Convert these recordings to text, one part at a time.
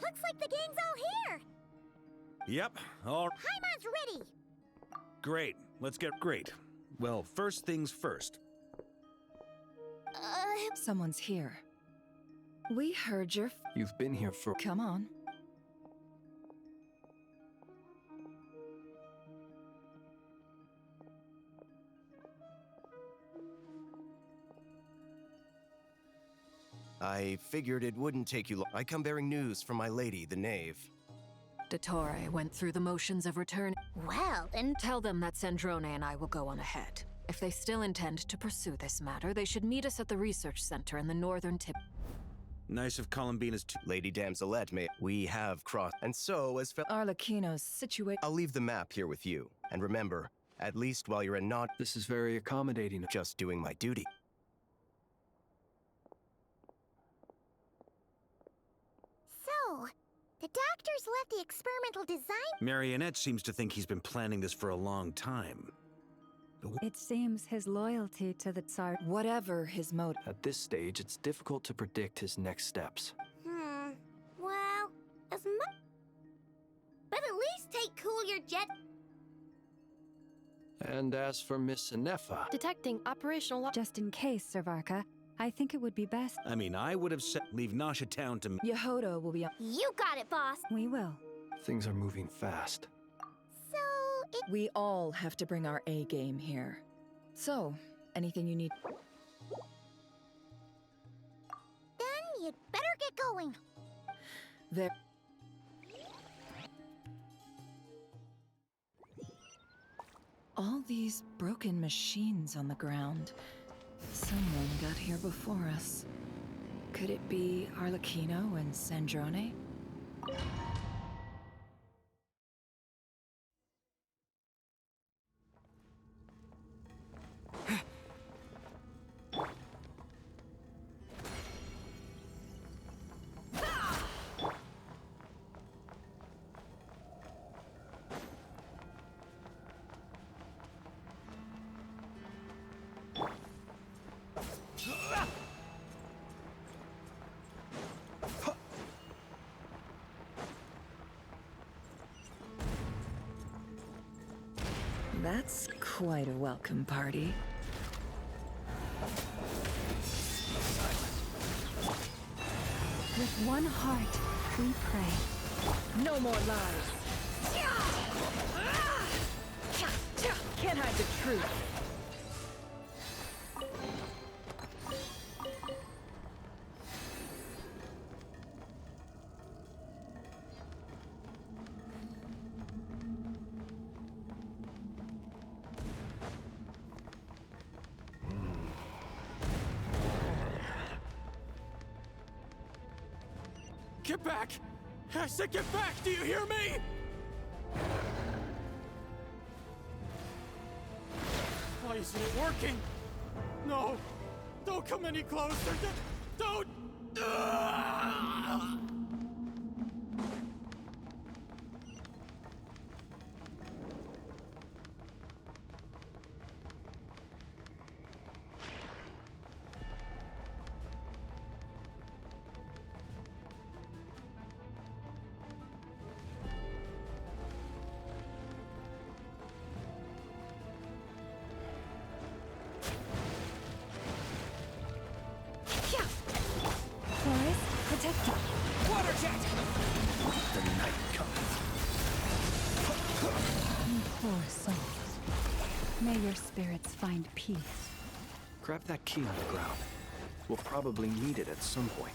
Looks like the gang's all here. Yep, all Paimon's ready. great. Let's get great. Well, first things first. Someone's here. We heard your... You've been here for... Come on. I figured it wouldn't take you long. I come bearing news from my lady, the knave. Dottore went through the motions of return. Well, then Tell them that Sandrone and I will go on ahead. If they still intend to pursue this matter, they should meet us at the research center in the northern tip. Nice of Columbina's to... Lady Damselette, may we have crossed, and so as Arlecchino's situation. I'll leave the map here with you. And remember, at least while you're in Nod, This is very accommodating. just doing my duty. So, the doctors left the experimental design. Marionette seems to think he's been planning this for a long time. It seems his loyalty to the Tsar. Whatever his motive. At this stage, it's difficult to predict his next steps. Well, as much. But at least take cool your jet. And as for Miss Inefa, Detecting operational Just in case, Servarka, I think it would be best. I mean, I would have said leave Nasha Town to... Yehoda will be on. You got it, boss. We will. things are moving fast. So, We all have to bring our A game here. So, anything you need. then you'd better get going. There. All these broken machines on the ground. Someone got here before us. Could it be Arlecchino and Sandrone? That's quite a welcome party. With one heart, we pray. No more lies. Can't hide the truth. Get back! I said get back! Do you hear me? Why isn't it working? No! Don't come any closer! Don't! Boris, protect you. Water jet! The night comes. You poor souls. May your spirits find peace. Grab that key on the ground. We'll probably need it at some point.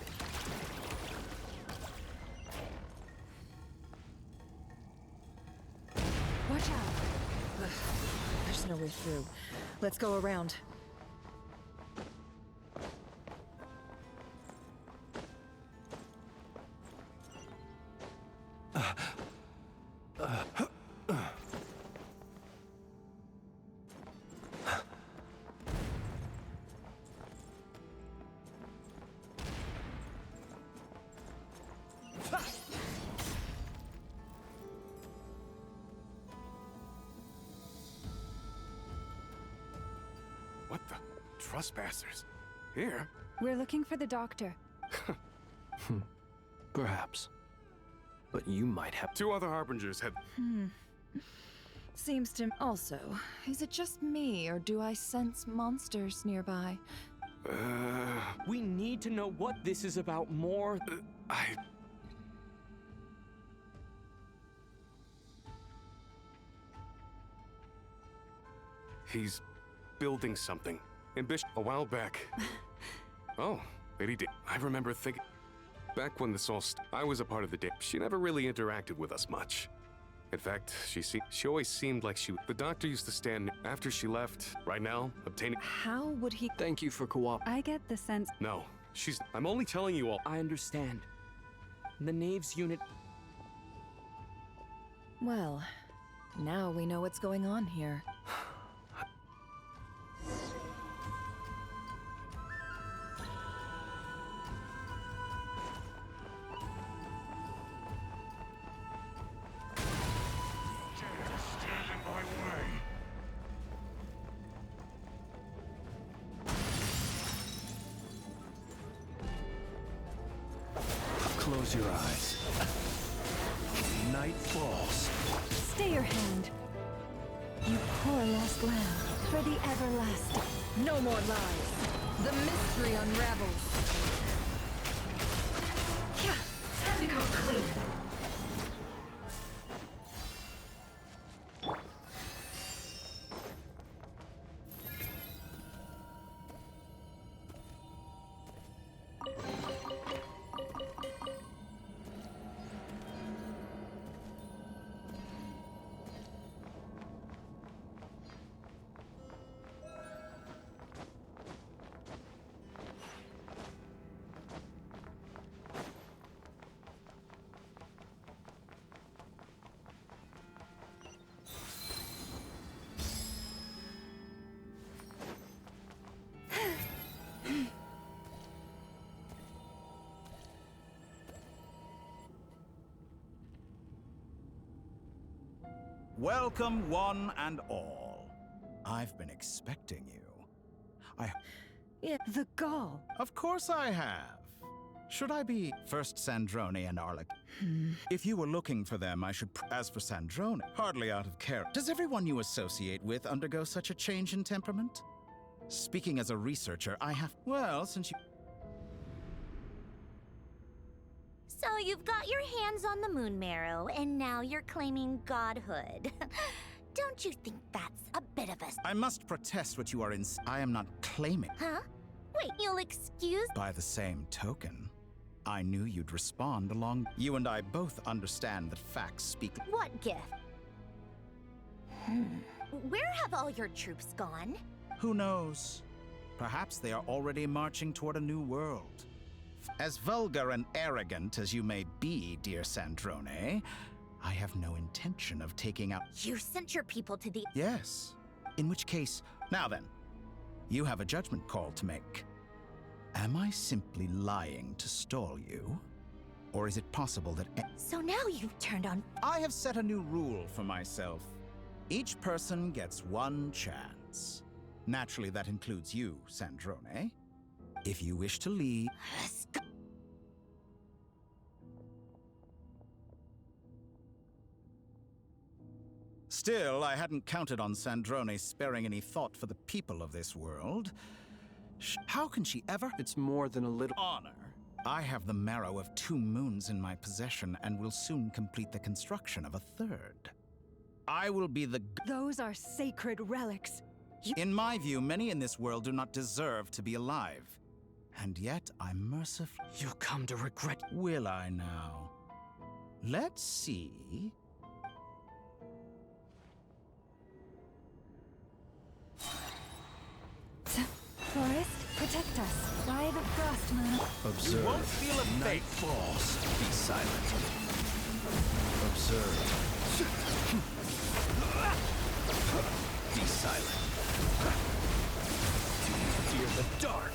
Watch out. There's no way through. Let's go around. What the? Trespassers? Here? We're looking for the doctor. Perhaps. but you might have. Two other harbingers had. Seems to... Also, is it just me, or do I sense monsters nearby? We need to know what this is about more. He's building something. Ambitious. A while back. Oh, Lady D. I remember thinking. Back when this all I was a part of the day. She never really interacted with us much. In fact, she always seemed like the doctor used to stand after she left. Right now, obtaining. How would he... Thank you for cooperating. I get the sense. No, I'm only telling you all. I understand. The Knaves unit... Well, now we know what's going on here. Close your eyes. Night falls. Stay your hand. You poor lost lamb, for the everlasting. No more lies. The mystery unravels. Time to go clean. Welcome, one and all. I've been expecting you. The gall. Of course I have. Should I be first Sandrone and Arlek? If you were looking for them, I should. As for Sandrone, hardly out of character. Does everyone you associate with undergo such a change in temperament? Speaking as a researcher, I have. Well, since you. So you've got your hands on the moon marrow, and now you're claiming godhood. Don't you think that's a bit of a... I must protest what you are in. I am not claiming. Huh? Wait, you'll excuse... By the same token, I knew you'd respond along. You and I both understand that facts speak. What gift? Where have all your troops gone? Who knows? Perhaps they are already marching toward a new world. As vulgar and arrogant as you may be, dear Sandrone, I have no intention of taking out... You sent your people to the... Yes. In which case... Now then, you have a judgment call to make. Am I simply lying to stall you? Or is it possible that... So now you've turned on... I have set a new rule for myself. Each person gets one chance. Naturally, that includes you, Sandrone. If you wish to leave... Still, I hadn't counted on Sandrone sparing any thought for the people of this world. How can she ever? It's more than a little honor. I have the marrow of 2 moons in my possession and will soon complete the construction of a 3rd. I will be the... Those are sacred relics. In my view, many in this world do not deserve to be alive. And yet, I'm merciful. You come to regret... Will I now? Let's see... Forest, protect us. By the frost moon. Observe. You won't feel a Night fate. falls. Be silent. Observe. Be silent. Fear the dark.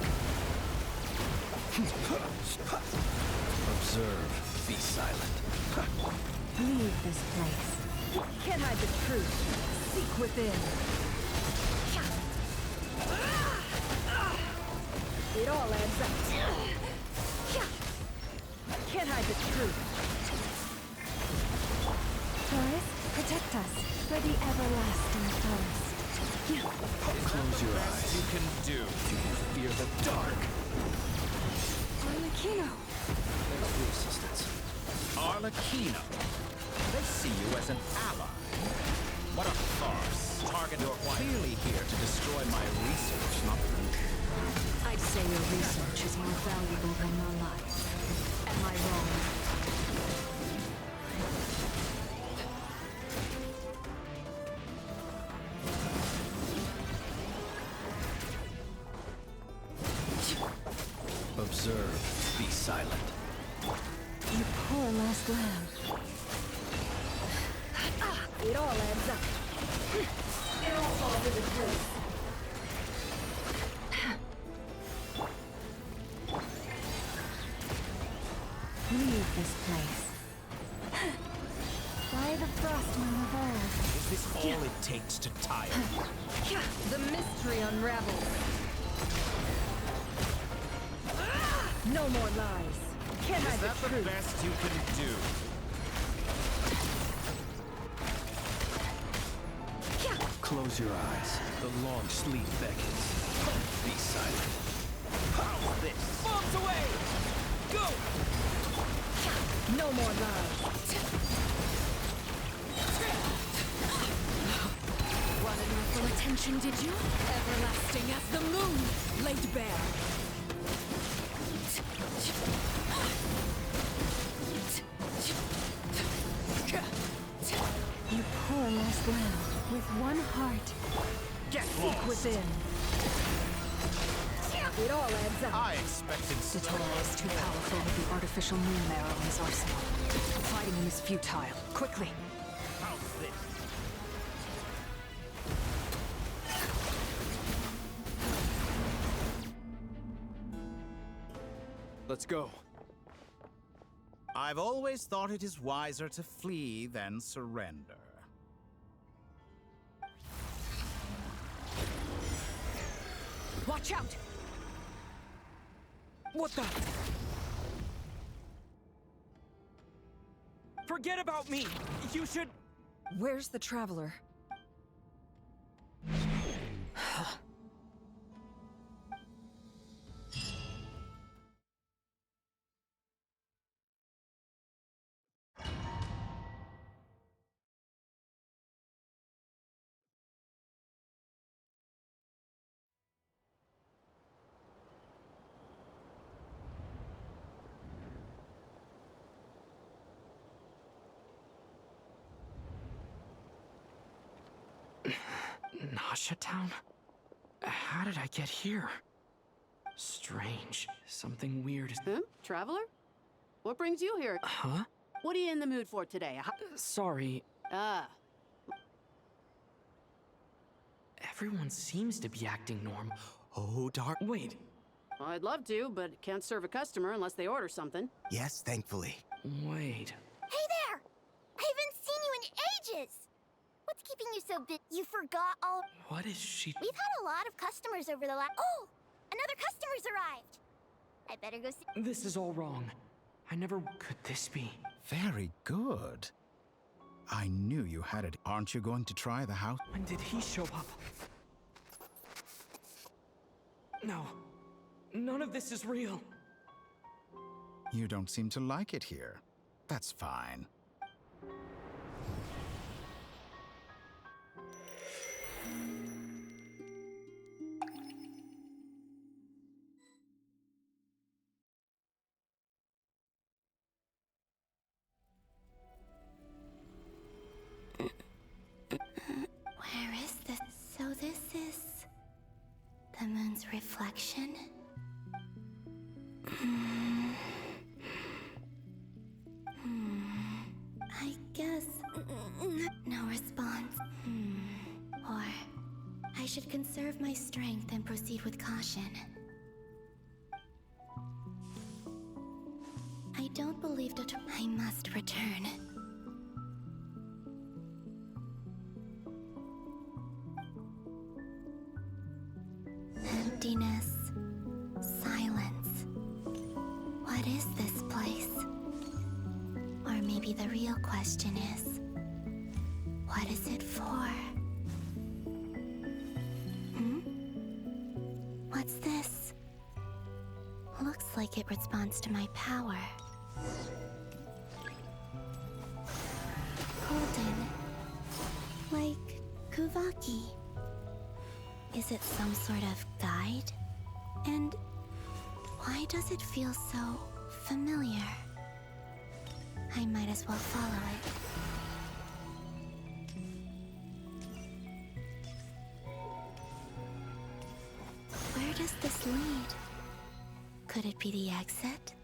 Observe. Be silent. Leave this place. Can't hide the truth. Seek within. It all adds up. Can't hide the truth. forest, protect us for the everlasting forest. Close your eyes. You can do. Do you fear the dark? Arlecchino! Thanks for the assistance. Arlecchino. They see you as an ally. What a farce. Target, you're clearly here to destroy my research, not I'd say your research is more valuable than your life. Am I wrong? Observe. Be silent. You poor lost lamb. It all adds up. It all falls into place. Leave this place. By the frostmoon of old. Is this all it takes to tire? The mystery unravels. No more lies. Can't hide the truth. Best you can do. Close your eyes. The long sleep beckons. Be silent. How's this? Bombs away! Go! No more lies. Wanted my full attention, did you? Everlasting as the moon, laid bare. You poor lost lamb. With one heart. Get Seek lost. within. It all adds up. I expected The Torah is too powerful with the artificial moon marrow in his arsenal. Fighting him is futile. Quickly! How's this? Let's go. I've always thought it is wiser to flee than surrender. Watch out! What the? Forget about me! You should... Where's the traveler? Nasha Town? How did I get here? Strange. Something weird is... Traveler? What brings you here? Huh? What are you in the mood for today? Sorry. Ah, Everyone seems to be acting normal. Oh, dark. Wait. I'd love to, but can't serve a customer unless they order something. Yes, thankfully. Wait. Hey there! I haven't seen you in ages! What's keeping you so busy? You forgot all... What is she... We've had a lot of customers over the last... Oh! Another customer's arrived! I better go see... This is all wrong. I never... Could this be? Very good. I knew you had it. Aren't you going to try the house? When did he show up? No. None of this is real. You don't seem to like it here. That's fine. Where is this? So this is... the moon's reflection? I guess... no response. Or... I should conserve my strength and proceed with caution. I don't believe that I must return. Emptiness. Silence. What is this place? Or maybe the real question is, What is it for? What's this? Looks like it responds to my power. Golden. Like Kuvaki. Is it some sort of guide? And why does it feel so familiar? I might as well follow it. Where does this lead? Could it be the exit?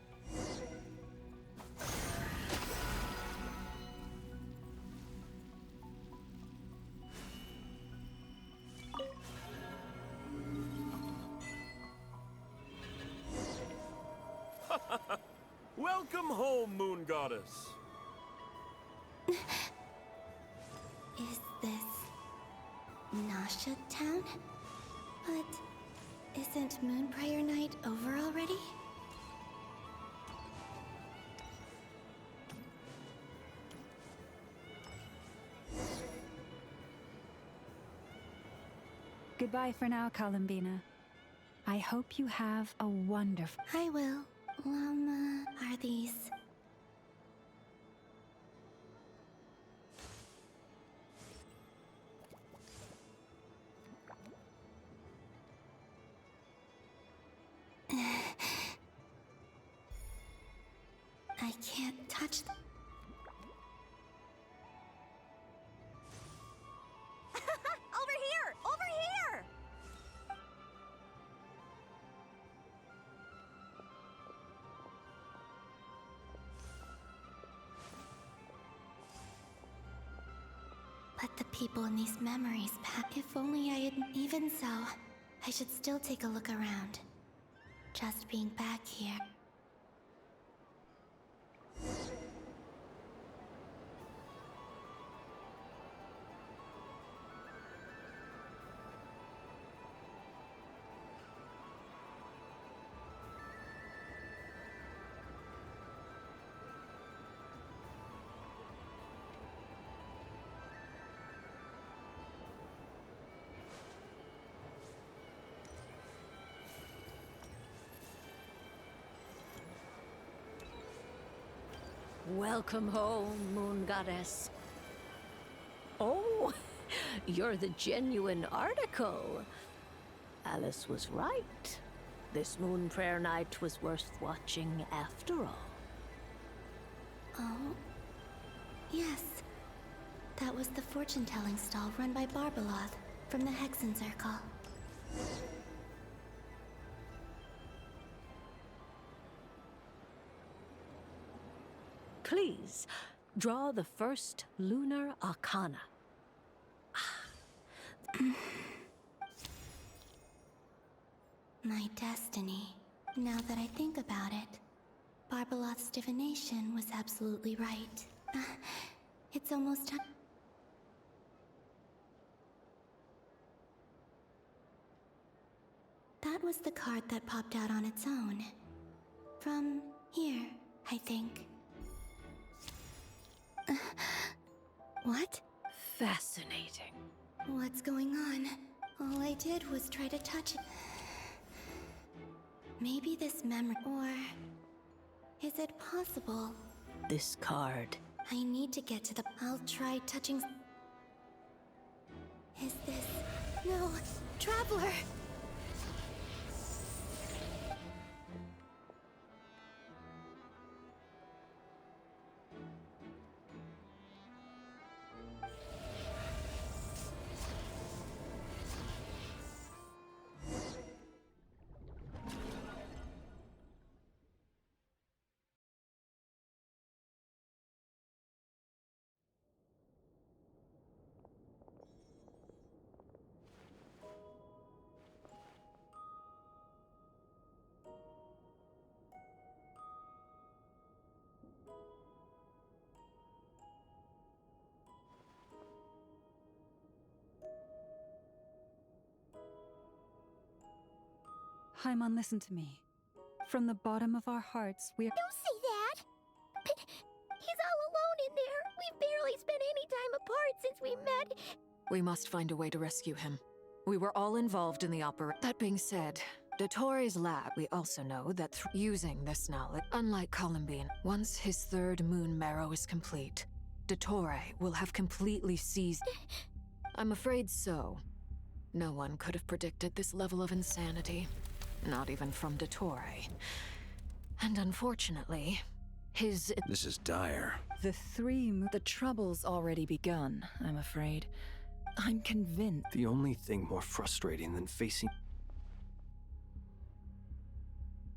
Welcome home, Moon Goddess. Is this Nasha Town? But isn't Moon Prayer Night over already? Goodbye for now, Columbina. I hope you have a wonderful... I will. Are these... I can't touch them. Over here! Over here! But the people in these memories, Pat. If only I had... Even so, I should still take a look around. Just being back here. Welcome home, Moon Goddess. Oh, you're the genuine article. Alice was right. This Moon Prayer Night was worth watching after all. Oh, yes. That was the fortune-telling stall run by Barbeloth from the Hexen Circle. Please, draw the first lunar arcana. My destiny. Now that I think about it, Barbeloth's divination was absolutely right. It's almost time. That was the card that popped out on its own. From here, I think. What? Fascinating. What's going on? All I did was try to touch it. Maybe this memory... Or... Is it possible? This card. I need to get to the... I'll try touching... Is this... No! Traveler! Haimon, listen to me. From the bottom of our hearts, we're... Don't say that! He's all alone in there! We've barely spent any time apart since we We must find a way to rescue him. We were all involved in the operation. That being said, Dottore lab, we also know that using this knowledge, unlike Columbine, once his third moon marrow is complete, Dottore will have completely seized. I'm afraid so. No one could have predicted this level of insanity. Not even from Dottore. And unfortunately, This is dire. The trouble's already begun, I'm afraid. I'm convinced. The only thing more frustrating than facing...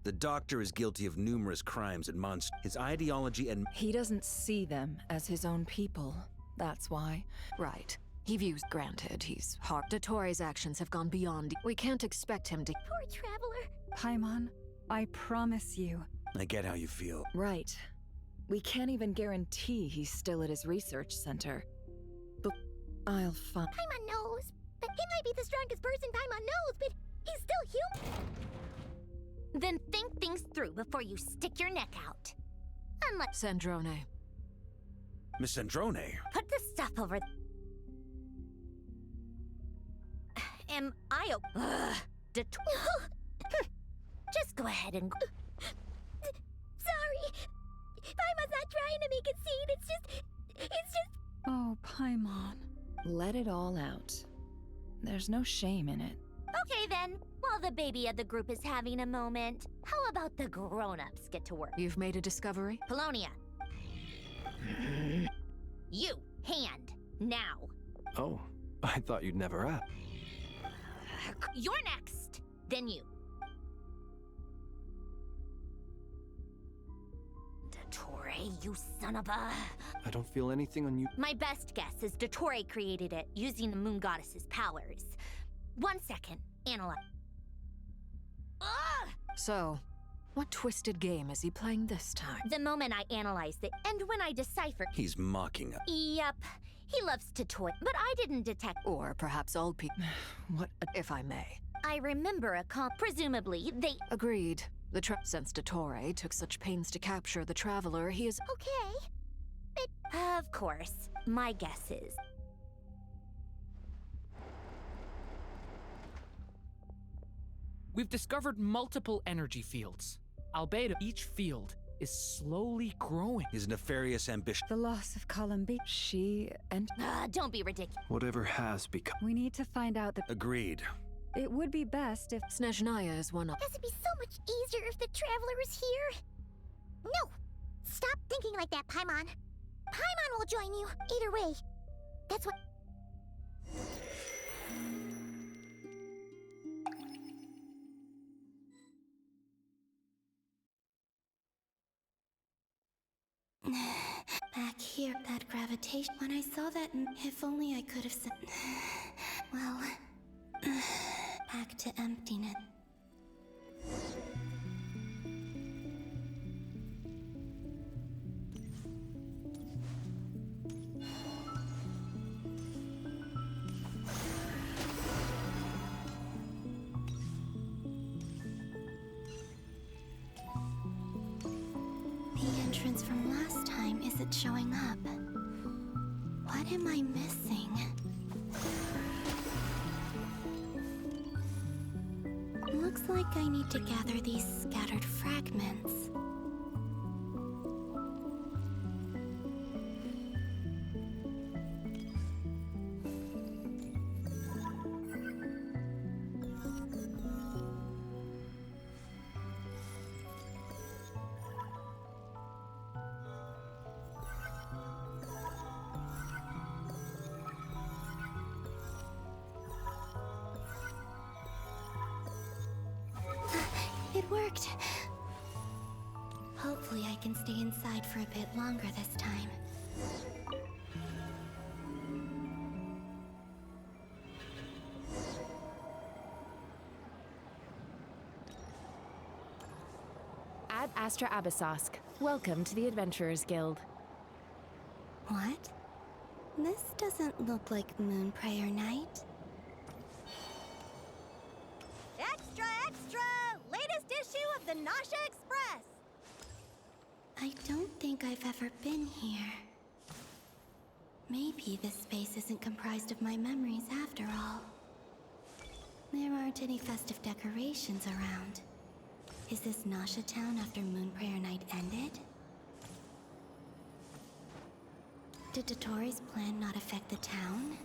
The Doctor is guilty of numerous crimes and monsters. His ideology and... He doesn't see them as his own people. That's why. Right. He views, granted, he's hard. Dottore's actions have gone beyond. We can't expect him to. Poor traveler. Paimon, I promise you. I get how you feel. Right. We can't even guarantee he's still at his research center. But I'll find. Paimon knows. But he might be the strongest person Paimon knows, but he's still human. Then think things through before you stick your neck out. Unlike Sandrone. Miss Sandrone? Put the stuff over. Am I Just go ahead and... Sorry! Paimon's not trying to make a scene, it's just... Oh, Paimon. Let it all out. There's no shame in it. Okay then, while the baby of the group is having a moment, how about the grown-ups get to work? You've made a discovery? Polonia. You, hand, now. Oh, I thought you'd never ask. You're next, then you. Dottore, you son of a... I don't feel anything on you. My best guess is Dottore created it using the Moon Goddess's powers. 1 second, analyze. Ugh! So, what twisted game is he playing this time? The moment I analyzed it, and when I deciphered... He's mocking us. Yep. He loves to toy, but I didn't detect... Or perhaps all people... What? If I may. I remember a presumably, they... Agreed. Since Dottore took such pains to capture the Traveler, he is... Okay. But... Of course. My guess is... We've discovered multiple energy fields. Albeit each field is slowly growing. His nefarious ambition. The loss of Columbine. She and... don't be ridiculous. Whatever has become... We need to find out the... Agreed. It would be best if... Snezhnaya is one of... Guess it'd be so much easier if the Traveler is here. No! Stop thinking like that, Paimon. Paimon will join you. Either way. That's what... Back here, that gravitation. When I saw that, if only I could have said... Well... Back to emptiness. The entrance from last time isn't showing up. What am I missing? Looks like I need to gather these scattered fragments. It worked. Hopefully I can stay inside for a bit longer this time. Ad Astra Abyssosk. Welcome to the Adventurers Guild. What? This doesn't look like Moon Prayer Night. Extra, extra! Latest issue of the Nasha Express! I don't think I've ever been here. Maybe this space isn't comprised of my memories after all. There aren't any festive decorations around. Is this Nasha Town after Moon Prayer Night ended? Did Dotori's plan not affect the town?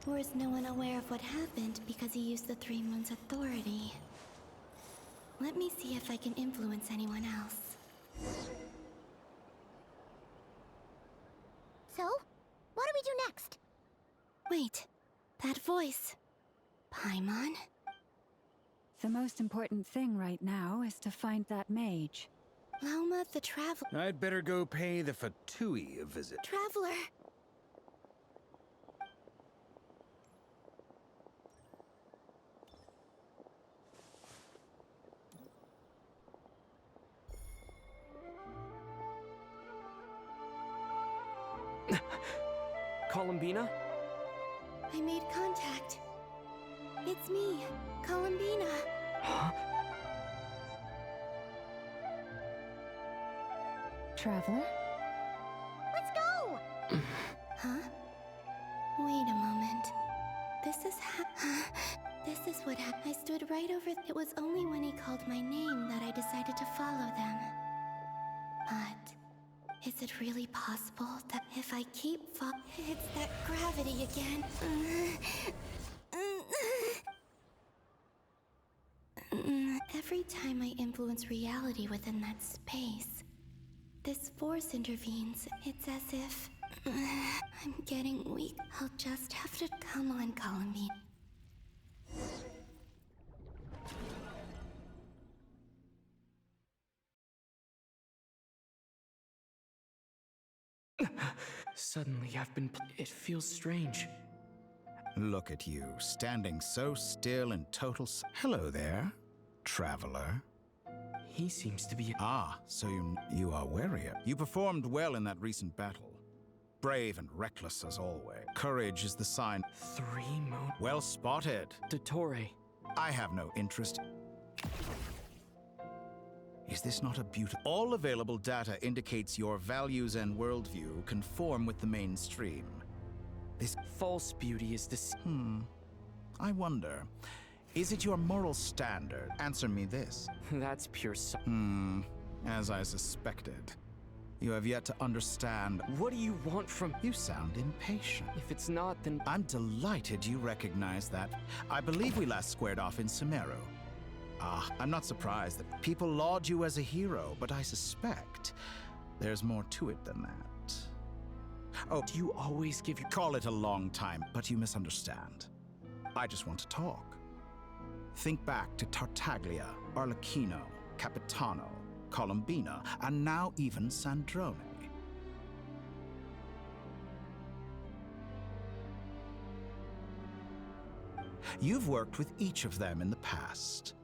Or is no one aware of what happened because he used the Three Moons' authority? Let me see if I can influence anyone else. So, what do we do next? Wait, that voice. Paimon? The most important thing right now is to find that mage. Lauma the Traveler. I'd better go pay the Fatui a visit. Traveler! Columbina? I made contact. It's me, Columbina. Huh? Traveler? Let's go! Huh? Wait a moment. This is what happened. I stood right over. It was only when he called my name that I decided to follow them. But is it really possible that if I keep it's that gravity again? Every time I influence reality within that space, this force intervenes. It's as if I'm getting weak. I'll just have to come on, Columbine. Suddenly, it feels strange. Look at you, standing so still in total Hello there, traveler. He seems to be... Ah, so you are warrior. You performed well in that recent battle. Brave and reckless as always. Courage is the sign. 3 Moon... Well spotted. Dottore. I have no interest. Is this not a beautiful... All available data indicates your values and worldview conform with the mainstream. This false beauty is I wonder, is it your moral standard? Answer me this. That's pure as I suspected. You have yet to understand... What do you want from... You sound impatient. If it's not, then... I'm delighted you recognize that. I believe we last squared off in Sumeru. Ah, I'm not surprised that people laud you as a hero, but I suspect there's more to it than that. Oh, do you always give your... Call it a long time, but you misunderstand. I just want to talk. Think back to Tartaglia, Arlecchino, Capitano, Columbina, and now even Sandrone. You've worked with each of them in the past.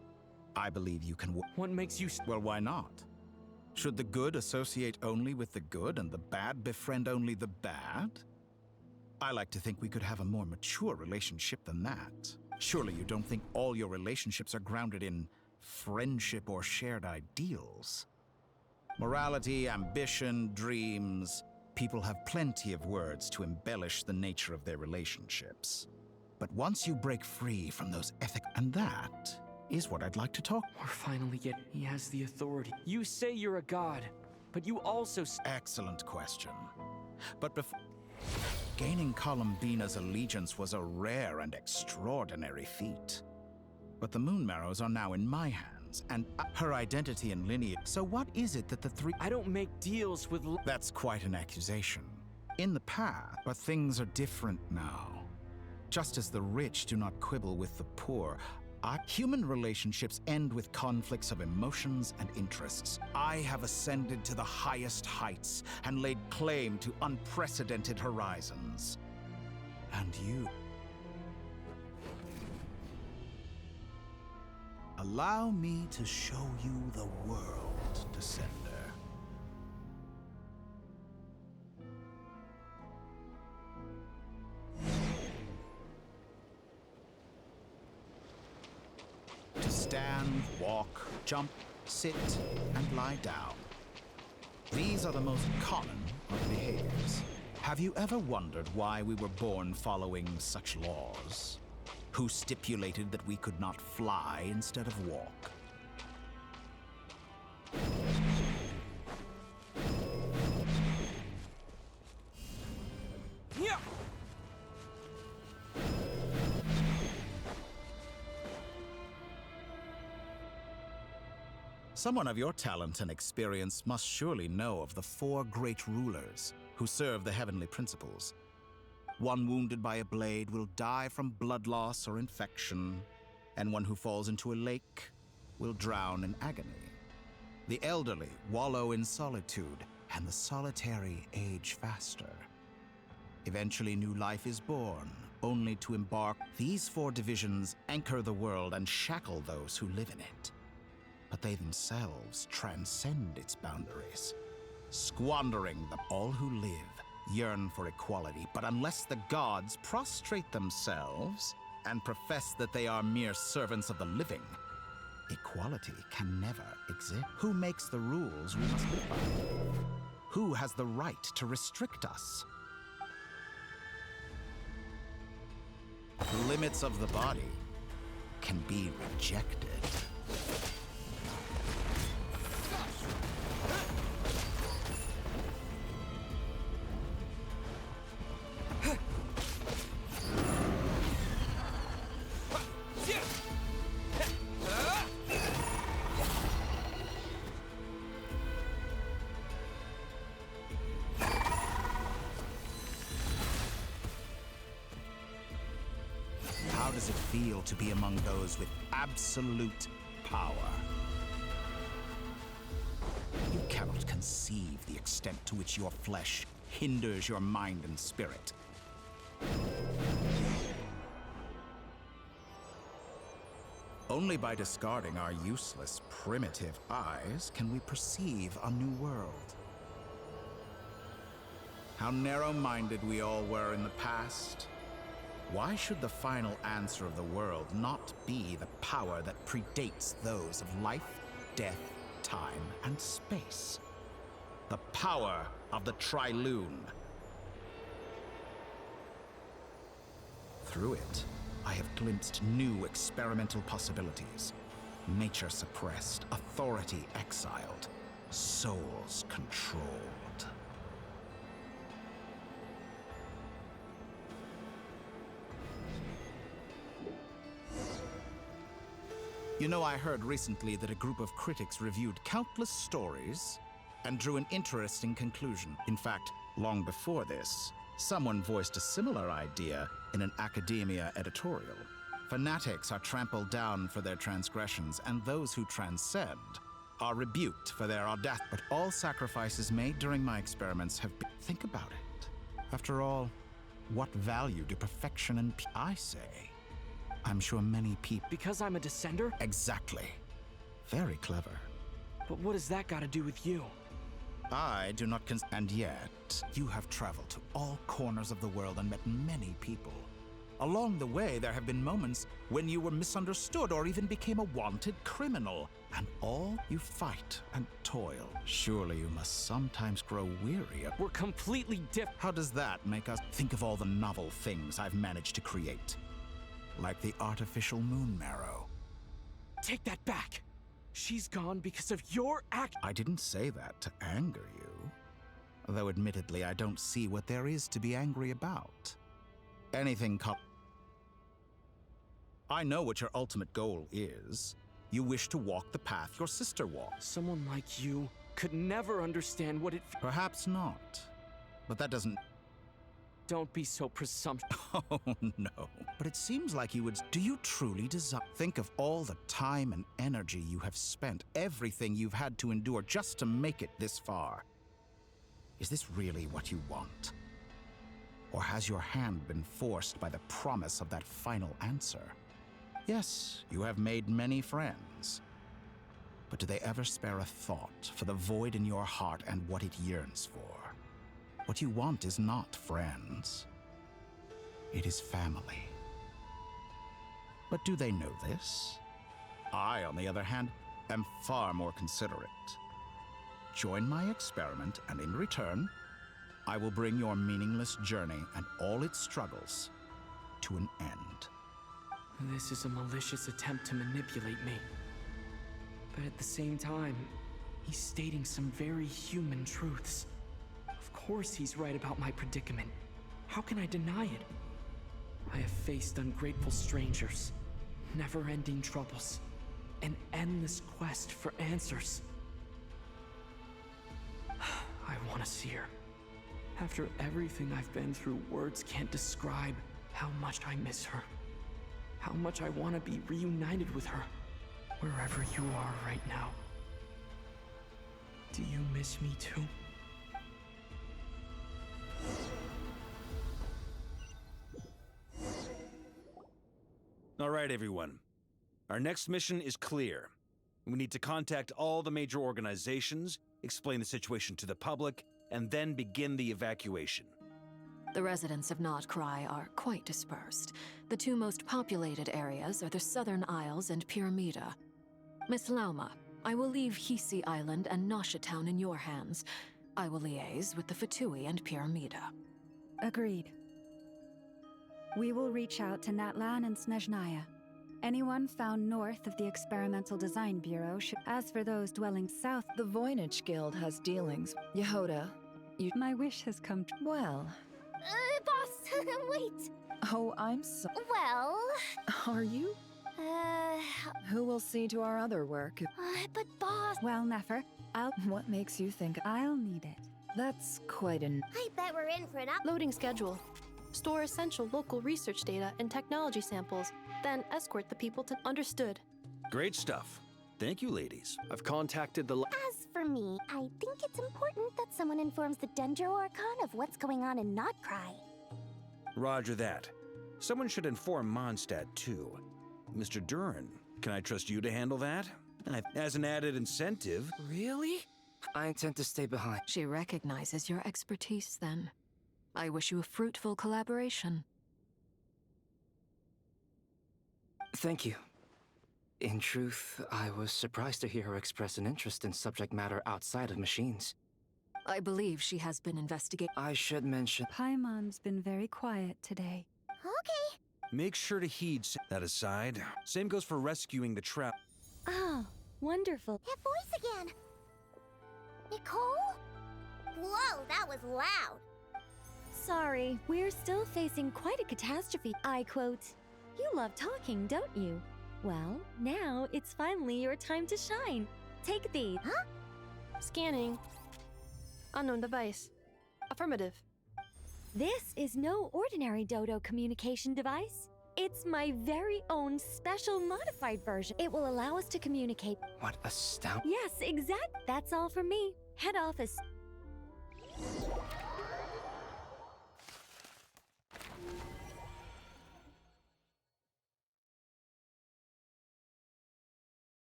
I believe you can What makes you... Well, why not? Should the good associate only with the good and the bad befriend only the bad? I like to think we could have a more mature relationship than that. Surely you don't think all your relationships are grounded in friendship or shared ideals? Morality, ambition, dreams. People have plenty of words to embellish the nature of their relationships. But once you break free from those ethics, and that is what I'd like to talk. We're finally he has the authority. You say you're a god, but you also... Excellent question. But before... Gaining Columbina's allegiance was a rare and extraordinary feat. But the Moon Marrows are now in my hands, and her identity and lineage... So what is it that the three... I don't make deals with... That's quite an accusation. In the past, but things are different now. Just as the rich do not quibble with the poor, human relationships end with conflicts of emotions and interests. I have ascended to the highest heights and laid claim to unprecedented horizons. And you... Allow me to show you the world, Descender. To stand, walk, jump, sit, and lie down. These are the most common of behaviors. Have you ever wondered why we were born following such laws? Who stipulated that we could not fly instead of walk? Yeah. Someone of your talent and experience must surely know of the 4 great rulers who serve the heavenly principles. One wounded by a blade will die from blood loss or infection, and one who falls into a lake will drown in agony. The elderly wallow in solitude, and the solitary age faster. Eventually, new life is born, only to embark. These 4 divisions anchor the world and shackle those who live in it. But they themselves transcend its boundaries, squandering them. All who live yearn for equality, but unless the gods prostrate themselves and profess that they are mere servants of the living, equality can never exist. Who makes the rules we must live by? Who has the right to restrict us? The limits of the body can be rejected. How does it feel to be among those with absolute power? You cannot conceive the extent to which your flesh hinders your mind and spirit. Only by discarding our useless, primitive eyes can we perceive a new world. How narrow-minded we all were in the past. Why should the final answer of the world not be the power that predates those of life, death, time, and space? The power of the Trilune. Through it, I have glimpsed new experimental possibilities. Nature suppressed, authority exiled, souls controlled. You know, I heard recently that a group of critics reviewed countless stories and drew an interesting conclusion. In fact, long before this, someone voiced a similar idea in an academia editorial. Fanatics are trampled down for their transgressions, and those who transcend are rebuked for their audacity. But all sacrifices made during my experiments have been... Think about it. After all, what value do perfection and I say? I'm sure many people... Because I'm a descender? Exactly. Very clever. But what has that got to do with you? I do not and yet, you have traveled to all corners of the world and met many people. Along the way, there have been moments when you were misunderstood or even became a wanted criminal. And all you fight and toil. Surely you must sometimes grow weary of... We're completely different. How does that make us think of all the novel things I've managed to create? Like the artificial moon marrow. Take that back! She's gone because of your act. I didn't say that to anger you. Though admittedly, I don't see what there is to be angry about. Anything I know what your ultimate goal is. You wish to walk the path your sister walked. Someone like you could never understand what it... Perhaps not. But that doesn't... Don't be so presumptuous. Oh, no. But it seems like you would... Do you truly desire... Think of all the time and energy you have spent, everything you've had to endure just to make it this far. Is this really what you want? Or has your hand been forced by the promise of that final answer? Yes, you have made many friends. But do they ever spare a thought for the void in your heart and what it yearns for? What you want is not friends. It is family. But do they know this? I, on the other hand, am far more considerate. Join my experiment, and in return, I will bring your meaningless journey and all its struggles to an end. This is a malicious attempt to manipulate me. But at the same time, he's stating some very human truths. Of course he's right about my predicament. How can I deny it? I have faced ungrateful strangers, never-ending troubles, an endless quest for answers. I want to see her. After everything I've been through, words can't describe how much I miss her. How much I want to be reunited with her, wherever you are right now. Do you miss me too? All right, everyone. Our next mission is clear. We need to contact all the major organizations, explain the situation to the public, and then begin the evacuation. The residents of Nod-Krai are quite dispersed. The two most populated areas are the Southern Isles and Pyramida. Miss Lauma, I will leave Hisi Island and Nasha Town in your hands. I will liaise with the Fatui and Pyramida. Agreed. We will reach out to Natlan and Snezhnaya. Anyone found north of the Experimental Design Bureau should... As for those dwelling south... The Voynich Guild has dealings. Yehoda, you... My wish has come true. Well... Boss, wait. Oh, I'm so... Well... Are you? Who will see to our other work? But boss... Well, Nefer, I'll... What makes you think I'll need it? That's quite an... I bet we're in for an Loading schedule. Store essential local research data and technology samples, then escort the people to... Understood. Great stuff. Thank you, ladies. I've contacted the... As for me, I think it's important that someone informs the Dendro Archon of what's going on in Nod-Krai. Roger that. Someone should inform Mondstadt, too. Mr. Duran, can I trust you to handle that? As an added incentive... Really? I intend to stay behind. She recognizes your expertise, then. I wish you a fruitful collaboration. Thank you. In truth, I was surprised to hear her express an interest in subject matter outside of machines. I believe she has been investigating. I should mention... Paimon's been very quiet today. Okay. Make sure to heed that aside. Same goes for rescuing the trap. Oh, wonderful. That voice again. Nicole? Whoa, that was loud. Sorry, we're still facing quite a catastrophe. I quote, "You love talking, don't you? Well, now it's finally your time to shine. Take these." Huh? Scanning. Unknown device. Affirmative. This is no ordinary Dodo communication device. It's my very own special modified version. It will allow us to communicate. What astound... Yes, exact. That's all from me. Head office.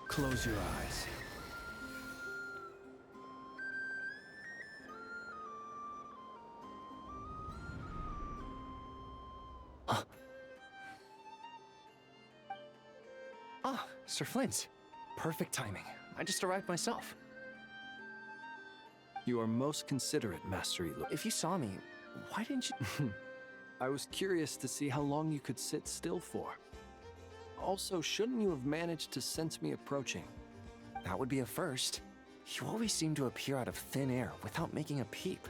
Close your eyes. Ah, Sir Flint. Perfect timing. I just arrived myself. You are most considerate, Master Elo. If you saw me, why didn't you... I was curious to see how long you could sit still for. Also, shouldn't you have managed to sense me approaching? That would be a first. You always seem to appear out of thin air without making a peep.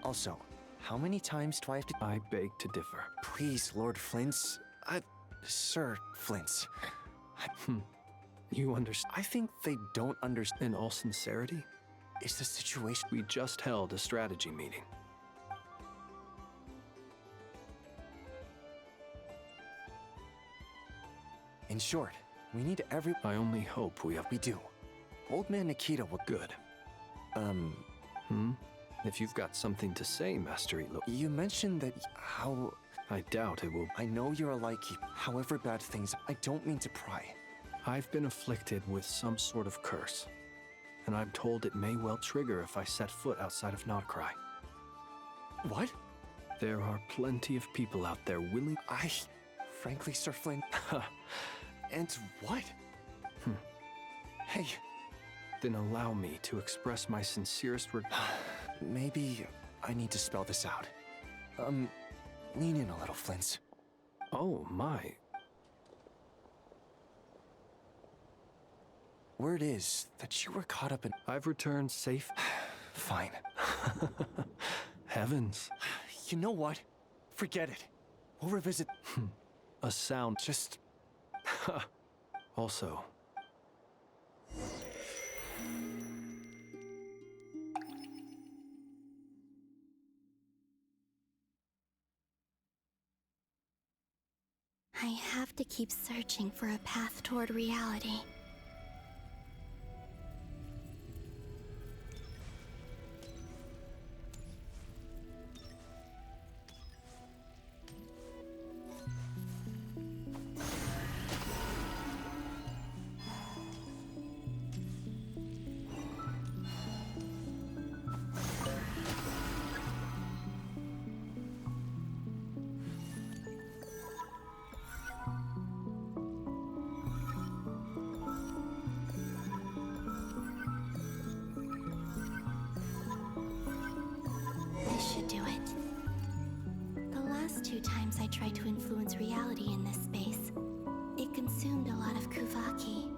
Also, how many times do I have to... I beg to differ. Please, Lord Flint's... Sir Flint's... You understand? I think they don't understand. In all sincerity? Is the situation... We just held a strategy meeting. In short, we need every... I only hope we have... We do. Old Man Nikita will... Good. If you've got something to say, Master Elo... You mentioned that... how... I doubt it will... I know you're a lightkeep. However bad things... I don't mean to pry. I've been afflicted with some sort of curse. And I'm told it may well trigger if I set foot outside of Nod-Krai. What? There are plenty of people out there willing... Frankly, Sir Flint... And what? Hey. Then allow me to express my sincerest Maybe I need to spell this out. Lean in a little, Flint's. Oh, my. Word is that you were caught up in... I've returned safe. Fine. Heavens. You know what? Forget it. We'll revisit... A sound. Just... Also... I have to keep searching for a path toward reality. This should do it. The last 2 times I tried to influence reality in this space, it consumed a lot of Kuvaki.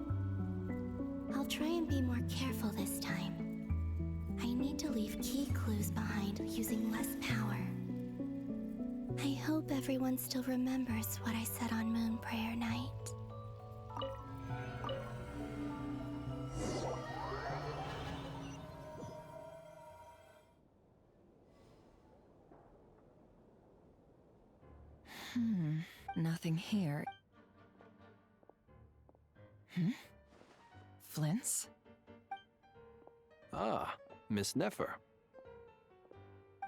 I'll try and be more careful this time. I need to leave key clues behind using less power. I hope everyone still remembers what I said on Moon Prayer Night. Nothing here. Flint's? Ah, Miss Nefer.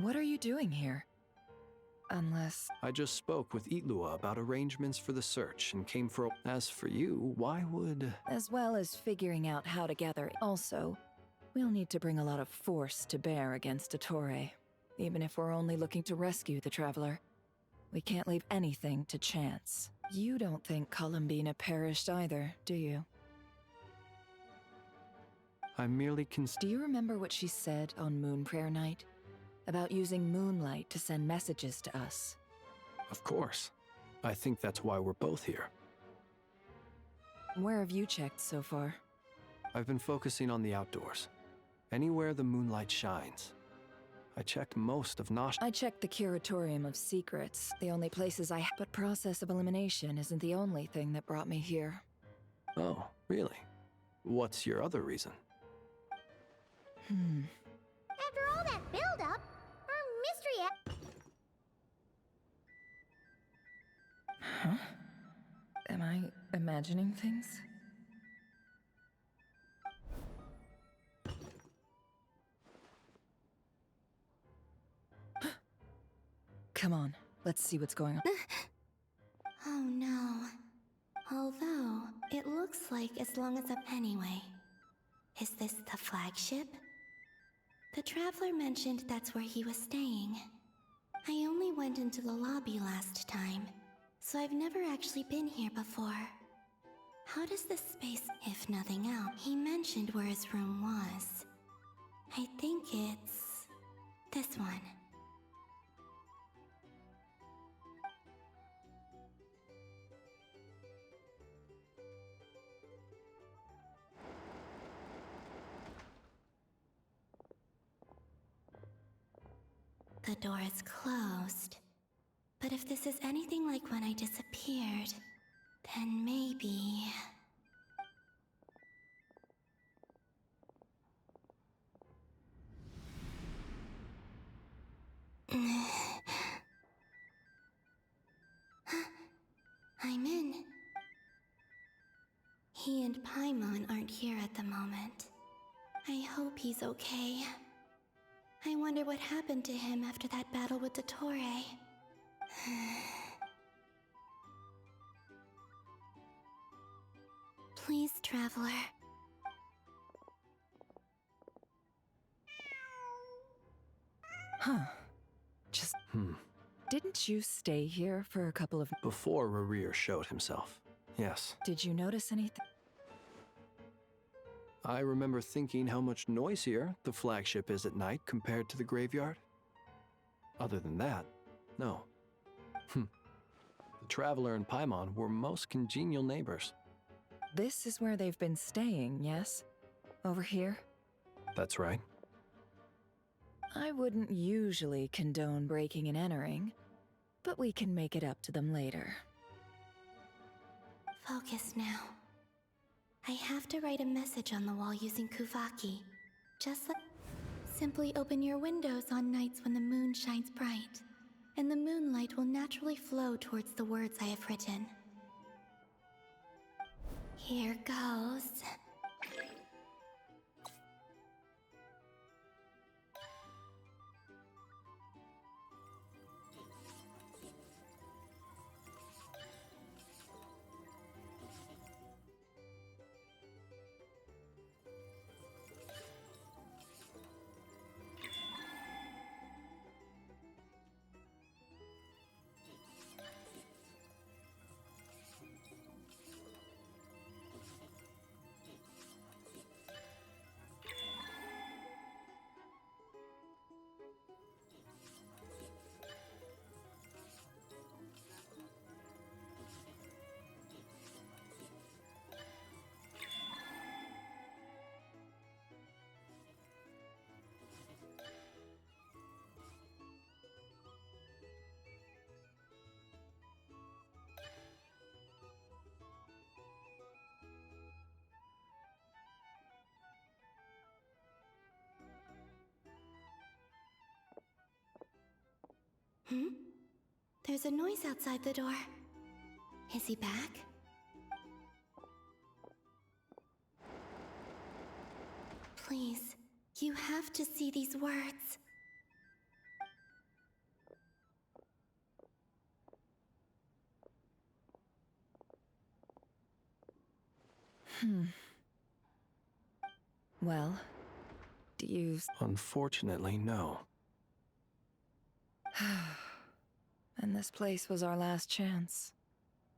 What are you doing here? Unless... I just spoke with Itlua about arrangements for the search and came for... As for you, why would... As well as figuring out how to gather. Also, we'll need to bring a lot of force to bear against Dottore, even if we're only looking to rescue the Traveler. We can't leave anything to chance. You don't think Columbina perished either, do you? I merely Do you remember what she said on Moon Prayer Night? About using moonlight to send messages to us? Of course. I think that's why we're both here. Where have you checked so far? I've been focusing on the outdoors. Anywhere the moonlight shines. I checked most of Nosh. I checked the Curatorium of Secrets, the only places But process of elimination isn't the only thing that brought me here. Oh, really? What's your other reason? After all that build-up, our mystery... Huh? Am I imagining things? Come on, let's see what's going on. Oh no. Although, it looks like as long as up anyway. Is this the flagship? The Traveler mentioned that's where he was staying. I only went into the lobby last time, so I've never actually been here before. How does this space, if nothing else? He mentioned where his room was. I think it's... this one. The door is closed. But if this is anything like when I disappeared, then maybe... I'm in. He and Paimon aren't here at the moment. I hope he's okay. I wonder what happened to him after that battle with Dottore. Please, Traveler. Huh. Didn't you stay here for a couple of... Before Rerir showed himself. Yes. Did you notice anything? I remember thinking how much noisier the flagship is at night compared to the graveyard. Other than that, no. The Traveler and Paimon were most congenial neighbors. This is where they've been staying, yes? Over here? That's right. I wouldn't usually condone breaking and entering, but we can make it up to them later. Focus now. I have to write a message on the wall using Kuvaki. Just like... Simply open your windows on nights when the moon shines bright, and the moonlight will naturally flow towards the words I have written. Here goes. There's a noise outside the door. Is he back? Please, you have to see these words. Well, do you... Unfortunately, no. And this place was our last chance.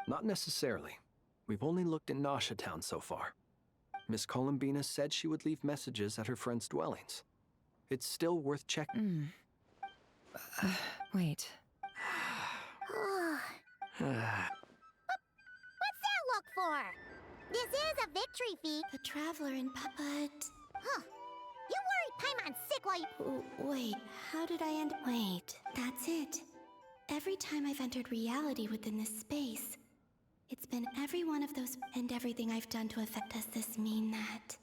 Not necessarily. We've only looked in Nasha Town so far. Miss Columbina said she would leave messages at her friends' dwellings. It's still worth checking. Wait. What's that look for? This is a victory feat. The Traveler and Puppet. Huh. You worried Paimon's sick while you... Wait, how did I end... Wait, that's it. Every time I've entered reality within this space, it's been every one of those and everything I've done to affect. Does this mean that?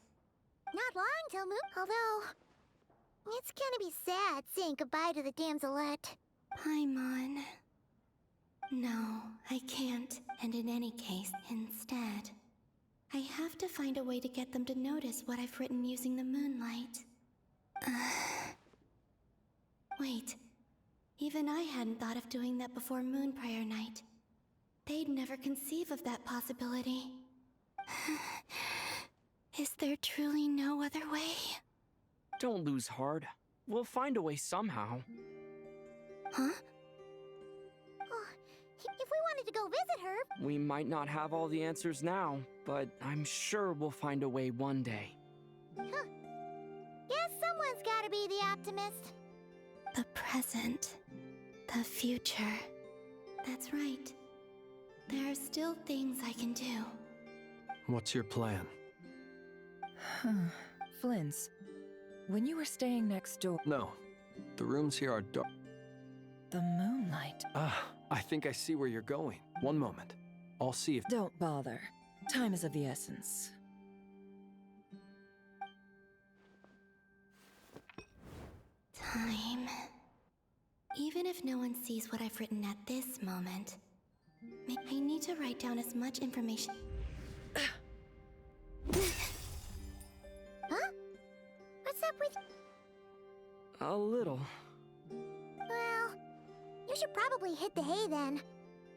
Not long till although... It's gonna be sad saying goodbye to the damselette. Paimon. No, I can't. And in any case, instead, I have to find a way to get them to notice what I've written using the moonlight. Wait. Even I hadn't thought of doing that before Moon Prayer Night. They'd never conceive of that possibility. Is there truly no other way? Don't lose heart. We'll find a way somehow. Huh? If we wanted to go visit her... We might not have all the answers now, but I'm sure we'll find a way one day. Huh. Guess someone's gotta be the optimist. The present. The future. That's right. There are still things I can do. What's your plan? Flynn's, when you were staying next door... No. The rooms here are dark. The moonlight. I think I see where you're going. One moment. I'll see if... Don't bother. Time is of the essence. Time. Even if no one sees what I've written at this moment, I need to write down as much information. Huh? What's up with... A little. Well, you should probably hit the hay then.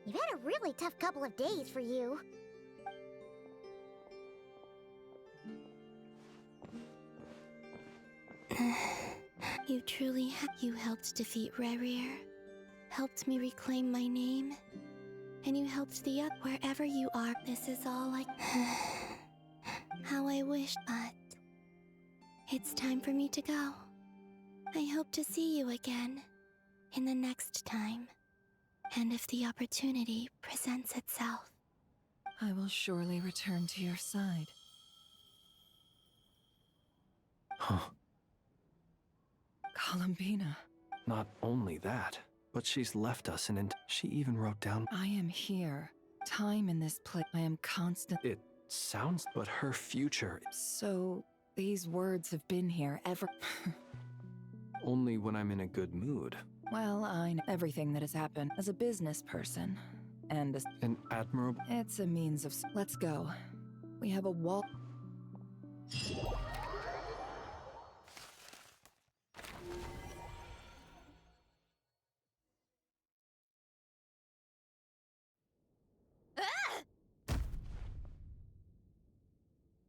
You've had a really tough couple of days for you. You truly You helped defeat Rerir, helped me reclaim my name, and you helped the other. Wherever you are, this is all like how I wish, but it's time for me to go. I hope to see you again in the next time, and if the opportunity presents itself. I will surely return to your side. Huh. Columbina. Not only that, but she's left us and she even wrote down. I am here. Time in this place. I am constant. It sounds, but her future. So, these words have been here ever. Only when I'm in a good mood. Well, I know everything that has happened as a business person. And as an admirable. It's a means of. Let's go. We have a wall.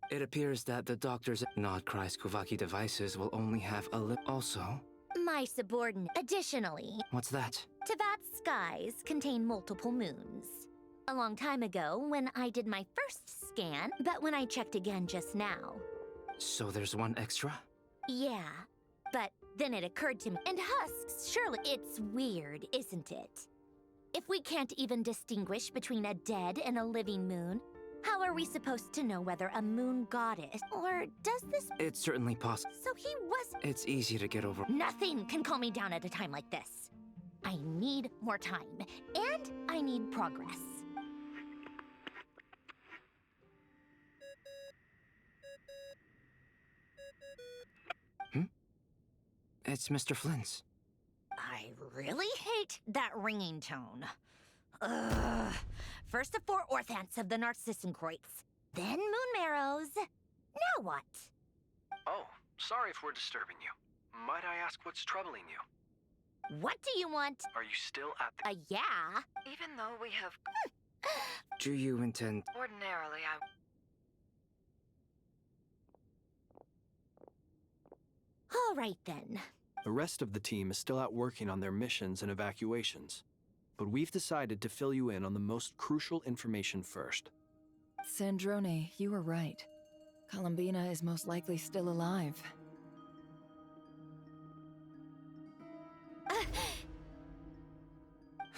It appears that the doctor's Nod-Krai's Kuvaki devices will only have a lip. Also, My subordinate. Additionally, what's that? Teyvat's skies contain multiple moons. A long time ago, when I did my first scan, but when I checked again just now. So there's one extra? Yeah, but then it occurred to me. And husks, surely it's weird, isn't it? If we can't even distinguish between a dead and a living moon, how are we supposed to know whether a moon goddess, or does this— It's certainly possible. So he was— It's easy to get over. Nothing can calm me down at a time like this. I need more time, and I need progress. It's Mr. Flynn's. I really hate that ringing tone. Ugh. First the 4 orthants of the Narcissenkreuz, then moon marrows. Now what? Oh, sorry if we're disturbing you. Might I ask what's troubling you? What do you want? Are you still at the— Yeah. Even though we have... Do you intend... Ordinarily, All right, then. The rest of the team is still out working on their missions and evacuations. But we've decided to fill you in on the most crucial information first. Sandrone, you were right. Columbina is most likely still alive.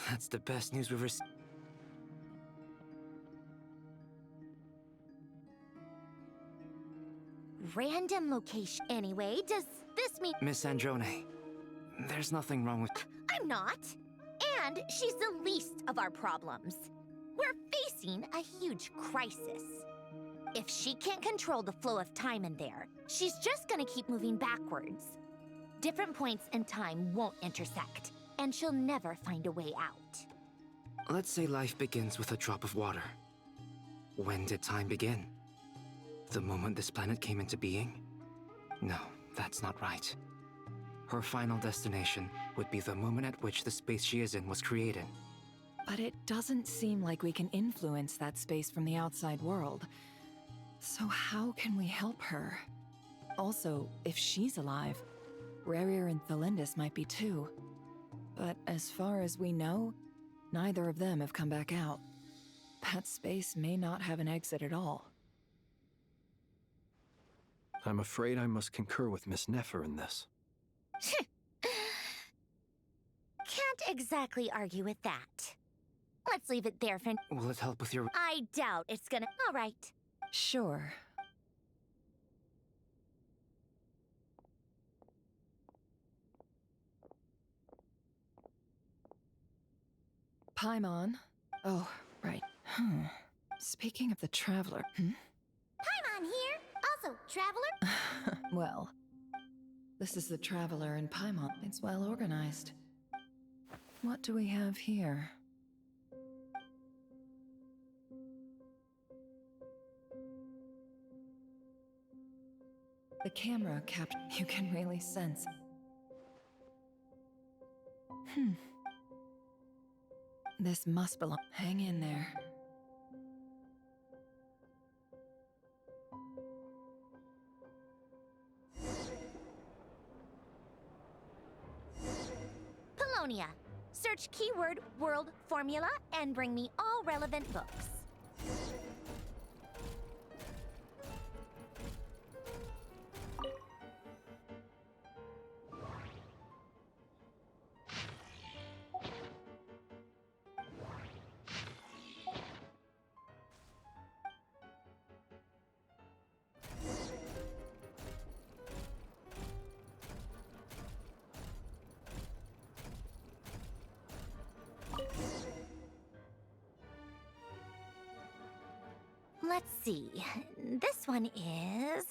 That's the best news we've received. Random location. Anyway, does this mean— Miss Sandrone, there's nothing wrong with... I'm not. And she's the least of our problems. We're facing a huge crisis. If she can't control the flow of time in there, she's just gonna keep moving backwards. Different points in time won't intersect, and she'll never find a way out. Let's say life begins with a drop of water. When did time begin? The moment this planet came into being? No, that's not right. Her final destination would be the moment at which the space she is in was created. But it doesn't seem like we can influence that space from the outside world. So how can we help her? Also, if she's alive, Rarier and Thelindis might be too. But as far as we know, neither of them have come back out. That space may not have an exit at all. I'm afraid I must concur with Miss Nefer in this. Can't exactly argue with that. Let's leave it there for— Will it help with your... I doubt it's gonna— All right. Sure. Paimon. Oh, right. Speaking of the Traveler... Paimon here. Also, Traveler. Well, this is the Traveler in Paimon. It's well organized. What do we have here? The camera captured. You can really sense. This must belong. Hang in there. Polonia. Search keyword world formula and bring me all relevant books. Let's see. This one is...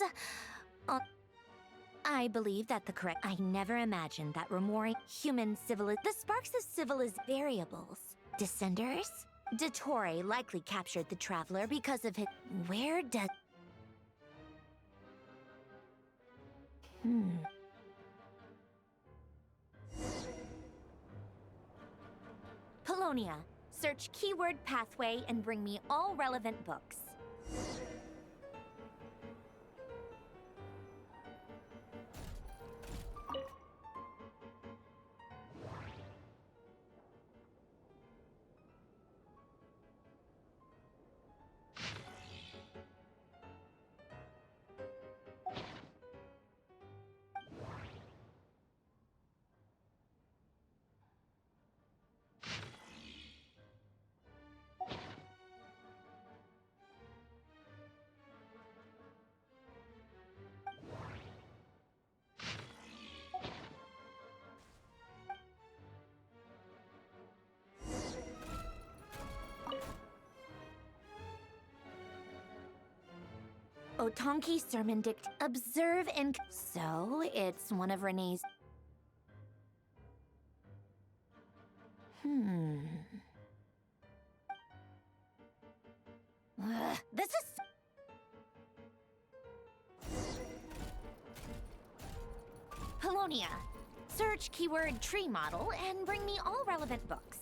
I believe that the correct... I never imagined that remoring human the sparks of civilization variables. Descenders? Dottore likely captured the Traveler because of his... Where does... Polonia. Search keyword pathway and bring me all relevant books. Otonki sermon observe and... So, it's one of Renee's... This is... Polonia. Search keyword tree model and bring me all relevant books.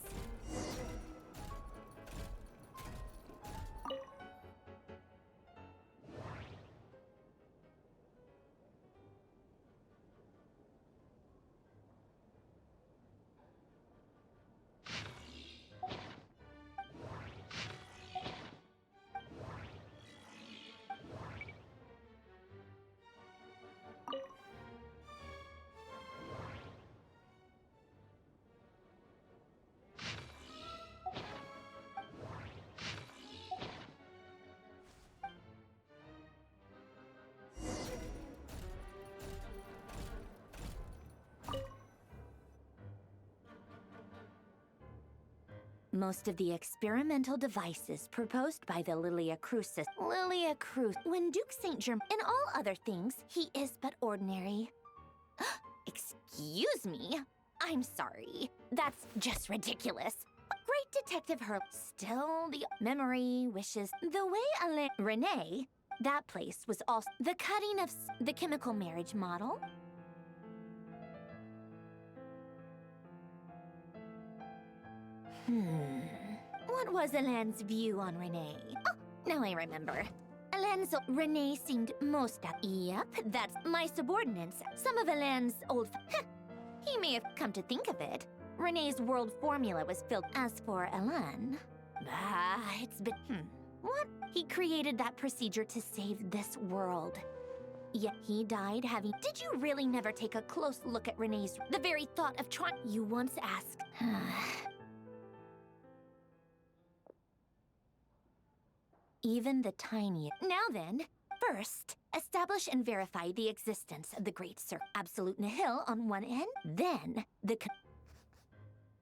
Most of the experimental devices proposed by the Lilia Crucis. When Duke St. Germain, and all other things, he is but ordinary. Excuse me? I'm sorry. That's just ridiculous. Great Detective Hurl. Still the memory, wishes. The way Renee, that place was also the cutting of the chemical marriage model. What was Alain's view on Renee? Oh, now I remember. Renee seemed most Yep, that's my subordinates. Some of Alain's old... He may have come to think of it. Renee's world formula was filled. As for Alain... it's been... What? He created that procedure to save this world. Yet he died having... Did you really never take a close look at Renee's... The very thought of trying... You once asked... Even the tiniest... Now then, first, establish and verify the existence of the Great Circle. Absolute nihil on one end, then the...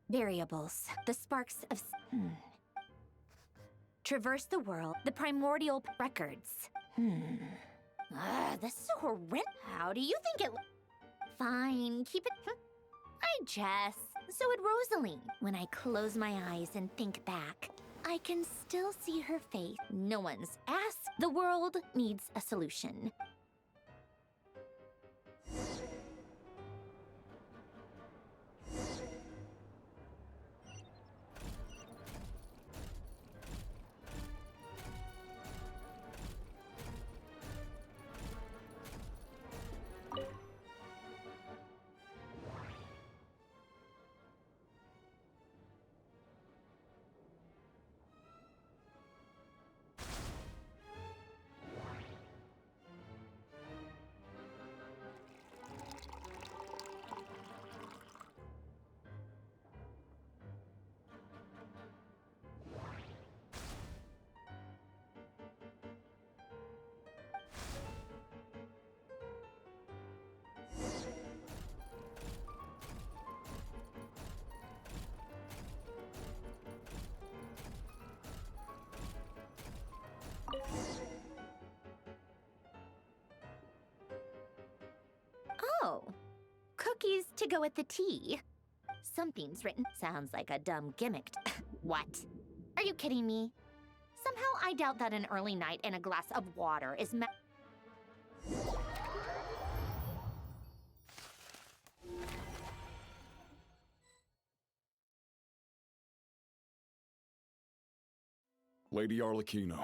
Variables, the sparks of... Traverse the world, the primordial records. This is horrendous. How do you think it... Fine, keep it... I jest. So would Rosaline. When I close my eyes and think back, I can still see her face. No one's asked. The world needs a solution. to go with the tea. Something's written. Sounds like a dumb gimmick. What? Are you kidding me? Somehow I doubt that an early night and a glass of water is Lady Arlecchino,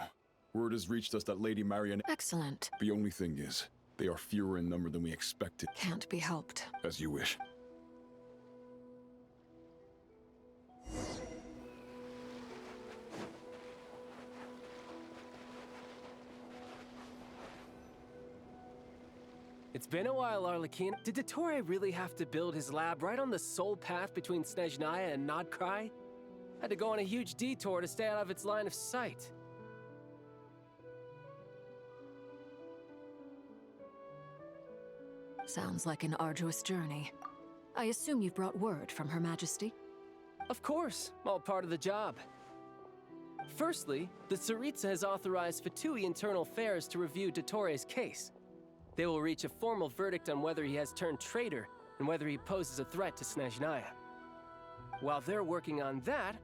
word has reached us that Lady Marianne... Excellent. The only thing is, they are fewer in number than we expected. Can't be helped. As you wish. It's been a while, Arlecchino. Did Dottore really have to build his lab right on the sole path between Snezhnaya and Nod-Krai? Had to go on a huge detour to stay out of its line of sight. Sounds like an arduous journey. I assume you've brought word from Her Majesty? Of course, all part of the job. Firstly, the Tsaritsa has authorized Fatui Internal Affairs to review Dottore's case. They will reach a formal verdict on whether he has turned traitor and whether he poses a threat to Snezhnaya. While they're working on that,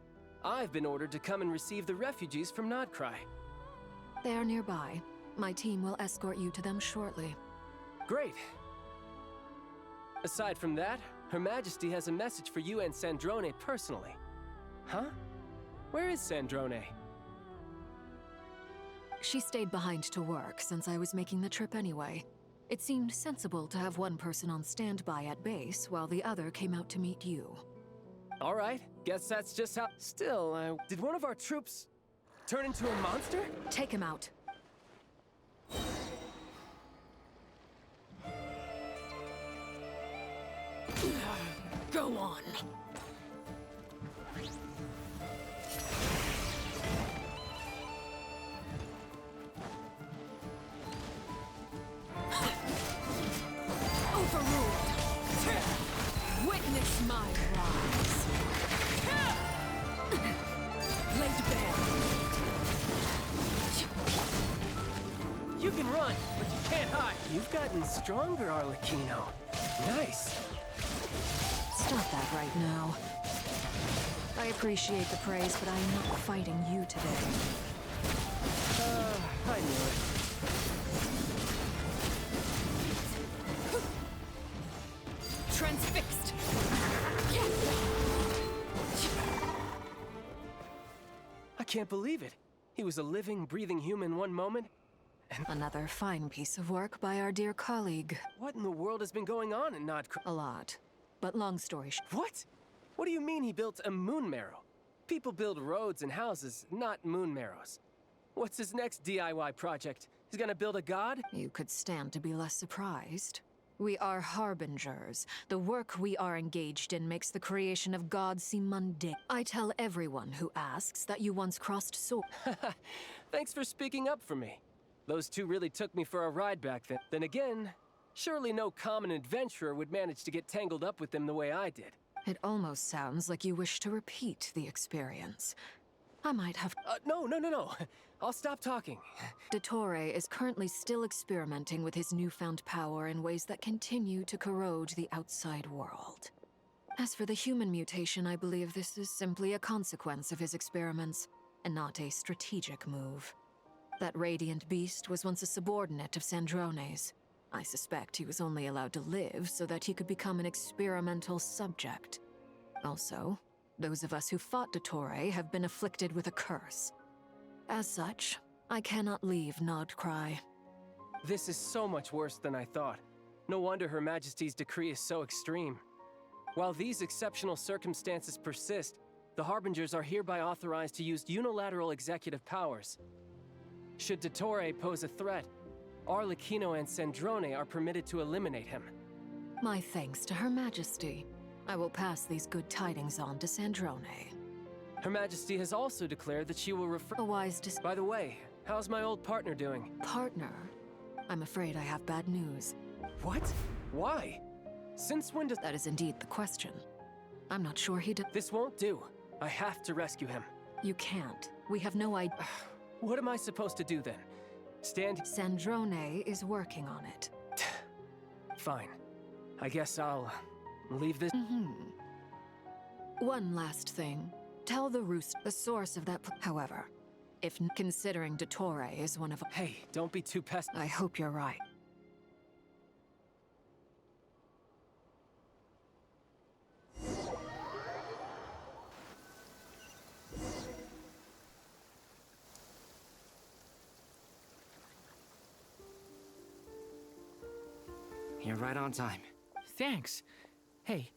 I've been ordered to come and receive the refugees from Nod-Krai. They are nearby. My team will escort you to them shortly. Great. Aside from that, Her Majesty has a message for you and Sandrone personally. Huh? Where is Sandrone? She stayed behind to work since I was making the trip anyway. It seemed sensible to have one person on standby at base while the other came out to meet you. All right, guess that's just how... Still, did one of our troops turn into a monster? Take him out. Go on. Overruled. Witness my rise. Laid bare. You can run, but you can't hide. You've gotten stronger, Arlecchino. Nice. Stop that right now. I appreciate the praise, but I am not fighting you today. I knew it. Transfixed. I can't believe it. He was a living, breathing human one moment, and... Another fine piece of work by our dear colleague. What in the world has been going on in Nod-Krai? A lot. But long story short... What? What do you mean he built a moon marrow? People build roads and houses, not moon marrows. What's his next DIY project? He's gonna build a god? You could stand to be less surprised. We are harbingers. The work we are engaged in makes the creation of gods seem mundane. I tell everyone who asks that you once crossed swords. Thanks for speaking up for me. Those two really took me for a ride back then. Then again, surely no common adventurer would manage to get tangled up with them the way I did. It almost sounds like you wish to repeat the experience. I might have... No. I'll stop talking. Dottore is currently still experimenting with his newfound power in ways that continue to corrode the outside world. As for the human mutation, I believe this is simply a consequence of his experiments, and not a strategic move. That radiant beast was once a subordinate of Sandrone's. I suspect he was only allowed to live so that he could become an experimental subject. Also, those of us who fought Dottore have been afflicted with a curse. As such, I cannot leave Nod-Krai. This is so much worse than I thought. No wonder Her Majesty's decree is so extreme. While these exceptional circumstances persist, the Harbingers are hereby authorized to use unilateral executive powers. Should Dottore pose a threat, Arlecchino and Sandrone are permitted to eliminate him. My thanks to Her Majesty. I will pass these good tidings on to Sandrone. Her Majesty has also declared that she will refer— A wise By the way, how's my old partner doing? Partner? I'm afraid I have bad news. What? Why? Since when does— That is indeed the question. I'm not sure he did— This won't do. I have to rescue him. You can't. We have no idea— What am I supposed to do then? Stand— Sandrone is working on it. Fine. I guess I'll Leave this. One last thing. Tell the roost the source of that. However, if considering Dottore is one of. Hey, don't be too pessimistic. I hope you're right. You're right on time. Thanks. Hey,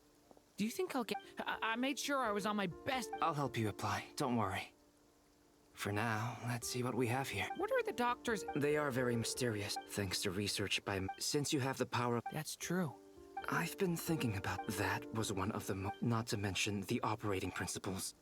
do you think I'll get... I made sure I was on my best... I'll help you apply, don't worry. For now, let's see what we have here. What are the doctors... They are very mysterious, thanks to research by... Since you have the power of... That's true. I've been thinking about that was one of the not to mention the operating principles.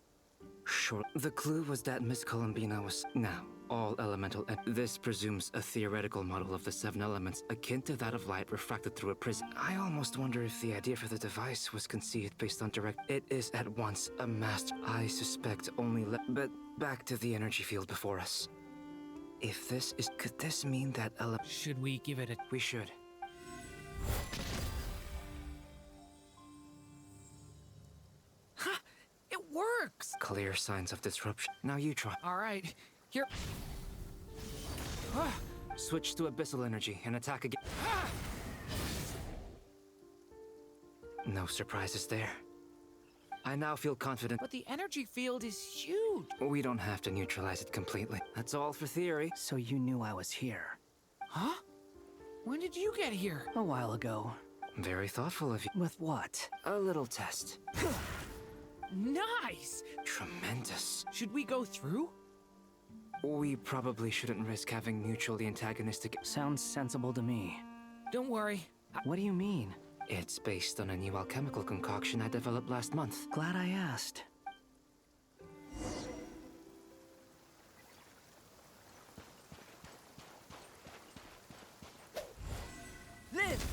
Sure, the clue was that Miss Columbina was... Now, all elemental... This presumes a theoretical model of the 7 elements akin to that of light refracted through a prism. I almost wonder if the idea for the device was conceived based on direct... It is at once a master... I suspect only... But back to the energy field before us. If this is... Could this mean that element... Should we give it a... We should. Ha! It works! Clear signs of disruption. Now you try. All right. Here... Switch to abyssal energy and attack again. No surprises there. I now feel confident. But the energy field is huge. We don't have to neutralize it completely. That's all for theory. So you knew I was here? Huh? When did you get here? A while ago. Very thoughtful of you. With what? A little test. Nice! Tremendous. Should we go through? We probably shouldn't risk having mutually antagonistic... Sounds sensible to me. Don't worry. What do you mean? It's based on a new alchemical concoction I developed last month. Glad I asked. Live!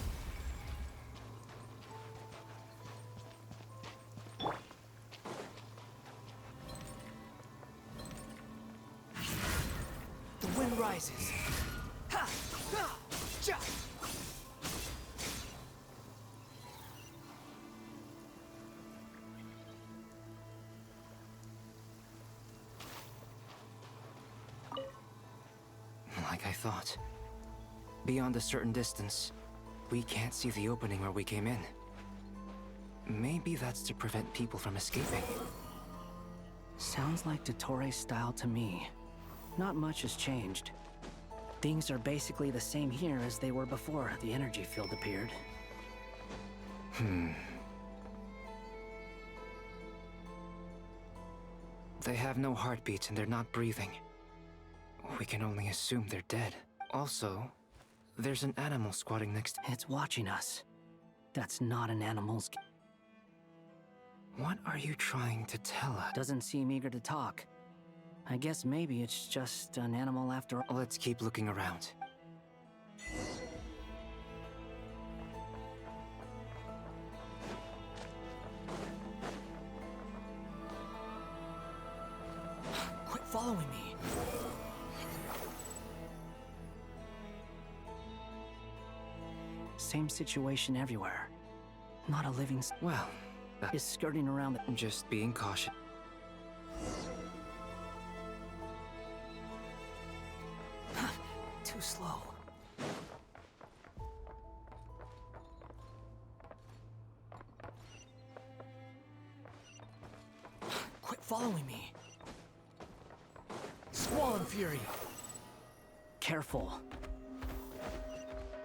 The wind rises. Ha! Ha! Ja! Like I thought. Beyond a certain distance, we can't see the opening where we came in. Maybe that's to prevent people from escaping. Sounds like Dottore's style to me. Not much has changed. Things are basically the same here as they were before the energy field appeared. They have no heartbeats and they're not breathing. We can only assume they're dead. Also, there's an animal squatting next. It's watching us. That's not an animal's... What are you trying to tell us? Doesn't seem eager to talk. I guess maybe it's just an animal after all. Let's keep looking around. Quit following me. Same situation everywhere. Not a living... Well, is skirting around the... Just being cautious. Too slow. Quit following me. Squall and Fury. Careful.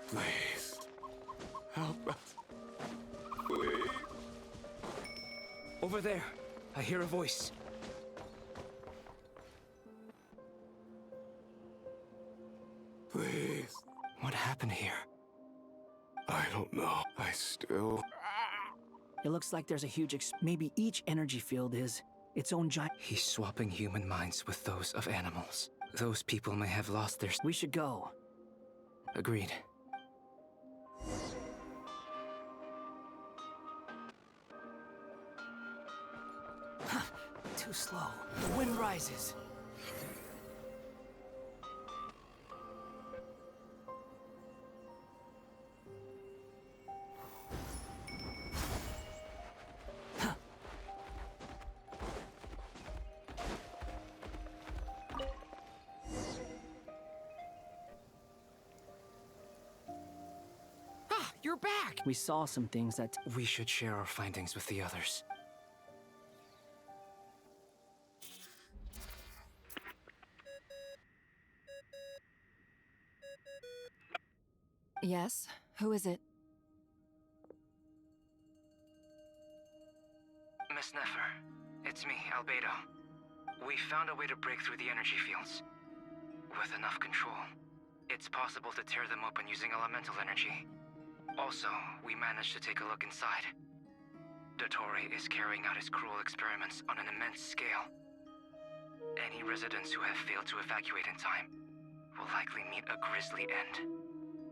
Please. Help us. Please. Over there. I hear a voice. Please. What happened here? I don't know. I still... It looks like there's a huge maybe each energy field is its own giant... He's swapping human minds with those of animals. Those people may have lost their... We should go. Agreed. Too slow. The wind rises. You're back! We saw some things that... We should share our findings with the others. Yes? Who is it? Miss Nefer, it's me, Albedo. We found a way to break through the energy fields. With enough control, it's possible to tear them open using elemental energy. Also, we managed to take a look inside. Dottore is carrying out his cruel experiments on an immense scale. Any residents who have failed to evacuate in time will likely meet a grisly end.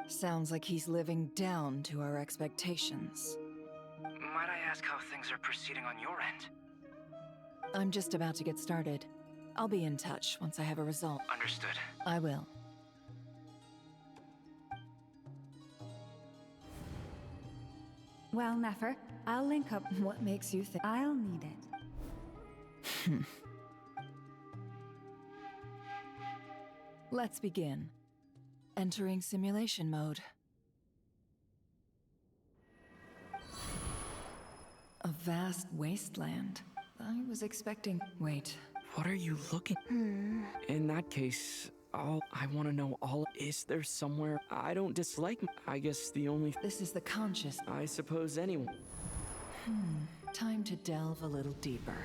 Sounds like he's living down to our expectations. Might I ask how things are proceeding on your end? I'm just about to get started. I'll be in touch once I have a result. Understood. I will. Well, Nefer, I'll link up. What makes you think I'll need it? Let's begin. Entering simulation mode. A vast wasteland. I was expecting... Wait. What are you looking? In that case, I want to know all. Is there somewhere I don't dislike? I guess the only. This is the conscious. I suppose anyone. Time to delve a little deeper.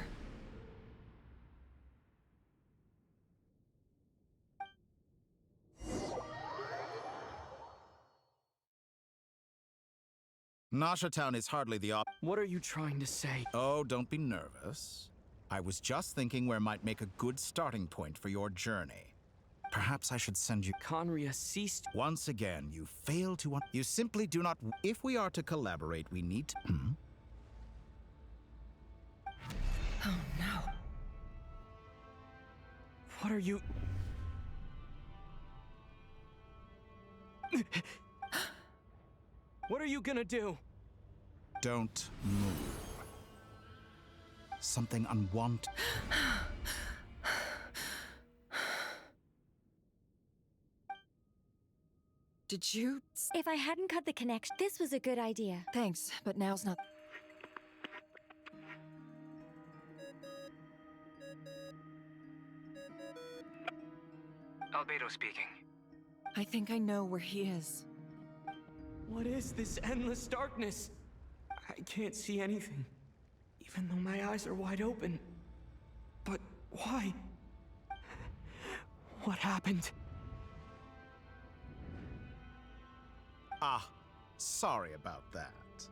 Nasha Town is hardly the What are you trying to say? Oh, don't be nervous. I was just thinking where might make a good starting point for your journey. Perhaps I should send you... Conria ceased... Once again, you fail to... You simply do not... If we are to collaborate, we need to... Oh, no. What are you... What are you gonna do? Don't move. Something unwanted. Did you... If I hadn't cut the connection, this was a good idea. Thanks, but now's not... Albedo speaking. I think I know where he is. What is this endless darkness? I can't see anything, even though my eyes are wide open. But why? What happened? Ah, sorry about that.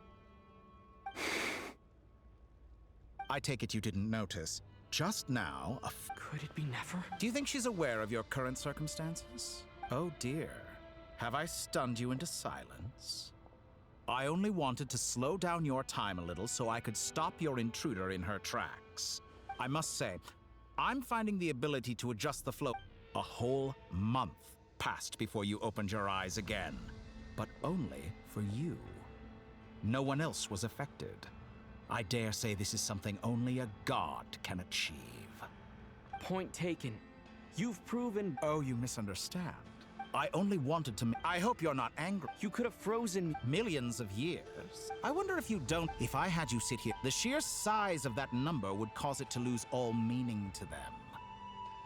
I take it you didn't notice. Just now, Could it be Nefer? Do you think she's aware of your current circumstances? Oh dear. Have I stunned you into silence? I only wanted to slow down your time a little so I could stop your intruder in her tracks. I must say, I'm finding the ability to adjust the flow. A whole month passed before you opened your eyes again. But only for you. No one else was affected. I dare say this is something only a god can achieve. Point taken. You've proven... Oh, you misunderstand. I only wanted to... I hope you're not angry. You could have frozen... Millions of years. I wonder if you don't... If I had you sit here, the sheer size of that number would cause it to lose all meaning to them.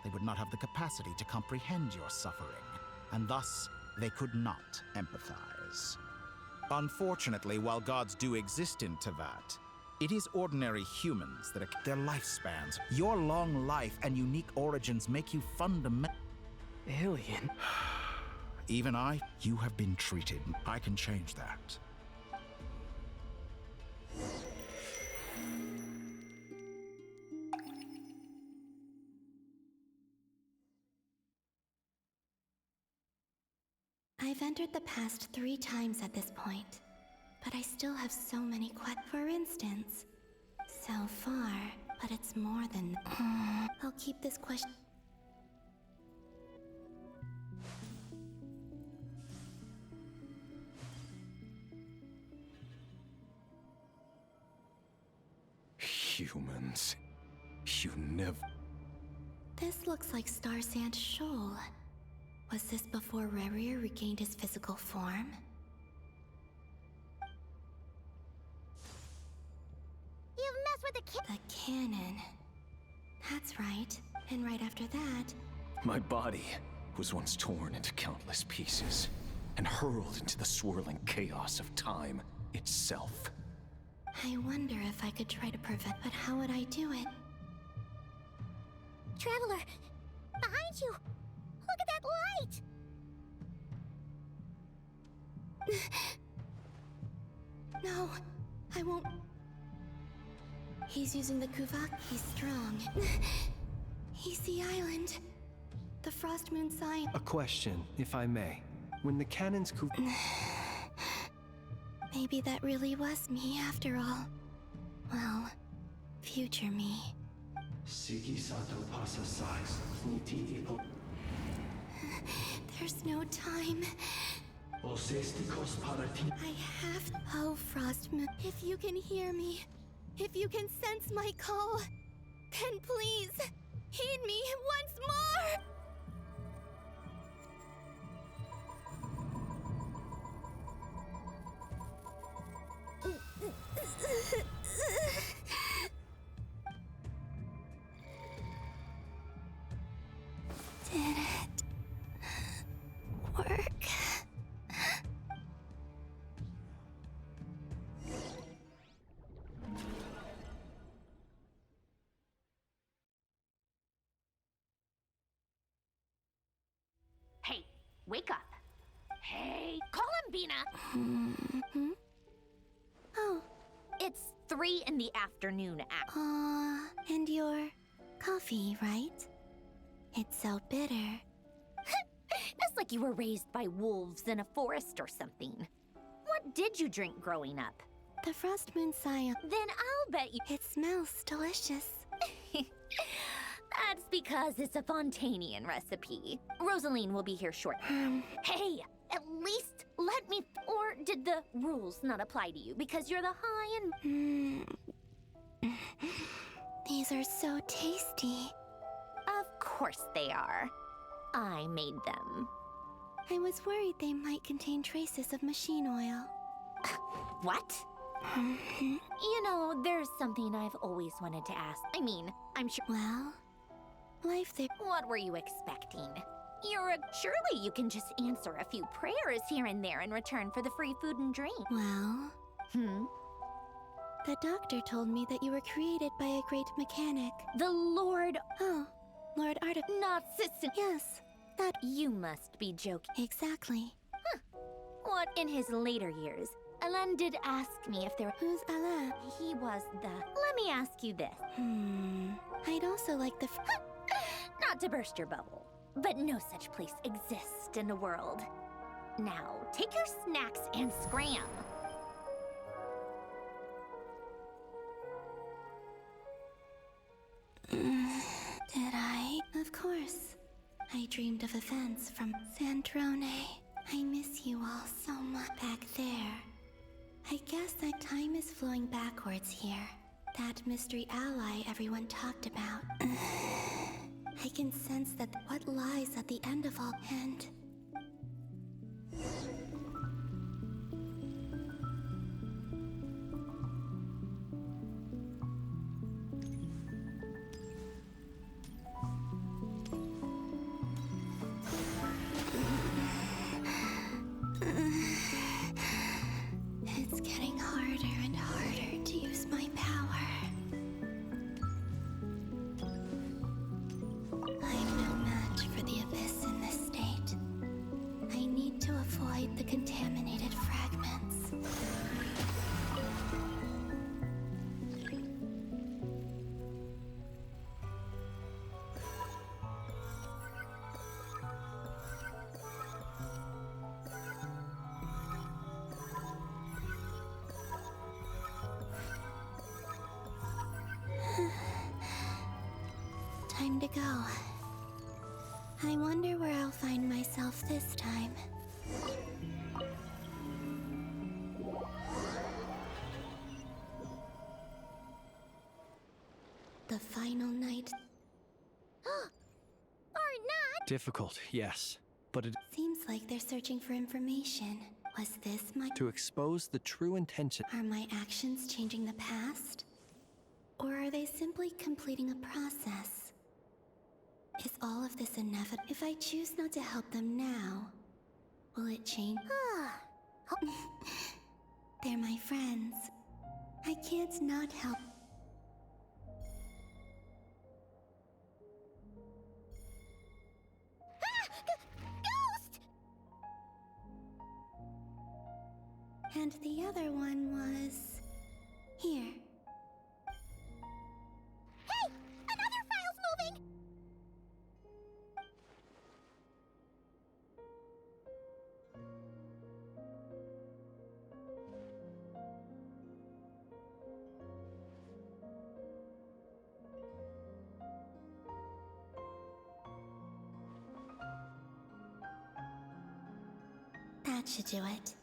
They would not have the capacity to comprehend your suffering, and thus they could not empathize. Unfortunately, while gods do exist in Tevat, it is ordinary humans that are their lifespans. Your long life and unique origins make you fundamental. Alien? Even you have been treated. I can change that. I've entered the past 3 times at this point, but I still have so many questions. For instance, so far, but it's more than... I'll keep this question... Humans. You never... This looks like Star Sand Shoal. Was this before Rerir regained his physical form? The cannon. That's right. And right after that... My body was once torn into countless pieces and hurled into the swirling chaos of time itself. I wonder if I could try to prevent, but how would I do it? Traveler, behind you! Look at that light! No, I won't. He's using the Kuvak. He's strong. He's the island. The Frost Moon Scion. A question, if I may. When the cannons Maybe that really was me after all. Well, future me. There's no time. I have... Oh, Frost Moon, if you can hear me, if you can sense my call, then please, heed me once more! Did it work? Hey, wake up. Hey, Columbina! Mm-hmm. Oh. It's 3 in the afternoon. And your coffee, right? It's so bitter. It's like you were raised by wolves in a forest or something. What did you drink growing up? The Frost Moon Scion. Then I'll bet you... It smells delicious. That's because it's a Fontanian recipe. Rosaline will be here shortly. Hey, at least let me... Or did the rules not apply to you because you're the high and... These are so tasty. Of course they are. I made them. I was worried they might contain traces of machine oil. What? You know, there's something I've always wanted to ask. I mean, I'm sure... Well, life there... What were you expecting? Surely you can just answer a few prayers here and there in return for the free food and drink. Well... The doctor told me that you were created by a great mechanic. The Lord... Oh, Lord Artif... Not Sisson... Yes, that... You must be joking. Exactly. What, in his later years, Alain did ask me if there... Who's Alain? He was the... Let me ask you this. I'd also like the... Not to burst your bubble, but no such place exists in the world. Now, take your snacks and scram. Did I? Of course. I dreamed of events from Sandrone. I miss you all so much back there. I guess that time is flowing backwards here. That mystery ally everyone talked about. I can sense that what lies at the end of all and... It's getting harder and harder to use my power. I'm no match for the Abyss in this state. I need to avoid the contaminated fragments. Time to go. I wonder where I'll find myself this time. The final night. Or not! Difficult, yes. But it... Seems like they're searching for information. Was this my... To expose the true intention... Are my actions changing the past? Or are they simply completing a process? Is all of this inevitable? If I choose not to help them now, will it change? They're my friends. I can't not help. Ghost! And the other one was... here. Hey! Another file's moving! That should do it.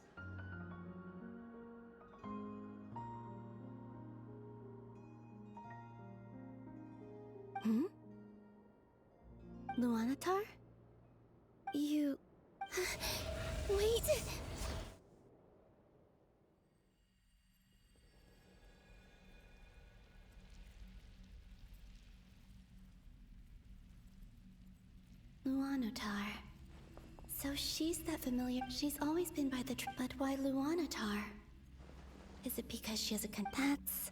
Hmm? Luanatar? You... Wait! Luanatar. So she's that familiar. She's always been by the but why Luanatar? Is it because she has a that's...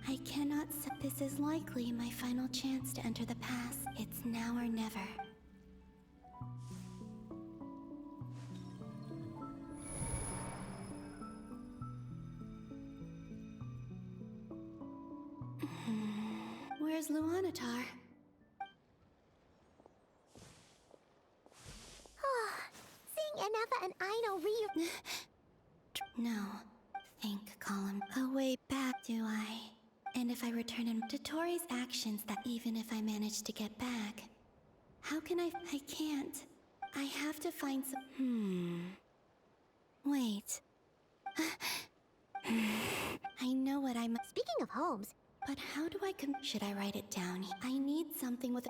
I cannot say this is likely my final chance to enter the past. It's now or never. Where's Luanatar? Seeing Enefa and Aino No. Think, Column. A way back, do I? And if I return in Dotori's actions that even if I manage to get back, how can I can't. I have to find some... Wait. I know what I'm... Speaking of homes... But how do I should I write it down? I need something with...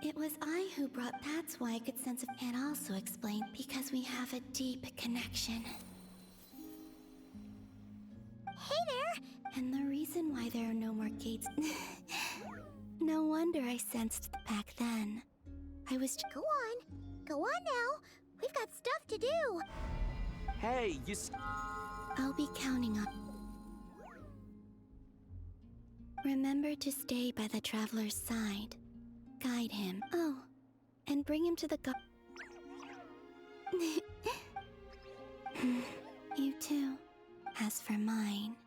It was I who brought... That's why I could sense it. And also explain because we have a deep connection. Hey there! And the reason why there are no more gates... No wonder I sensed back then. I was... Go on. Go on now. We've got stuff to do. Hey, I'll be counting on... Remember to stay by the traveler's side. Guide him. Oh, and bring him to the You too. As for mine...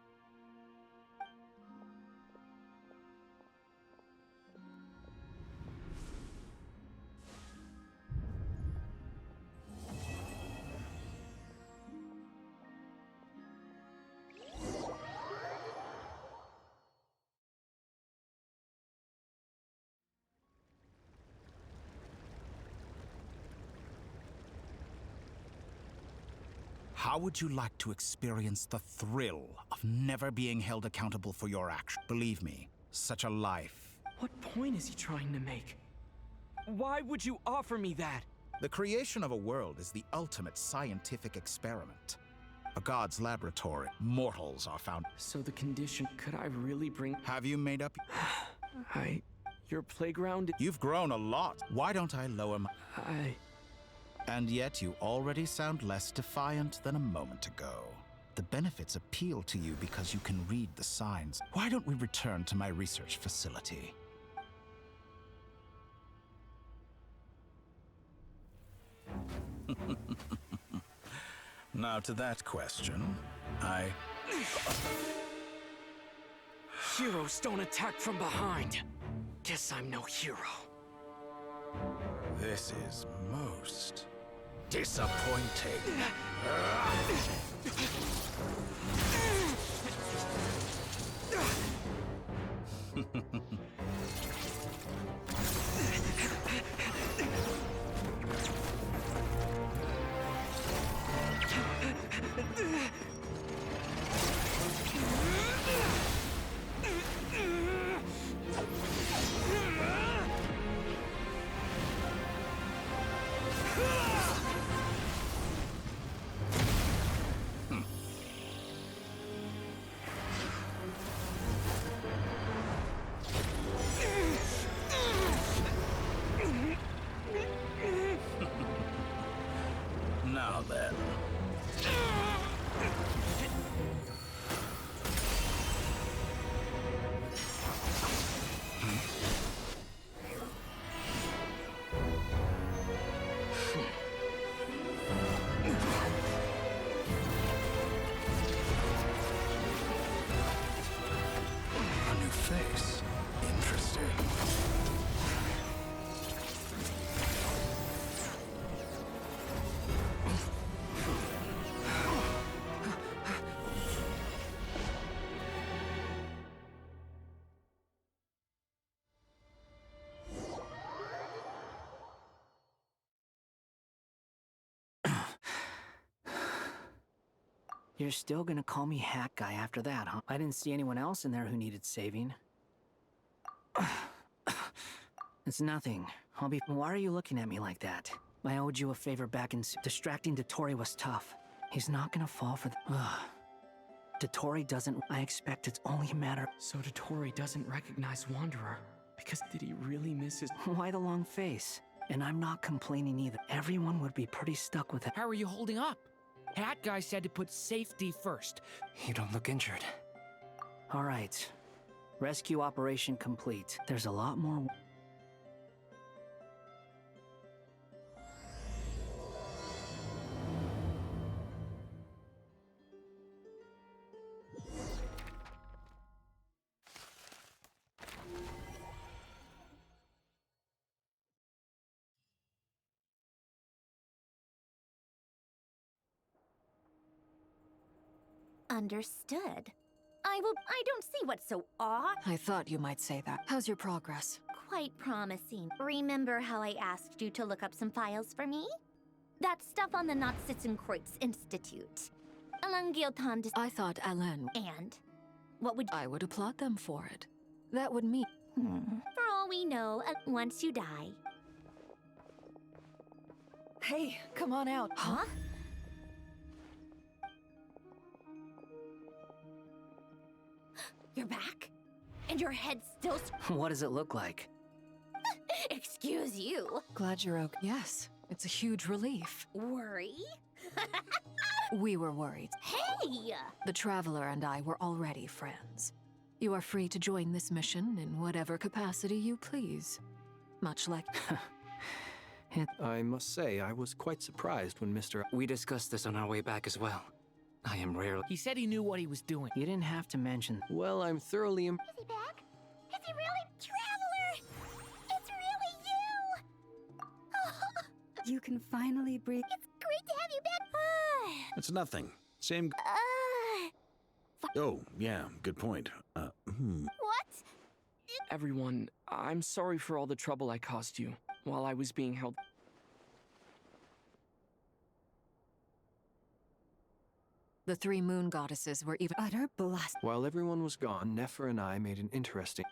How would you like to experience the thrill of never being held accountable for your actions? Believe me, such a life. What point is he trying to make? Why would you offer me that? The creation of a world is the ultimate scientific experiment. A god's laboratory. Mortals are found. So the condition, could I really bring... Have you made up... Your playground... You've grown a lot. Why don't I lower my... And yet you already sound less defiant than a moment ago. The benefits appeal to you because you can read the signs. Why don't we return to my research facility? Now to that question, Heroes don't attack from behind. Guess I'm no hero. This is most disappointing. Now then. A new face. Interesting. You're still gonna call me Hat Guy after that, huh? I didn't see anyone else in there who needed saving. It's nothing. Why are you looking at me like that? I owed you a favor back in... Distracting Dottore was tough. He's not gonna fall for the... Dottore doesn't... I expect it's only a matter... So Dottore doesn't recognize Wanderer. Because did he really miss his... Why the long face? And I'm not complaining either. Everyone would be pretty stuck with it. How are you holding up? Hat Guy said to put safety first. You don't look injured. All right. Rescue operation complete. There's a lot more... Understood. I don't see what's so odd. I thought you might say that. How's your progress? Quite promising. Remember how I asked you to look up some files for me? That stuff on the Nod-Krai Institute. I thought Alain. And? What would... I would applaud them for it. That would mean... For all we know, once you die... Hey, come on out. Huh? You're back? And your head's still... What does it look like? Excuse you. Glad you're okay. Yes, it's a huge relief. Worry? We were worried. Hey! The Traveler and I were already friends. You are free to join this mission in whatever capacity you please. Much like... I must say, I was quite surprised when Mr. We discussed this on our way back as well. I am rarely... He said he knew what he was doing. You didn't have to mention... Well, I'm thoroughly... Is he back? Is he really? Traveler! It's really you! You can finally breathe. It's great to have you back! It's nothing. Same... Oh, yeah, good point. What? Everyone, I'm sorry for all the trouble I caused you while I was being held... The three moon goddesses were even... Utter blast. While everyone was gone, Nefer and I made an interesting...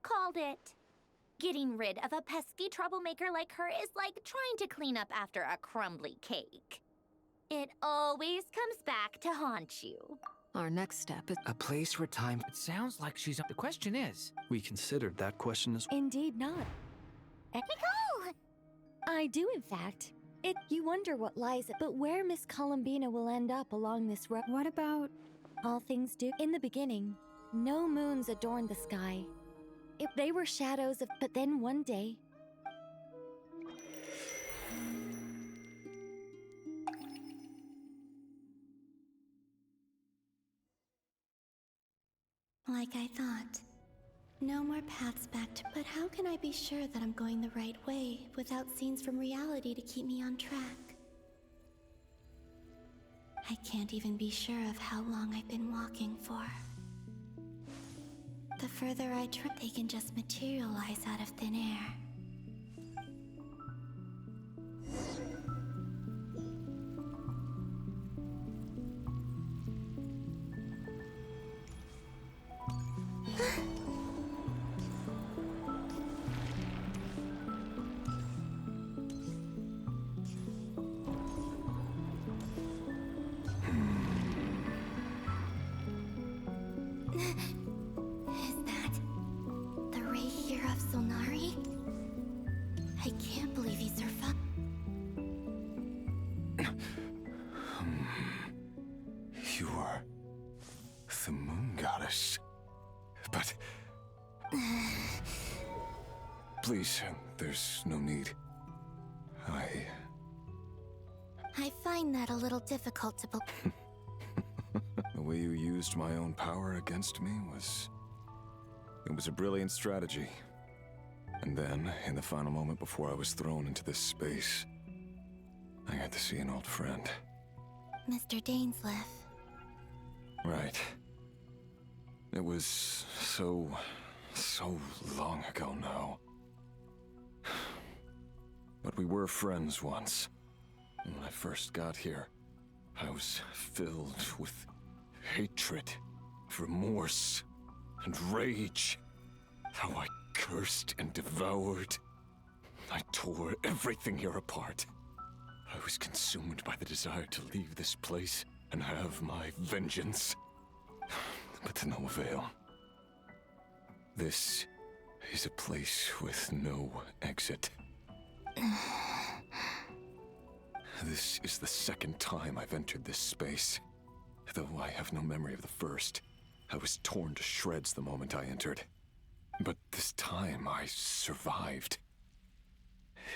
Called it. Getting rid of a pesky troublemaker like her is like trying to clean up after a crumbly cake. It always comes back to haunt you. Our next step is... A place where time... It sounds like she's... The question is... We considered that question as... Indeed not. Nicole! I do, in fact. You wonder what lies... But where Miss Columbina will end up along this road... What about... All things do... In the beginning, no moons adorned the sky. If they were shadows of, but then one day, like I thought. No more paths back to, but how can I be sure that I'm going the right way without scenes from reality to keep me on track? I can't even be sure of how long I've been walking for. The further I trip, they can just materialize out of thin air. Is that the ray here of Solnari? I can't believe he survived. You are the moon goddess. But please, there's no need. I find that a little difficult to believe. The way you used my own power against me was... It was a brilliant strategy. And then, in the final moment before I was thrown into this space, I got to see an old friend. Mr. Dainsleif. Right. It was so long ago now. But we were friends once. And when I first got here, I was filled with hatred, remorse, and rage. How I cursed and devoured. I tore everything here apart. I was consumed by the desire to leave this place and have my vengeance. But to no avail. This is a place with no exit. This is the second time I've entered this space. Though I have no memory of the first. I was torn to shreds the moment I entered. But this time I survived.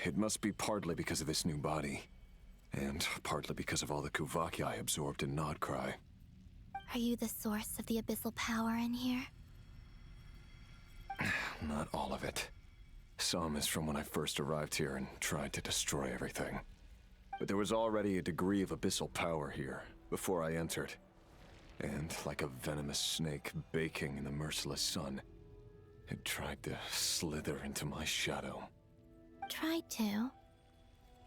It must be partly because of this new body. And partly because of all the Kuvaki I absorbed in Nod-Krai. Are you the source of the abyssal power in here? Not all of it. Some is from when I first arrived here and tried to destroy everything. But there was already a degree of abyssal power here, before I entered. And like a venomous snake baking in the merciless sun, it tried to slither into my shadow. Tried to?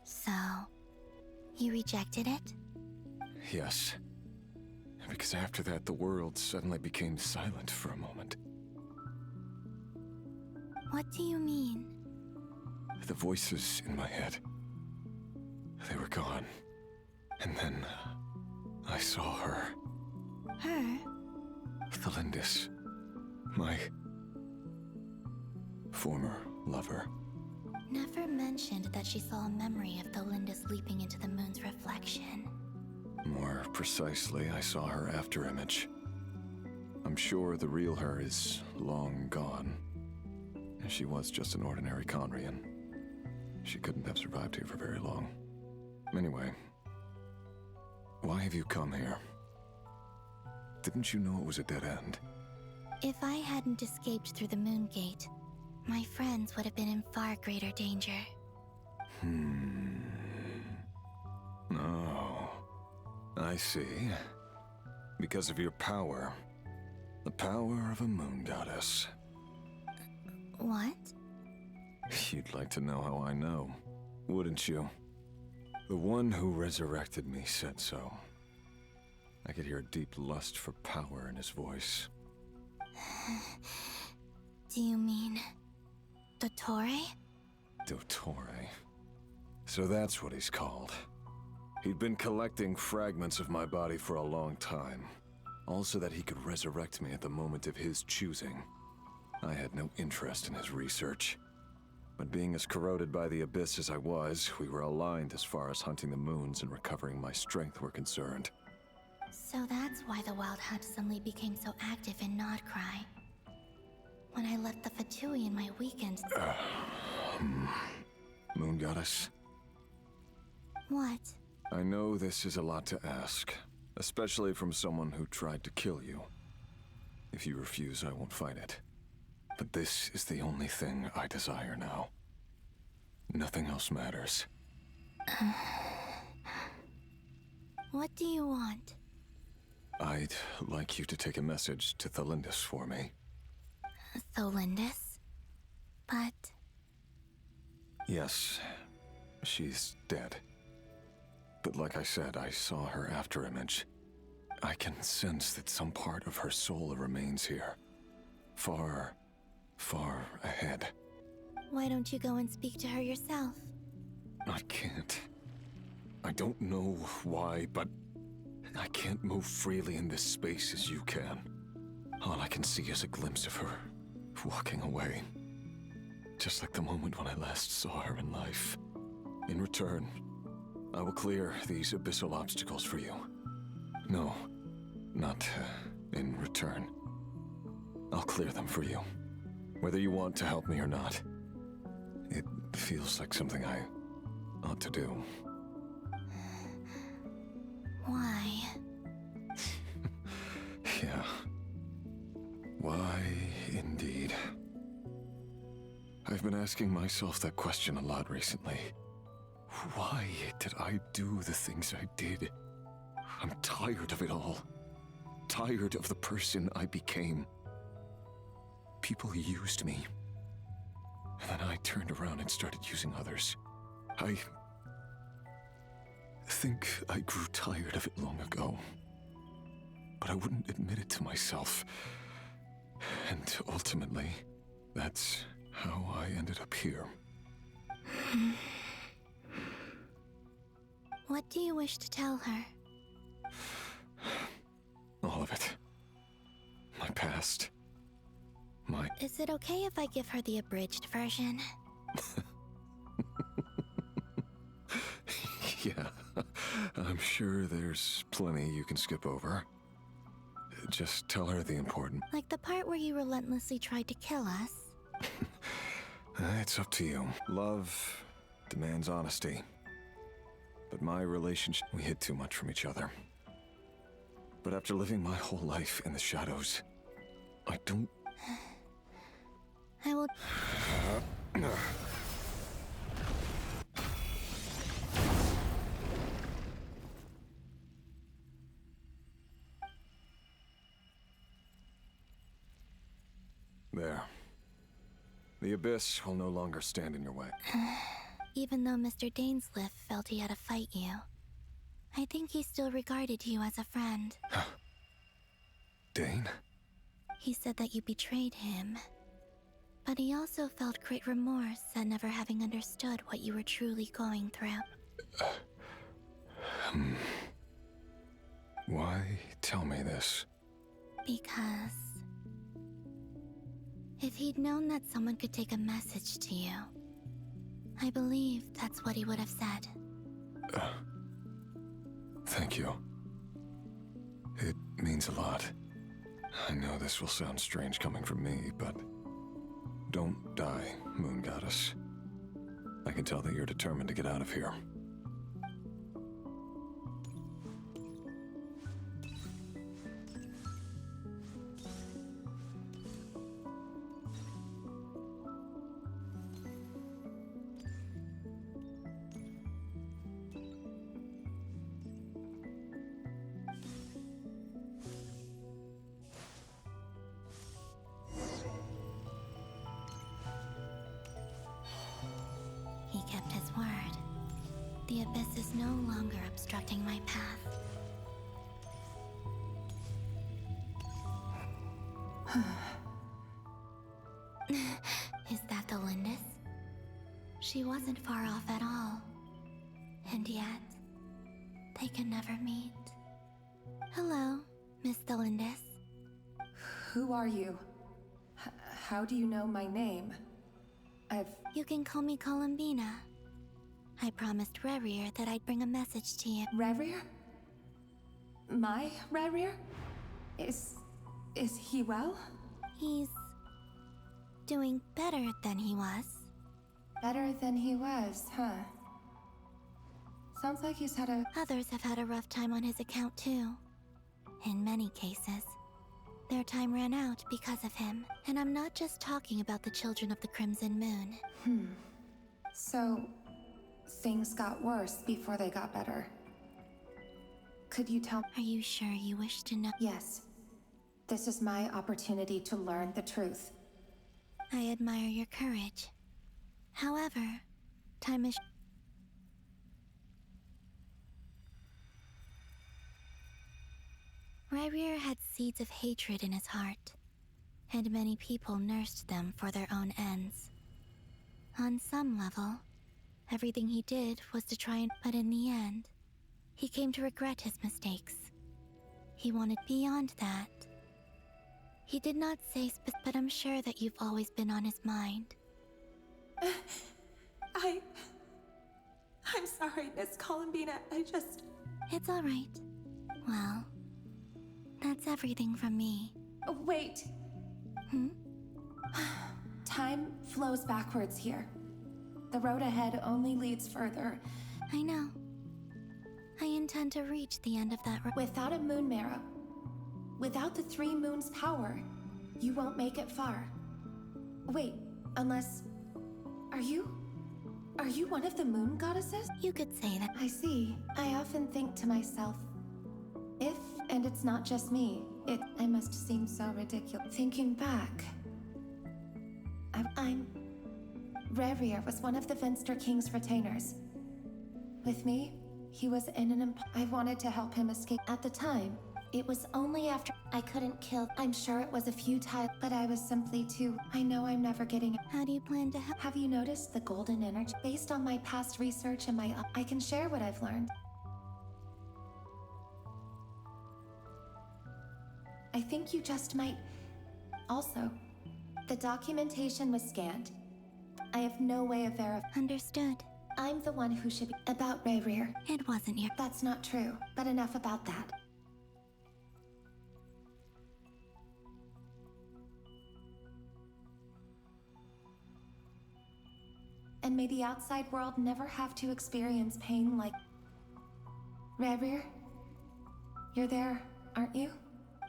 So, you rejected it? Yes. Because after that, the world suddenly became silent for a moment. What do you mean? The voices in my head, they were gone. And then I saw her. Her? Thelindis. My former lover. Never mentioned that she saw a memory of Thelindis leaping into the moon's reflection. More precisely, I saw her afterimage. I'm sure the real her is long gone. She was just an ordinary Conrian. She couldn't have survived here for very long. Anyway, why have you come here? Didn't you know it was a dead end? If I hadn't escaped through the moon gate, my friends would have been in far greater danger. Oh, I see. Because of your power. The power of a moon goddess. What? You'd like to know how I know, wouldn't you? The one who resurrected me said so. I could hear a deep lust for power in his voice. Do you mean... Dottore? Dottore. So that's what he's called. He'd been collecting fragments of my body for a long time. Also that he could resurrect me at the moment of his choosing. I had no interest in his research. But being as corroded by the abyss as I was, we were aligned as far as hunting the moons and recovering my strength were concerned. So that's why the Wild Hunt suddenly became so active in Nod-Krai. when I left the Fatui in my weekend. Moon Goddess, What? I know this is a lot to ask, especially from someone who tried to kill you. If you refuse, I won't fight it. But this is the only thing I desire now. Nothing else matters. What do you want? I'd like you to take a message to Thalindis for me. Tholindis? But... Yes, she's dead. But like I said, I saw her after image. I can sense that some part of her soul remains here. Far, far ahead. why don't you go and speak to her yourself? I can't. I don't know why, but I can't move freely in this space as you can. All I can see is a glimpse of her, walking away. Just like the moment when I last saw her in life. In return, I will clear these abyssal obstacles for you. No, not in return. I'll clear them for you, whether you want to help me or not. It feels like something I ought to do. Why? Yeah. Why, indeed. I've been asking myself that question a lot recently. Why did I do the things I did? I'm tired of it all. Tired of the person I became. People used me. And then I turned around and started using others. I think I grew tired of it long ago. But I wouldn't admit it to myself. And ultimately, that's how I ended up here. What do you wish to tell her? All of it. My past. My... Is it okay if I give her the abridged version? Yeah, I'm sure there's plenty you can skip over. Just tell her the important... Like the part where you relentlessly tried to kill us? It's up to you. Love demands honesty. But my relationship, we hid too much from each other. But after living my whole life in the shadows, I don't... I will... There. The Abyss will no longer stand in your way. Even though Mr. Dainsliff felt he had to fight you, I think he still regarded you as a friend. Dane? He said that you betrayed him. But he also felt great remorse at never having understood what you were truly going through. Why tell me this? Because... if he'd known that someone could take a message to you, I believe that's what he would have said. Thank you. It means a lot. I know this will sound strange coming from me, but... don't die, Moon Goddess. I can tell that you're determined to get out of here. He kept his word. The Abyss is no longer obstructing my path. Is that the Lindis? She wasn't far off at all. And yet, they can never meet. Hello, Miss Thalindis. Who are you? How do you know my name? You can call me Columbina. I promised Rerir that I'd bring a message to you. Rerir? My Rerir? Is he well? He's Doing better than he was. Better than he was, huh? Sounds like he's had a... Others have had a rough time on his account too. In many cases, their time ran out because of him. And I'm not just talking about the children of the Crimson Moon. So, things got worse before they got better. Could you tell... Are you sure you wish to know? Yes. This is my opportunity to learn the truth. I admire your courage. However, time is... Ryrir had seeds of hatred in his heart, and many people nursed them for their own ends. On some level, everything he did was to try and... But in the end, he came to regret his mistakes. He wanted beyond that. He did not say but I'm sure that you've always been on his mind. I'm sorry, Miss Columbina. I just... It's all right. Well, that's everything from me. Wait. Time flows backwards here. The road ahead only leads further. I know. I intend to reach the end of that road. Without a moon marrow, without the 3 moons' power, you won't make it far. Wait, unless... Are you one of the moon goddesses? You could say that. I see. I often think to myself, if, and it's not just me, I must seem so ridiculous. Thinking back, Ryrir was one of the Venster King's retainers. With me, he was in an I wanted to help him escape. At the time, it was only after I couldn't kill. I'm sure it was a few times, but I was simply too... I know I'm never getting it. How do you plan to help? Have you noticed the golden energy? Based on my past research and I can share what I've learned. I think you just might... Also, the documentation was scanned. I have no way of verifying. Understood. I'm the one who should be... About Ryrir. It wasn't your... That's not true, but enough about that. And may the outside world never have to experience pain like... Ryrir? You're there, aren't you?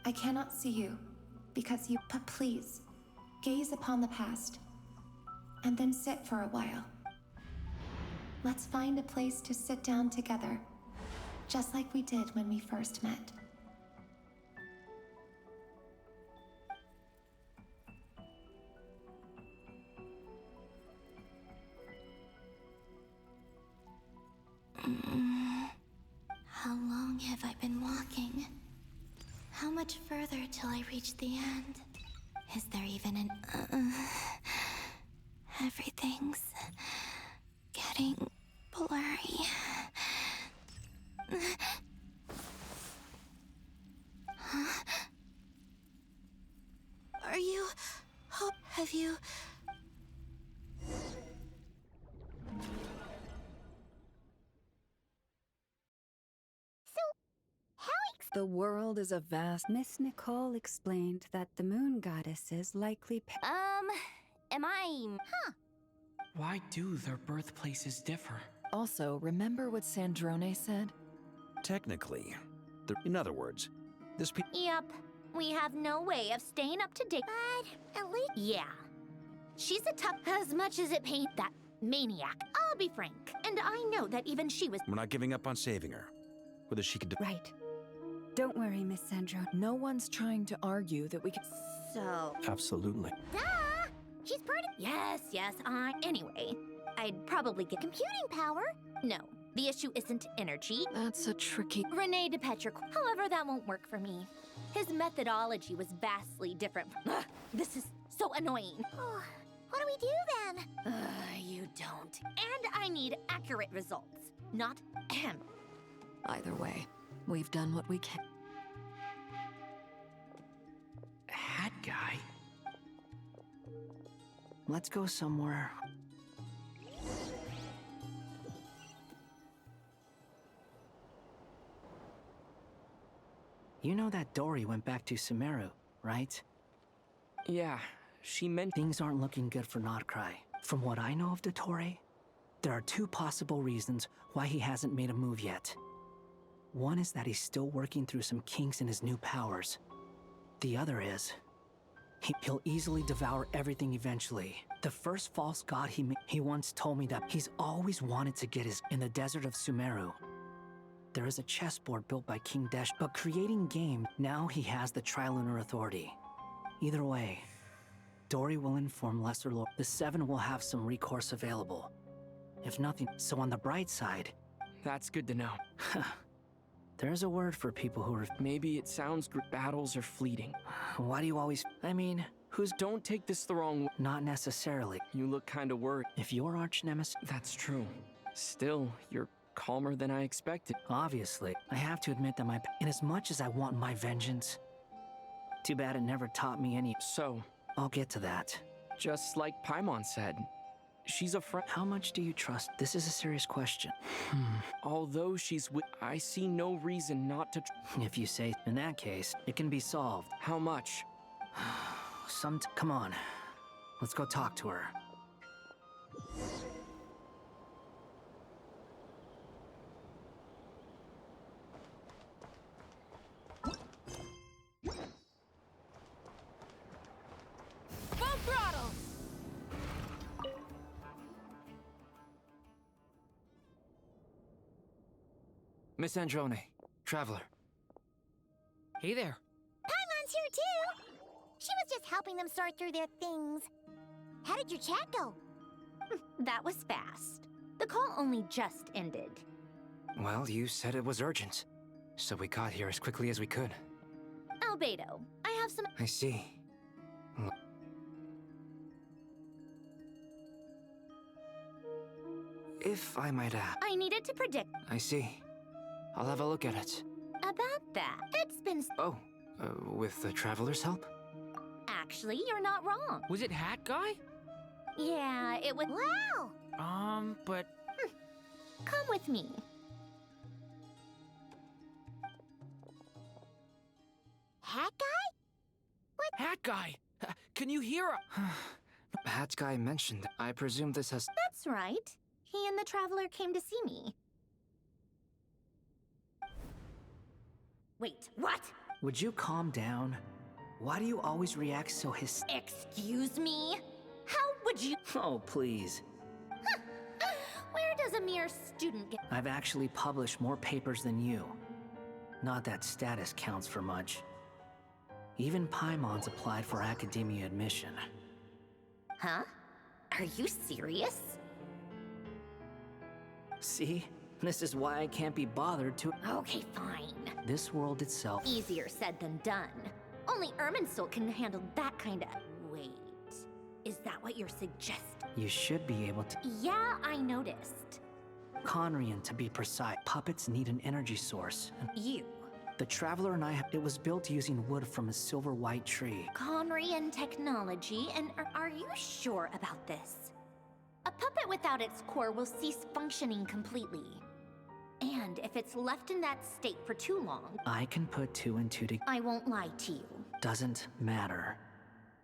I cannot see you, because you... But please, gaze upon the past, and then sit for a while. Let's find a place to sit down together, just like we did when we first met. How long have I been walking? How much further till I reach the end? Is there even an... Everything's... getting blurry. Huh? Are you... Have you... The world is a vast... Miss Nicole explained that the moon goddesses likely... Am I... Huh. Why do their birthplaces differ? Also, remember what Sandrone said? Technically. In other words, this Yep. We have no way of staying up to date. But at least... Yeah. She's a tough... As much as it pained that maniac. I'll be frank. And I know that even she was... We're not giving up on saving her. Whether she could... Right. Don't worry, Miss Sandro. No one's trying to argue that we can... So... Absolutely. Duh! She's pretty... Yes, Anyway, I'd probably get computing power. No, the issue isn't energy. That's a tricky... Rene de Petric. However, that won't work for me. His methodology was vastly different. Ugh, this is so annoying. What do we do then? You don't. And I need accurate results, not ahem. Either way, we've done what we can. Hat guy? Let's go somewhere. You know that Dory went back to Sumeru, right? Yeah, she meant things aren't looking good for Nod-Krai. From what I know of Dottore, there are two possible reasons why he hasn't made a move yet. One is that he's still working through some kinks in his new powers. The other is, he'll easily devour everything eventually. The first false god he once told me that he's always wanted to get his in the desert of Sumeru. There is a chessboard built by King Desh, but creating game, now he has the Trilunar Authority. Either way, Dory will inform Lesser Lord. The Seven will have some recourse available. If nothing, so on the bright side... That's good to know. There's a word for people who are... Maybe it sounds battles are fleeting. Why do you always... I mean, Don't take this the wrong way. Not necessarily. You look kinda worried. If your arch nemesis... That's true. Still, you're calmer than I expected. Obviously. I have to admit that in as much as I want my vengeance... Too bad it never taught me any... So... I'll get to that. Just like Paimon said, she's a friend. How much do you trust? This is a serious question. Although she's I see no reason not to. If you say, in that case, it can be solved. How much? Come on. Let's go talk to her. Miss Androne, Traveler. Hey there. Paimon's here too! She was just helping them sort through their things. How did your chat go? That was fast. The call only just ended. Well, you said it was urgent, so we got here as quickly as we could. Albedo, I have some... I see. If I might ask... I needed to predict... I see. I'll have a look at it. About that, it's been... Oh, with the Traveler's help? Actually, you're not wrong. Was it Hat Guy? Yeah, it was... Wow! But... Come with me. Hat Guy? What? Hat Guy! Can you hear her? Hat Guy mentioned. I presume this has... That's right. He and the Traveler came to see me. Wait, what? Would you calm down? Why do you always react so Excuse me? How would you... Oh, please. Where does a mere student get... I've actually published more papers than you. Not that status counts for much. Even Paimon's applied for academia admission. Huh? Are you serious? See? This is why I can't be bothered to... Okay, fine. This world itself... Easier said than done. Only Irminsul can handle that kind of... Wait. Is that what you're suggesting? You should be able to... Yeah, I noticed. Conrian, to be precise. Puppets need an energy source. You. The Traveler and I... It was built using wood from a silver white tree. Conrian technology, and are you sure about this? A puppet without its core will cease functioning completely. And if it's left in that state for too long... I can put two and two together. I won't lie to you. Doesn't matter.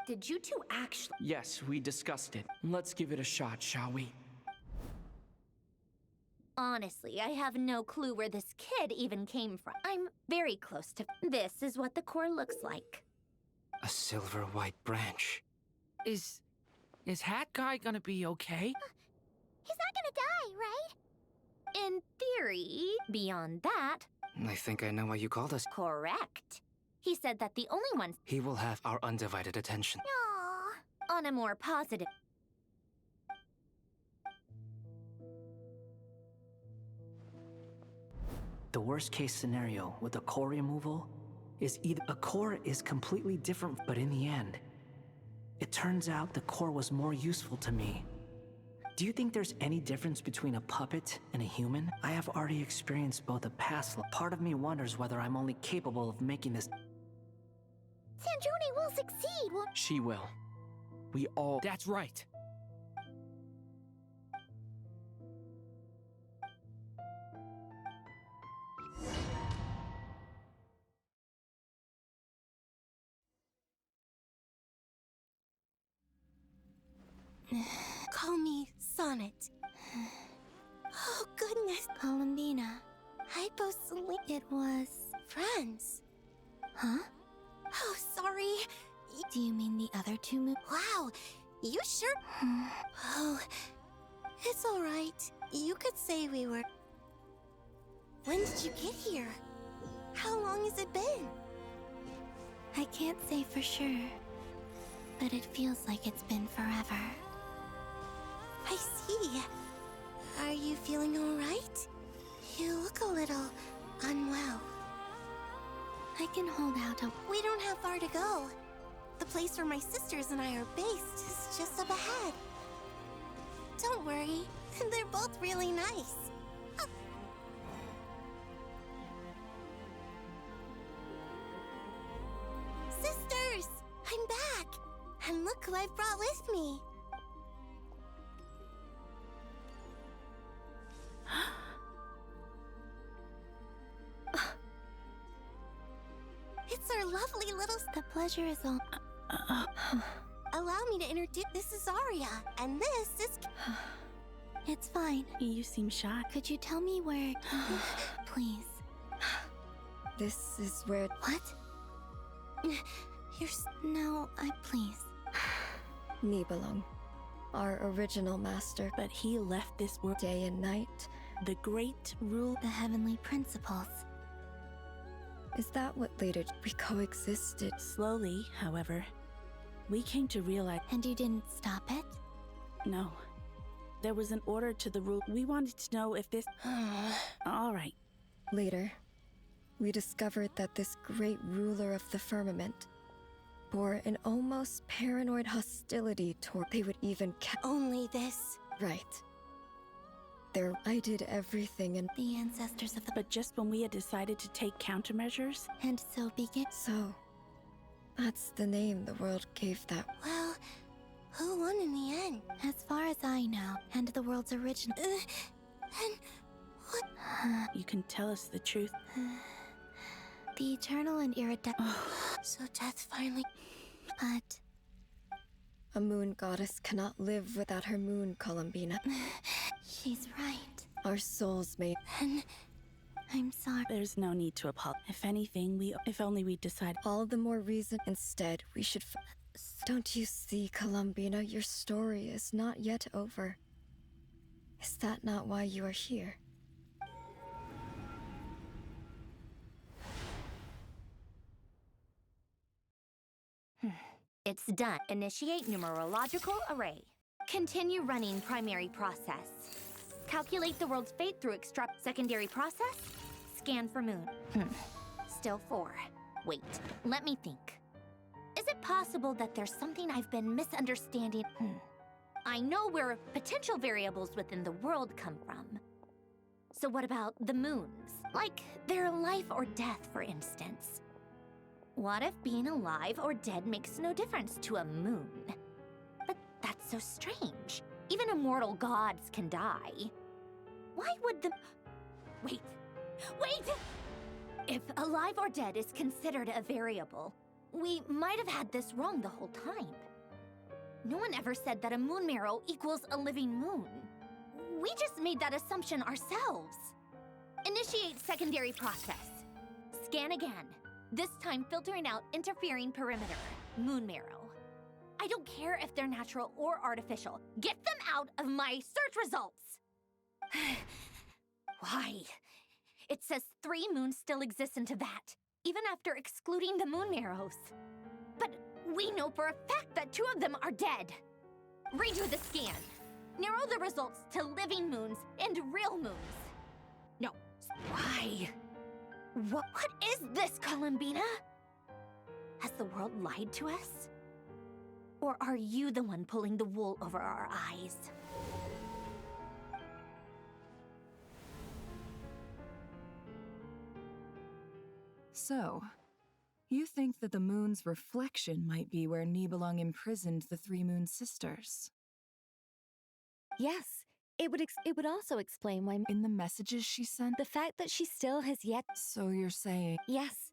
Did you two actually... Yes, we discussed it. Let's give it a shot, shall we? Honestly, I have no clue where this kid even came from. I'm very close to... This is what the core looks like. A silver white branch. Is Hat Guy gonna be okay? He's not gonna die, right? In theory. Beyond that... I think I know why you called us. Correct. He said that the only ones... He will have our undivided attention. Aww. On a more positive... The worst case scenario with the core removal is either a core is completely different, but in the end, it turns out the core was more useful to me. Do you think there's any difference between a puppet and a human? I have already experienced both a past life. Part of me wonders whether I'm only capable of making this. Sandrone will succeed, She will. We all... That's right. Call me Sonnet. Oh, goodness. Columbina. Hyposleep. It was... Friends. Huh? Oh, sorry. Do you mean the other two moons? Wow, you sure? Oh, it's all right. You could say we were... When did you get here? How long has it been? I can't say for sure, but it feels like it's been forever. I see. Are you feeling all right? You look a little unwell. I can hold out a... We don't have far to go. The place where my sisters and I are based is just up ahead. Don't worry, they're both really nice. Sisters! I'm back! And look who I've brought with me. It's our lovely little... The pleasure is all... Allow me to introduce... This is Arya, and this is... It's fine. You seem shocked. Could you tell me where... Please. This is where... What? No, please. Nibelung, our original master. But he left this world. Day and night. The great rule. The heavenly principles. Is that what later we coexisted? Slowly, however, we came to realize... And you didn't stop it? No. There was an order to the rule. We wanted to know if this... All right. Later, we discovered that this great ruler of the firmament bore an almost paranoid hostility toward... They would even... Only this. Right. I did everything and... The ancestors of the... But just when we had decided to take countermeasures... And so begin... So, that's the name the world gave that... Well, who won in the end? As far as I know, and the world's original... And what? You can tell us the truth. The eternal and irredeemable... So death finally... But... A moon goddess cannot live without her moon, Columbina. She's right. Our souls may... And... I'm sorry. There's no need to apologize. If anything, if only we decide... All the more reason instead we should... Don't you see, Columbina, your story is not yet over. Is that not why you are here? It's done. Initiate numerological array. Continue running primary process. Calculate the world's fate through extract secondary process. Scan for moon. Still 4. Wait, let me think. Is it possible that there's something I've been misunderstanding? I know where potential variables within the world come from. So what about the moons? Like their life or death, for instance. What if being alive or dead makes no difference to a moon? But that's so strange. Even immortal gods can die. Why would the... Wait! If alive or dead is considered a variable, we might have had this wrong the whole time. No one ever said that a moon marrow equals a living moon. We just made that assumption ourselves. Initiate secondary process. Scan again. This time filtering out interfering perimeter, moon marrow. I don't care if they're natural or artificial. Get them out of my search results! Why? It says 3 moons still exist into that, even after excluding the moon marrows. But we know for a fact that 2 of them are dead. Redo the scan. Narrow the results to living moons and real moons. No, why? What is this, Columbina? Has the world lied to us? Or are you the one pulling the wool over our eyes? So, you think that the moon's reflection might be where Nibelung imprisoned the 3 moon sisters? Yes. It would also explain why... In the messages she sent? The fact that she still has yet... So you're saying... Yes.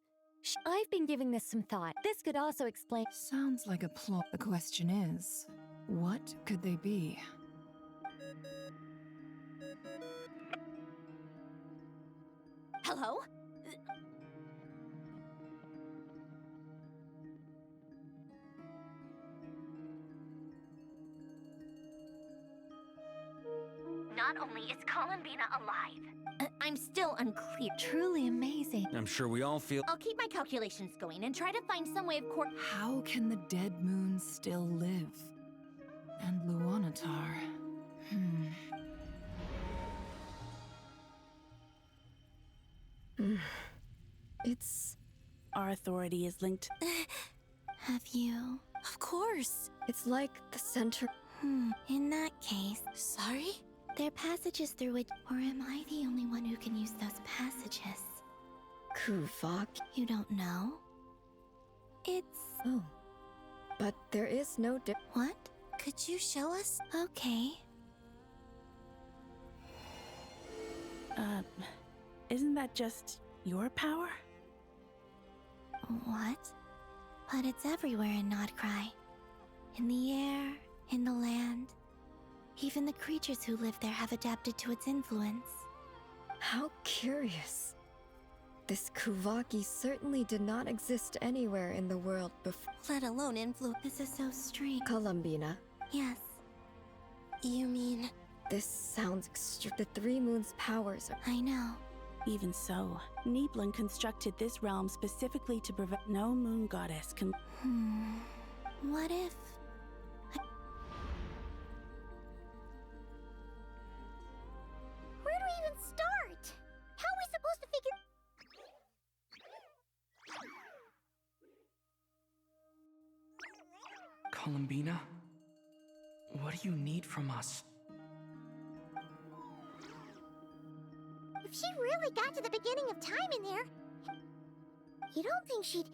I've been giving this some thought. This could also explain... Sounds like a plot. The question is, What could they be? Hello? Not only is Columbina alive, I'm still unclear. Truly amazing. I'm sure we all feel. I'll keep my calculations going and try to find some way of How can the dead moon still live? And Luanatar. It's... Our authority is linked. Have you? Of course. It's like the center. In that case, Sorry? there are passages through which, or am I the only one who can use those passages? Kuvak. You don't know? It's... Oh. But there is no What? Could you show us? Okay. Isn't that just your power? What? But it's everywhere in Nod-Krai. In the air, in the land. Even the creatures who live there have adapted to its influence. How curious. This Kuvaki certainly did not exist anywhere in the world before. Let alone influence. This is so strange. Columbina. Yes. You mean... This sounds The Three Moons' powers are... I know. Even so, Niblin constructed this realm specifically to prevent no moon goddess can... What if... Where do we even start? How are we supposed to figure... Columbina? What do you need from us? If she really got to the beginning of time in there, you don't think she'd...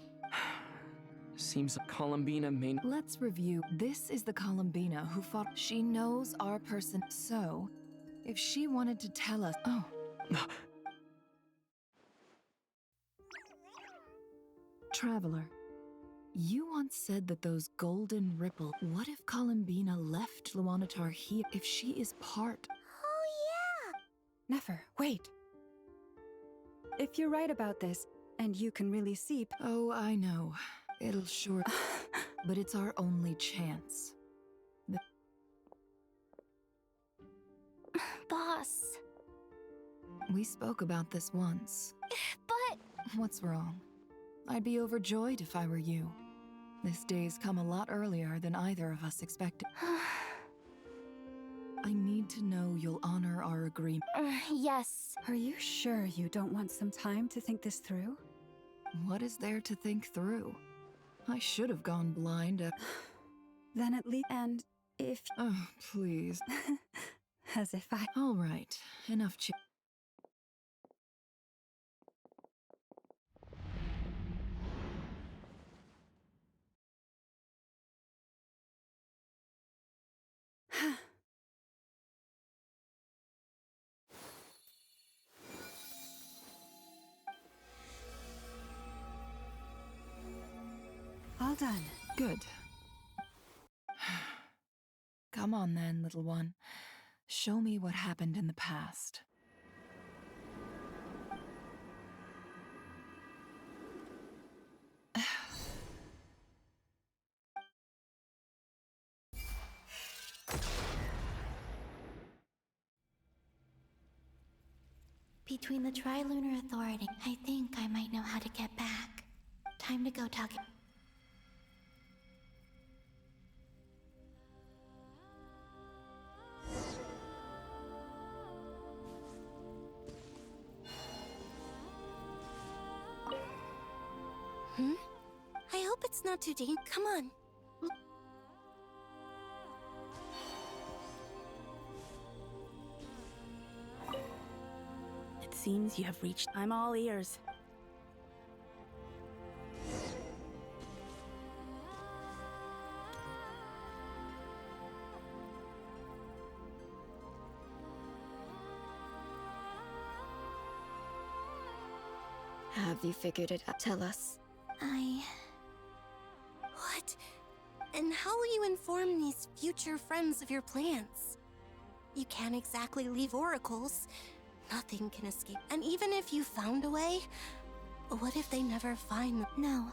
Seems Columbina may... Let's review. This is the Columbina who fought. She knows our person. So, if she wanted to tell us... Oh. Traveler, you once said that those golden ripple... What if Columbina left Luanatar here? If she is part... Oh, yeah! Never. Wait. If you're right about this, and you can really see... Oh, I know. It'll sure... But it's our only chance. Boss. We spoke about this once. But... What's wrong? I'd be overjoyed if I were you. This day's come a lot earlier than either of us expected. I need to know you'll honor our agreement. Yes. Are you sure you don't want some time to think this through? What is there to think through? I should have gone blind at... Then at least... And if... Oh, please. As if I... All right. Enough ch... All done. Good. Come on then, little one. Show me what happened in the past. Between the Tri-Lunar Authority, I think I might know how to get back. Time to go talk. I hope it's not too deep. Come on. It seems you have reached... I'm all ears. Have you figured it out? Tell us. I... What And how will you inform these future friends of your plans? You can't exactly leave oracles. Nothing can escape. And even if you found a way, what if they never find them? No,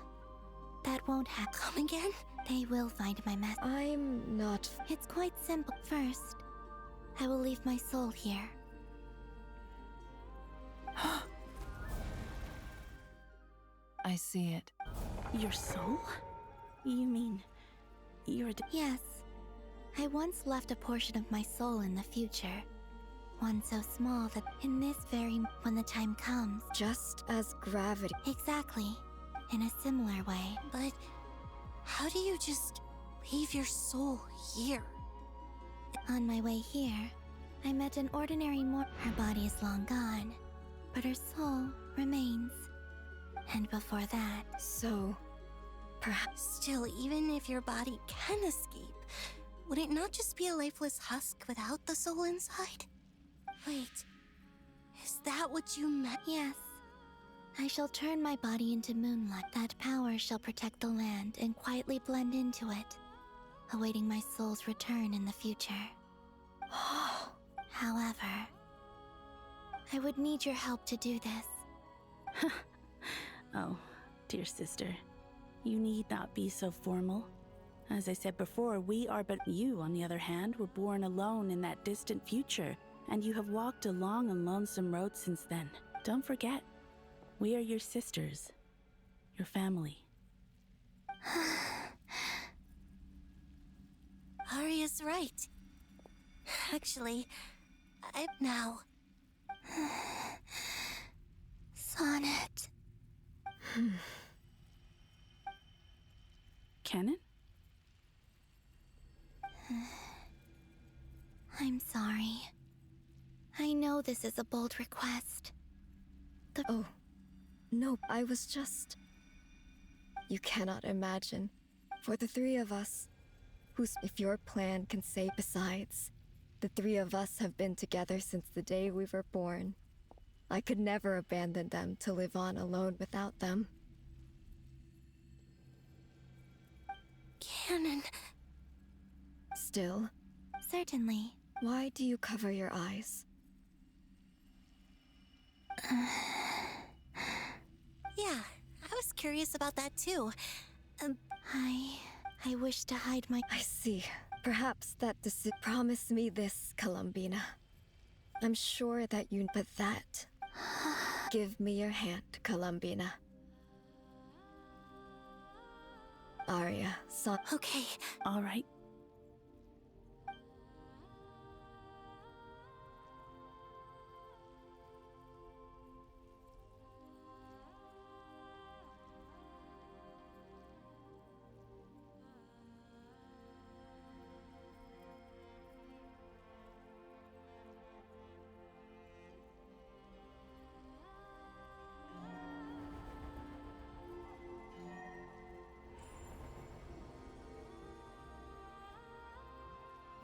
that won't happen. Come again? They will find my mess. I'm not. It's quite simple. First, I will leave my soul here. I see it. Your soul? You mean you're Yes. I once left a portion of my soul in the future. One so small that in this very when the time comes. Just as gravity. Exactly. In a similar way. But how do you just leave your soul here? On my way here, I met an ordinary Her body is long gone, but her soul remains. And before that... So... perhaps... Still, even if your body can escape, would it not just be a lifeless husk without the soul inside? Wait, is that what you meant? Yes. I shall turn my body into moonlight. That power shall protect the land and quietly blend into it, awaiting my soul's return in the future. However, I would need your help to do this. Oh, dear sister, you need not be so formal. As I said before, we are but you, on the other hand, were born alone in that distant future, and you have walked a long and lonesome road since then. Don't forget, we are your sisters, your family. Arya's right. Actually, I'm now... Sonnet. Canon? I'm sorry. I know this is a bold request. Oh, no, I was just... You cannot imagine. For the three of us, if your plan can say besides, the three of us have been together since the day we were born. I could never abandon them to live on alone without them. Canon. Still? Certainly. Why do you cover your eyes? Yeah, I was curious about that too. I wish to hide my... I see. Perhaps that promise me this, Columbina. I'm sure that you... But that... Give me your hand, Columbina. Arya, son... Okay. All right.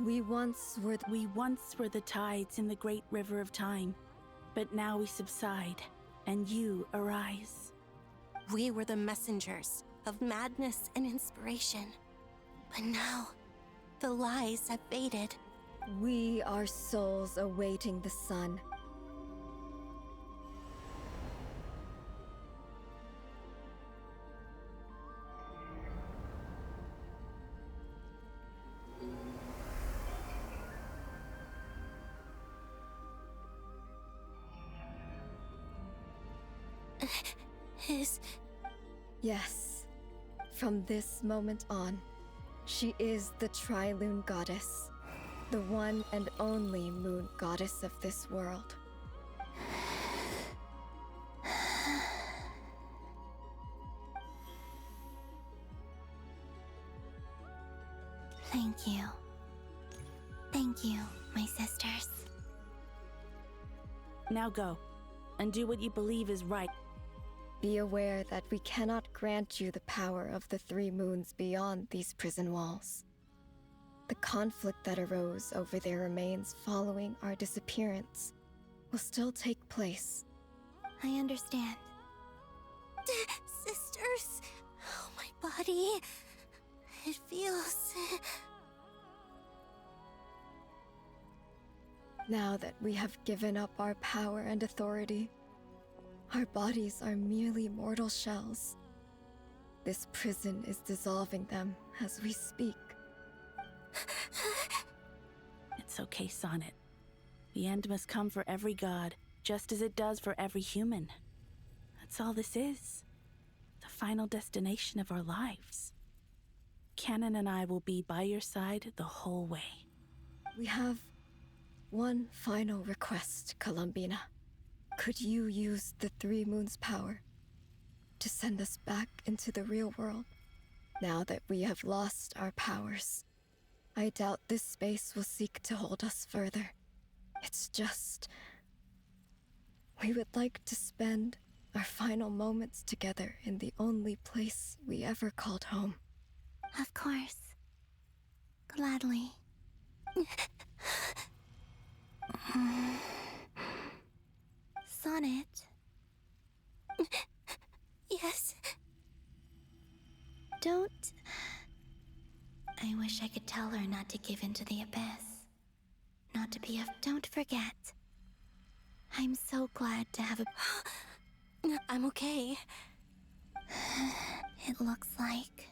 We once were the tides in the great river of time, but now we subside, and you arise. We were the messengers of madness and inspiration. But now, the lies have faded. We are souls awaiting the sun. Yes. From this moment on, she is the Tri-Lune Goddess, the one and only moon goddess of this world. Thank you. Thank you, my sisters. Now go, and do what you believe is right. Be aware that we cannot grant you the power of the three moons beyond these prison walls. The conflict that arose over their remains following our disappearance will still take place. I understand. Sisters, oh, my body. It feels... Now that we have given up our power and authority, our bodies are merely mortal shells. This prison is dissolving them as we speak. It's okay, Sonnet. The end must come for every god, just as it does for every human. That's all this is. The final destination of our lives. Canon and I will be by your side the whole way. We have one final request, Columbina. Could you use the Three Moons' power to send us back into the real world? Now that we have lost our powers, I doubt this space will seek to hold us further. It's just... we would like to spend our final moments together in the only place we ever called home. Of course. Gladly. Sonnet? Yes? Don't... I wish I could tell her not to give in to the abyss. Not to be a... Don't forget. I'm so glad to have a... I'm okay. It looks like...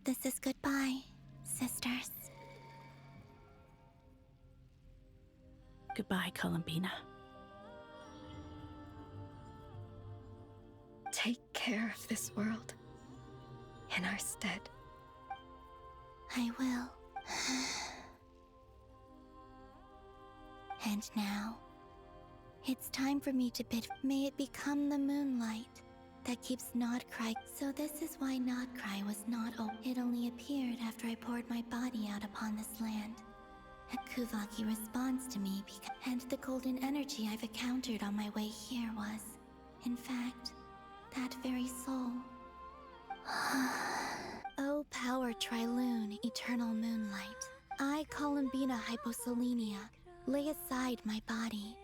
this is goodbye, sisters. Goodbye, Columbina. Take care of this world in our stead. I will. And now, it's time for me to bid. May it become the moonlight that keeps Nod-Krai. So this is why Nod-Krai was not It only appeared after I poured my body out upon this land. And Kuvaki responds to me and the golden energy I've encountered on my way here was, in fact, that very soul. O power Triloon, eternal moonlight. I, Columbina Hyposelenia, lay aside my body.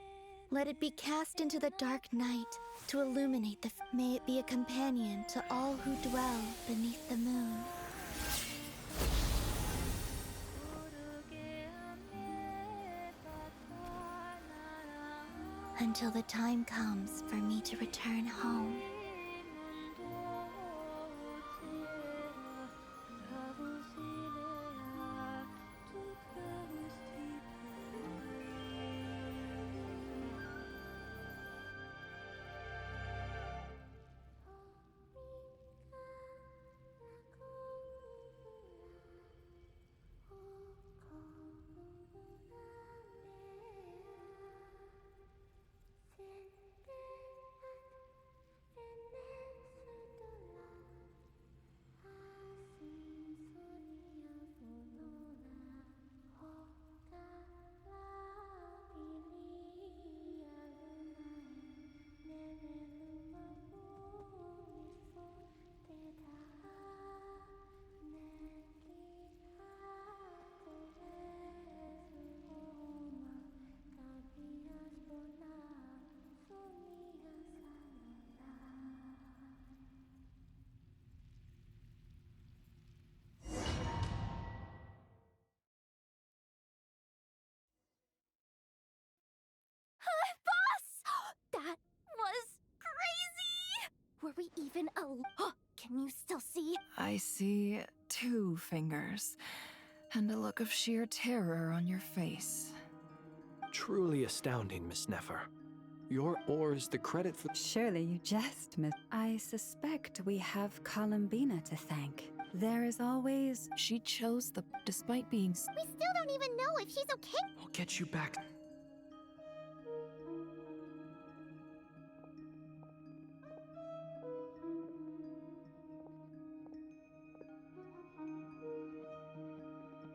Let it be cast into the dark night to illuminate the... May it be a companion to all who dwell beneath the moon. Until the time comes for me to return home. That was crazy! Were we even Can you still see? I see 2 fingers, and a look of sheer terror on your face. Truly astounding, Miss Nefer. Your ore is the credit for... Surely you jest, Miss... I suspect we have Columbina to thank. There is always... She chose the... despite being... We still don't even know if she's okay. I'll get you back.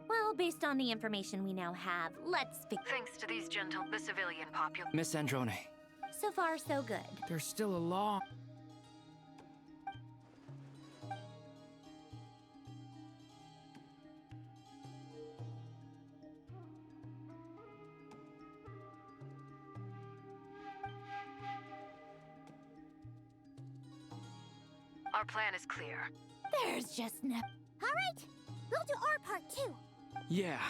Well, based on the information we now have, let's Thanks to these the civilian population. Miss Androne. So far, so good. There's still a law. Our plan is clear. There's just no... All right, we'll do our part too. Yeah.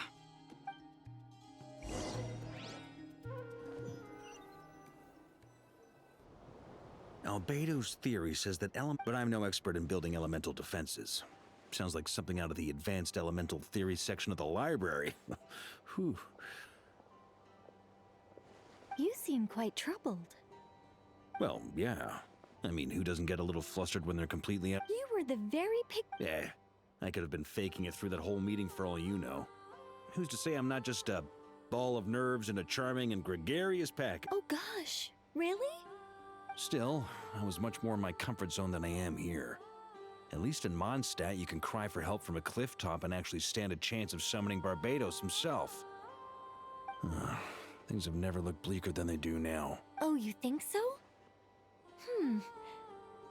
Albedo's theory says that but I'm no expert in building elemental defenses. Sounds like something out of the advanced elemental theory section of the library. Whew. You seem quite troubled. Well, yeah. I mean, who doesn't get a little flustered when they're completely You were the very Yeah, I could have been faking it through that whole meeting for all you know. Who's to say I'm not just a ball of nerves in a charming and gregarious pack? Oh gosh, really? Still, I was much more in my comfort zone than I am here. At least in Mondstadt, you can cry for help from a cliff top and actually stand a chance of summoning Barbados himself. Things have never looked bleaker than they do now. Oh, you think so?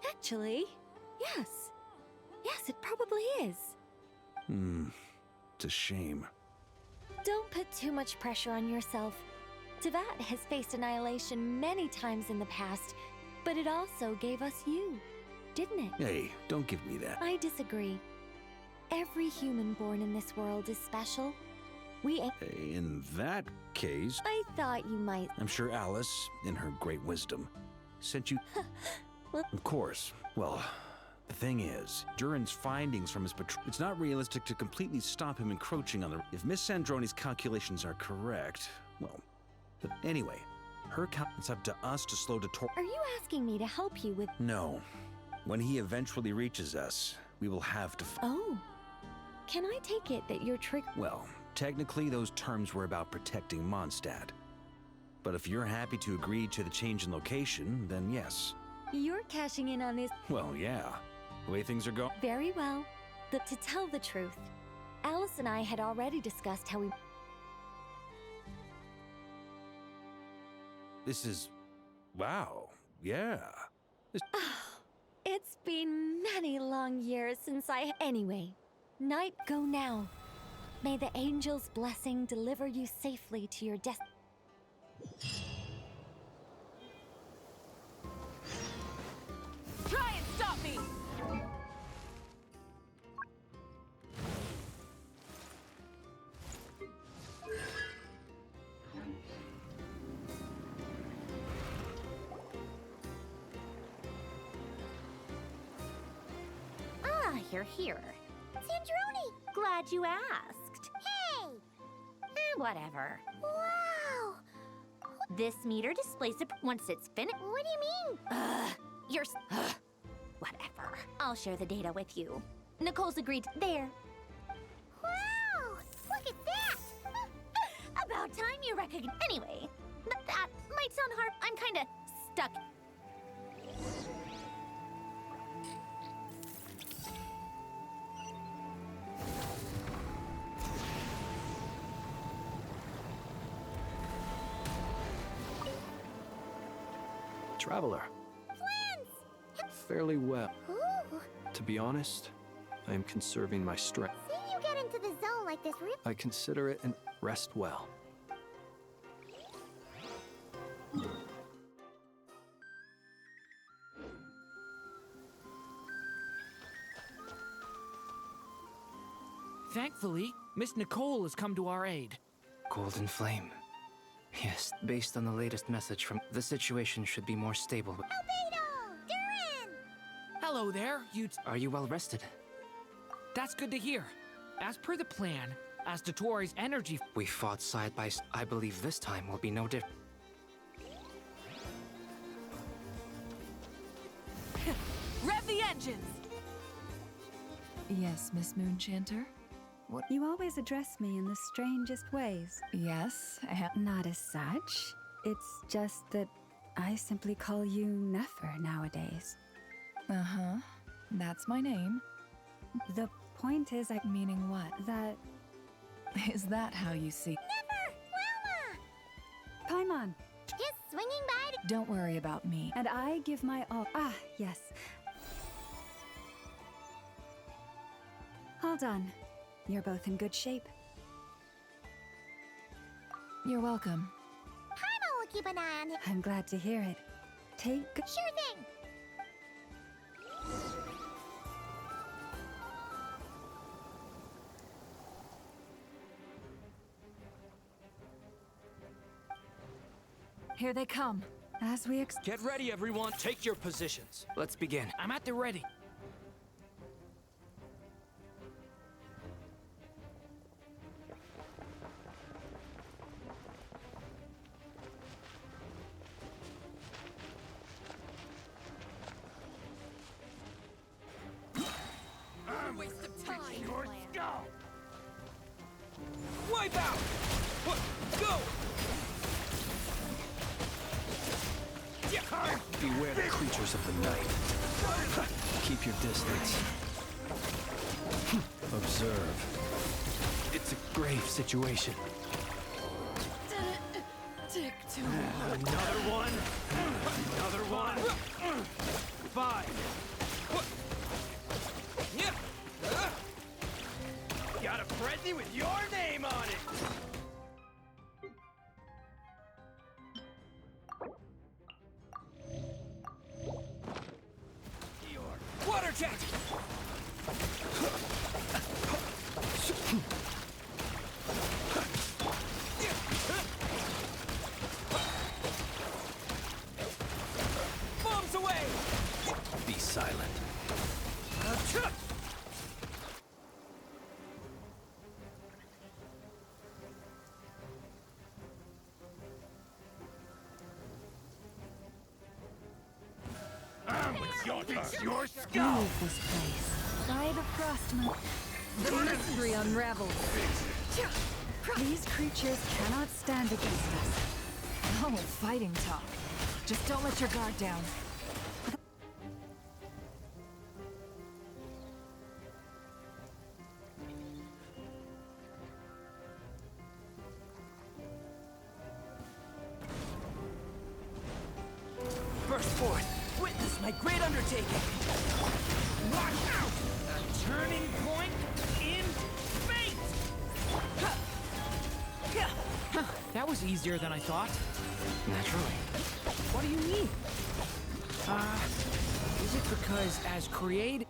Actually, yes. Yes, it probably is. It's a shame. Don't put too much pressure on yourself. Teyvat has faced annihilation many times in the past, but it also gave us you, didn't it? Hey, don't give me that. I disagree. Every human born in this world is special. In that case, I thought you might. I'm sure Alice, in her great wisdom, sent you... Well, of course. Well, the thing is, Durin's findings from his patrol... It's not realistic to completely stop him encroaching on the... If Miss Sandroni's calculations are correct, well... But anyway, it's up to us to slow Dottore... Are you asking me to help you with... No. When he eventually reaches us, we will have to... Oh. Can I take it that you're Well, technically those terms were about protecting Mondstadt. But if you're happy to agree to the change in location, then yes. You're cashing in on this... Well, yeah. The way things are going... Very well. To tell the truth, Alice and I had already discussed how we... This is... Wow. Yeah. It's been many long years since I... Anyway, night go now. May the angel's blessing deliver you safely to your destiny. Try and stop me! Ah, you're here. Sandroni! Glad you asked. Hey! Whatever. Wow! This meter displays it once it's finished. What do you mean? Whatever. I'll share the data with you. Nicole's agreed. There. Wow! Look at that! About time you recognize. Anyway, that might sound hard. I'm kinda stuck. Traveler. Fairly well. Ooh. To be honest, I am conserving my strength. See you get into the zone like this really. I consider it an rest well. Thankfully, Miss Nicole has come to our aid. Golden Flame. Yes, based on the latest message from... The situation should be more stable. Albedo! Durin! Hello there, you... Are you well rested? That's good to hear. As per the plan, as Dottore's energy... We fought side by side. I believe this time will be no different. Rev the engines! Yes, Miss Moonchanter? What? You always address me in the strangest ways. Yes, Not as such. It's just that I simply call you Nefer nowadays. Uh-huh. That's my name. The point is Meaning what? That... Is that how you see... Never! Wilma! Paimon! Just swinging by to... Don't worry about me. And I give my all... Ah, yes. Hold on. You're both in good shape. You're welcome. Paimon will keep an eye on him. I'm glad to hear it. Take good... Sure thing! Here they come. As we Get ready, everyone. Take your positions. Let's begin. I'm at the ready. Waste of time. Your skull! Wipe out! Go! Beware the creatures of the night. Keep your distance. Observe. It's a grave situation. Take too Another one. Another one. 5. Got a present with your name on it. Water jet! Bombs away! Be silent. Your skull! leave this place. By the frost moon, the mystery unravels. These creatures cannot stand against us. Oh, fighting talk. Just don't let your guard down. Burst forth. Witness my great undertaking. Watch out! A turning point in fate! That was easier than I thought. Naturally. What do you mean? Is it because as created...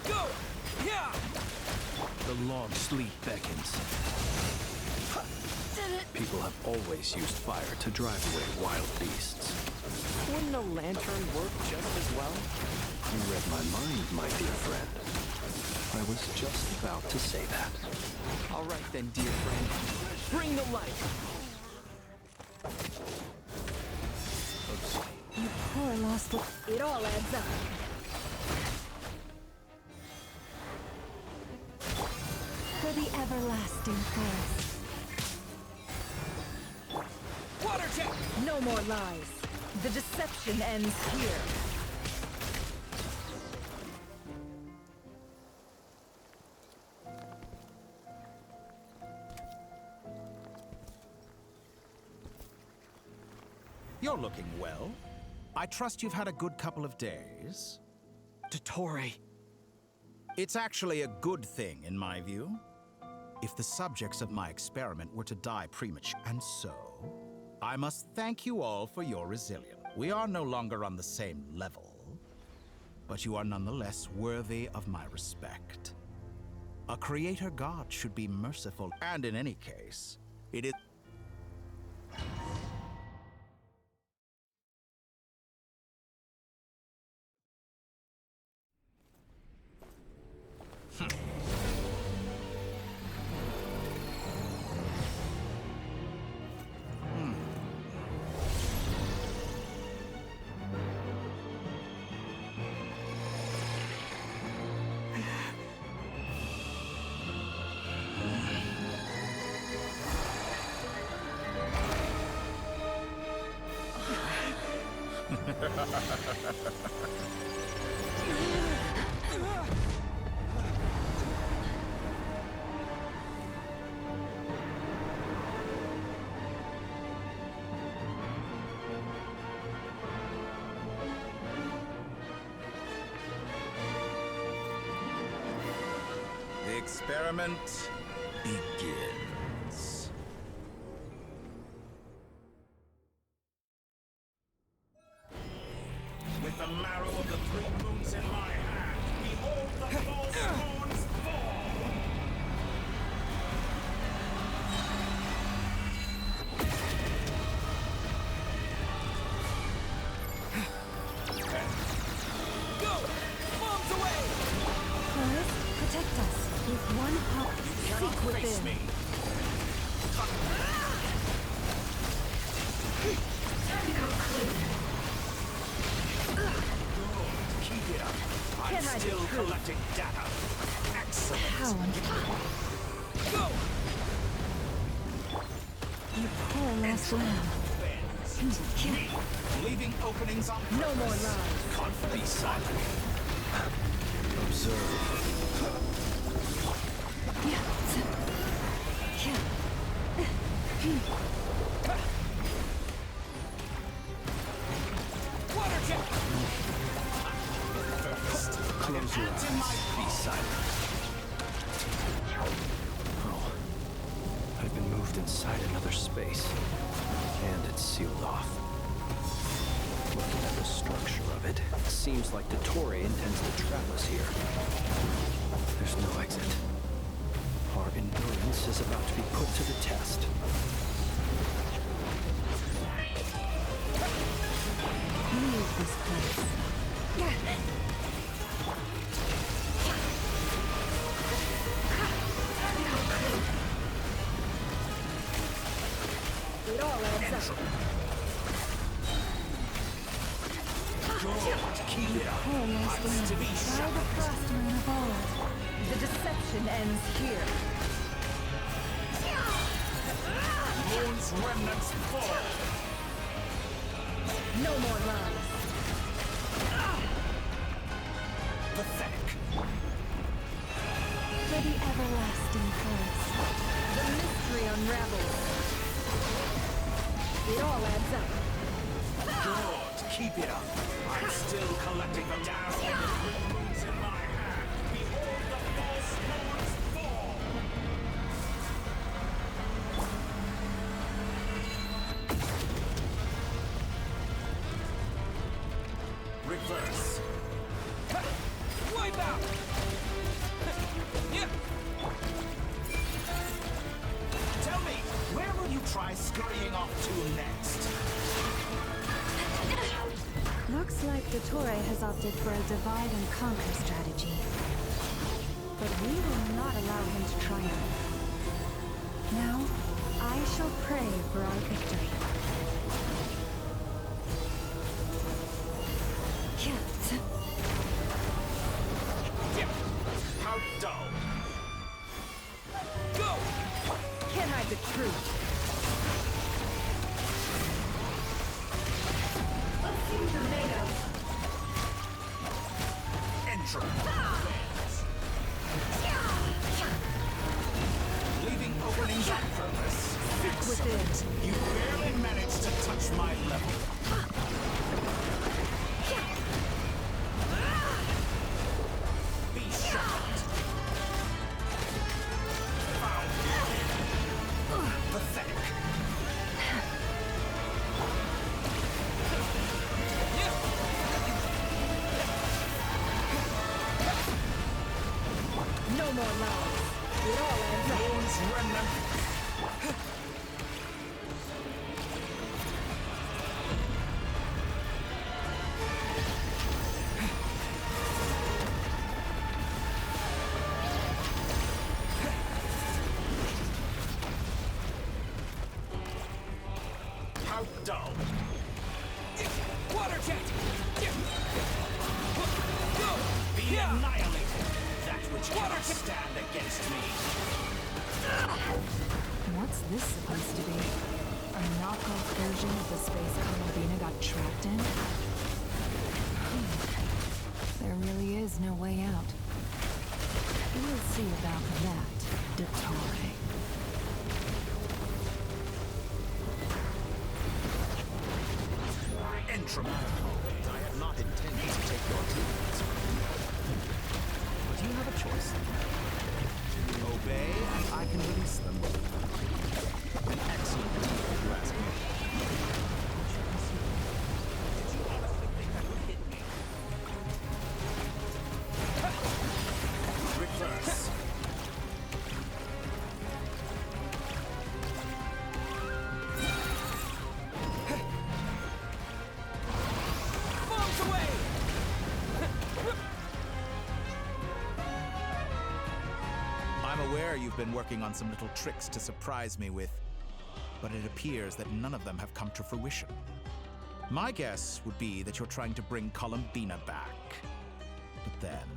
Go! Yeah! The long sleep beckons. People have always used fire to drive away wild beasts. Wouldn't a lantern work just as well? You read my mind, my dear friend. I was just about to say that. All right then, dear friend. Bring the light. You poor lost... It all adds up. For the everlasting forest. Water jet! No more lies. The deception ends here. You're looking well. I trust you've had a good couple of days. Dottore. It's actually a good thing, in my view. If the subjects of my experiment were to die prematurely, and so, I must thank you all for your resilience. We are no longer on the same level, but you are nonetheless worthy of my respect. A creator god should be merciful, and in any case, it is... The experiment begins. With one heart, seek within. me. Keep it up. I'm still collecting data. Excellent. How Go! You poor last lamb. Leaving openings on purpose. No more lies. Confident silent. Water jet! First, close your eyes. Be silent. Oh. I've been moved inside another space. And it's sealed off. Looking at the structure of it, it seems like Dottore intends to trap us here. There's no exit. Our endurance is about to be put to the test. Leave this place. It all adds up. Keep it up. Almost to be by the Frostman of old. The deception ends here. Moon's remnants fall. No more lies. Pathetic. For the everlasting curse. The mystery unravels. It all adds up. Good. Keep it up. I'm still collecting them down. Moon's in my hand. Behold the false lords fall. Reverse. Wipe out. Yeah. Tell me, where will you try scurrying off to next? Looks like Dottore has opted for a divide and conquer strategy. But we will not allow him to triumph. Now, I shall pray for our victory. How dull. Go! Can't hide the truth. Entry. Leaving openings on purpose. Within. You barely managed to touch my level. Be shocked. Found. Pathetic. No more lies. It all adds up. Moon's remnant. How dull. Water jet! Be annihilated! That which cannot stand against me! What's this supposed to be? A knockoff version of the space Columbina got trapped in? There really is no way out. We'll see about that, Dottore. Entrum. I have not intended to take your treatment. But you have a choice. Obey, and I can release them. An excellent deal, if you ask me. Did you honestly think that would hit me? Reverse. Bombs away! aware you've been working on some little tricks to surprise me with, but it appears that none of them have come to fruition. My guess would be that you're trying to bring Columbina back. But then,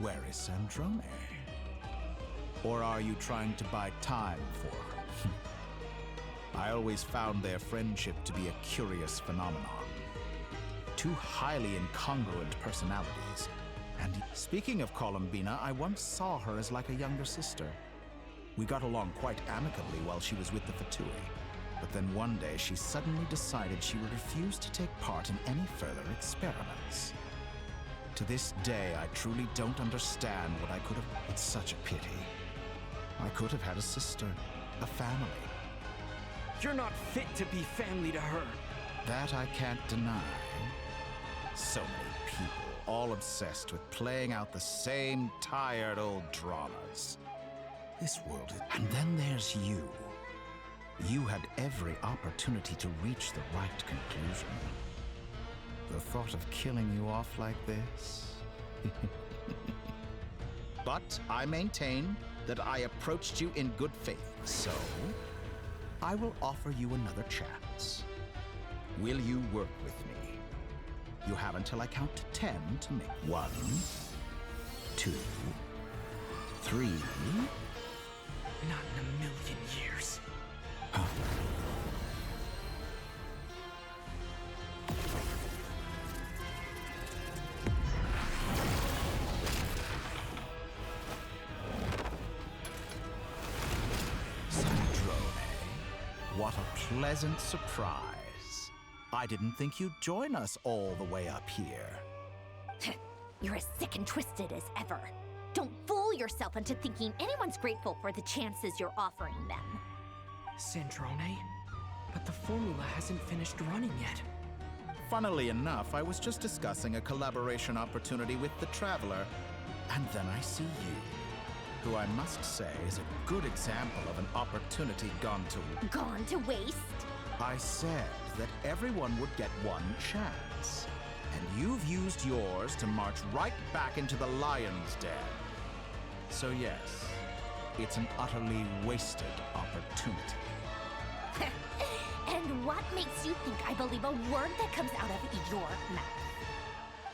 where is Sandrone? Or are you trying to buy time for her? I always found their friendship to be a curious phenomenon. Two highly incongruent personalities. And speaking of Columbina, I once saw her as like a younger sister. We got along quite amicably while she was with the Fatui. But then one day she suddenly decided she would refuse to take part in any further experiments. To this day, I truly don't understand what I could have... It's such a pity. I could have had a sister, a family. You're not fit to be family to her. That I can't deny. So many people, all obsessed with playing out the same tired old dramas. This world is... And then there's you. You had every opportunity to reach the right conclusion. The thought of killing you off like this? But I maintain that I approached you in good faith, so I will offer you another chance. Will you work with me? You have until I count to 10 to make 1, 2, 3. Not in a million years. Huh. What a pleasant surprise. I didn't think you'd join us all the way up here. You're as sick and twisted as ever. Don't fool yourself into thinking anyone's grateful for the chances you're offering them. Sandrone? But the formula hasn't finished running yet. Funnily enough, I was just discussing a collaboration opportunity with the Traveler, and then I see you, who I must say is a good example of an opportunity gone to... Gone to waste? I said that everyone would get one chance, and you've used yours to march right back into the lion's den. So yes, it's an utterly wasted opportunity. And what makes you think I believe a word that comes out of your mouth?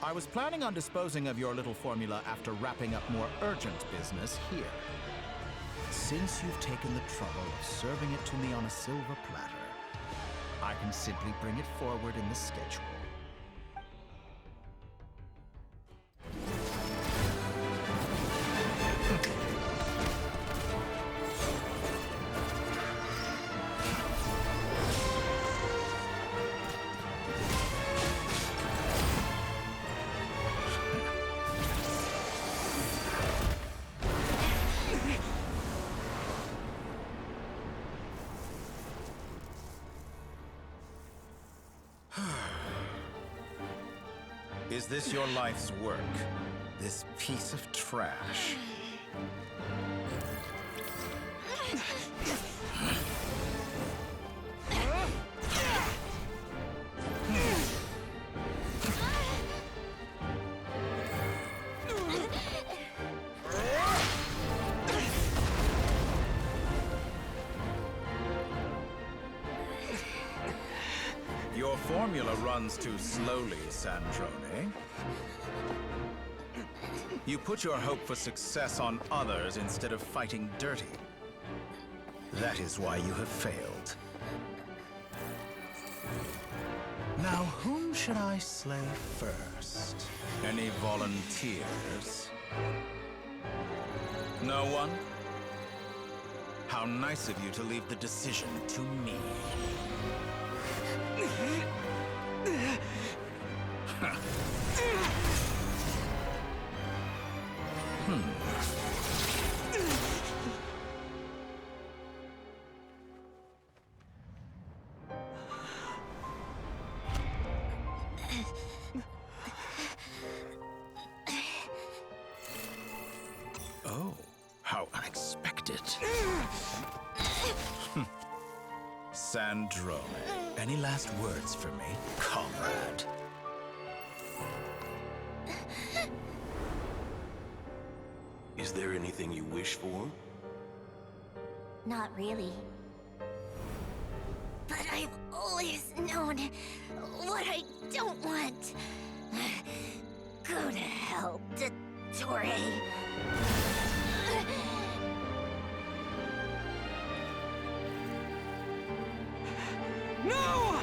I was planning on disposing of your little formula after wrapping up more urgent business here. Since you've taken the trouble of serving it to me on a silver platter, I can simply bring it forward in the schedule. Is this your life's work? This piece of trash? Your formula runs too slowly, Sandrone. You put your hope for success on others instead of fighting dirty. That is why you have failed. Now, whom should I slay first? Any volunteers? No one? How nice of you to leave the decision to me. Oh, how unexpected. Sandrone, any last words for me, comrade? Is there anything you wish for? Not really. But I've always known what I don't want. Go to hell, Dottore. No!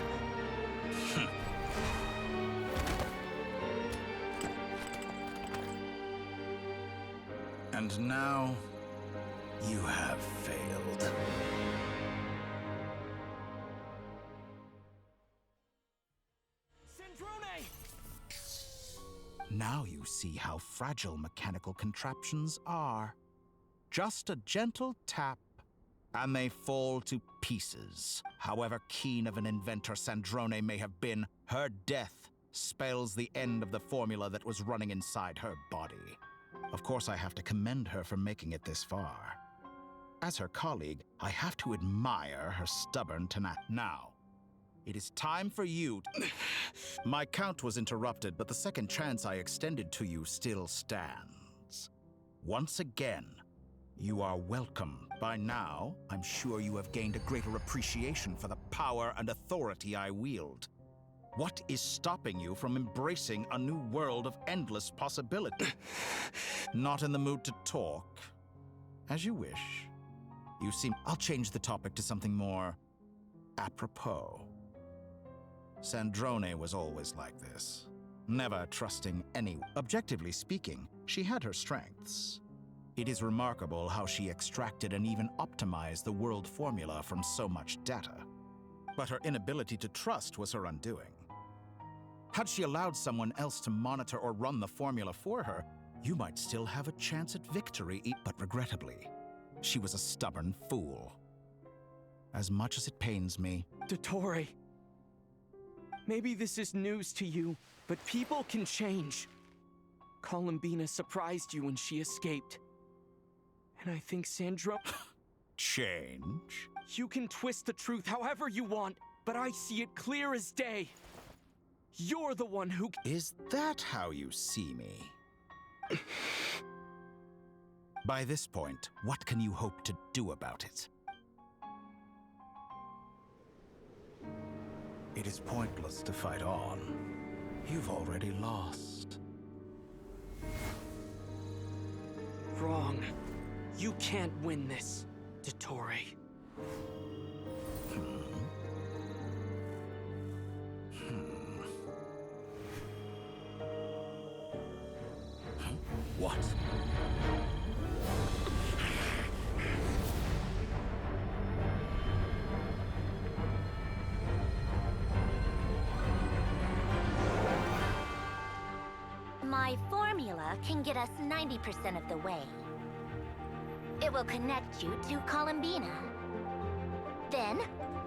And now, you have failed. Now you see how fragile mechanical contraptions are. Just a gentle tap, and they fall to pieces. However keen of an inventor Sandrone may have been, her death spells the end of the formula that was running inside her body. Of course, I have to commend her for making it this far. As her colleague, I have to admire her stubborn tenacity. Now, it is time for you. My count was interrupted, but the second chance I extended to you still stands. Once again, you are welcome. By now, I'm sure you have gained a greater appreciation for the power and authority I wield. What is stopping you from embracing a new world of endless possibility? Not in the mood to talk? As you wish. You seem... I'll change the topic to something more apropos. Sandrone was always like this, never trusting anyone. Objectively speaking, she had her strengths. It is remarkable how she extracted and even optimized the world formula from so much data. But her inability to trust was her undoing. Had she allowed someone else to monitor or run the formula for her, you might still have a chance at victory, but regrettably, she was a stubborn fool. As much as it pains me... Dottore, maybe this is news to you, but people can change. Columbina surprised you when she escaped. And I think Sandro... Change? You can twist the truth however you want, but I see it clear as day. You're the one who... Is that how you see me? By this point, what can you hope to do about it? It is pointless to fight on. You've already lost. Wrong. You can't win this, Dottore. What? My formula can get us 90% of the way. It will connect you to Columbina. Then,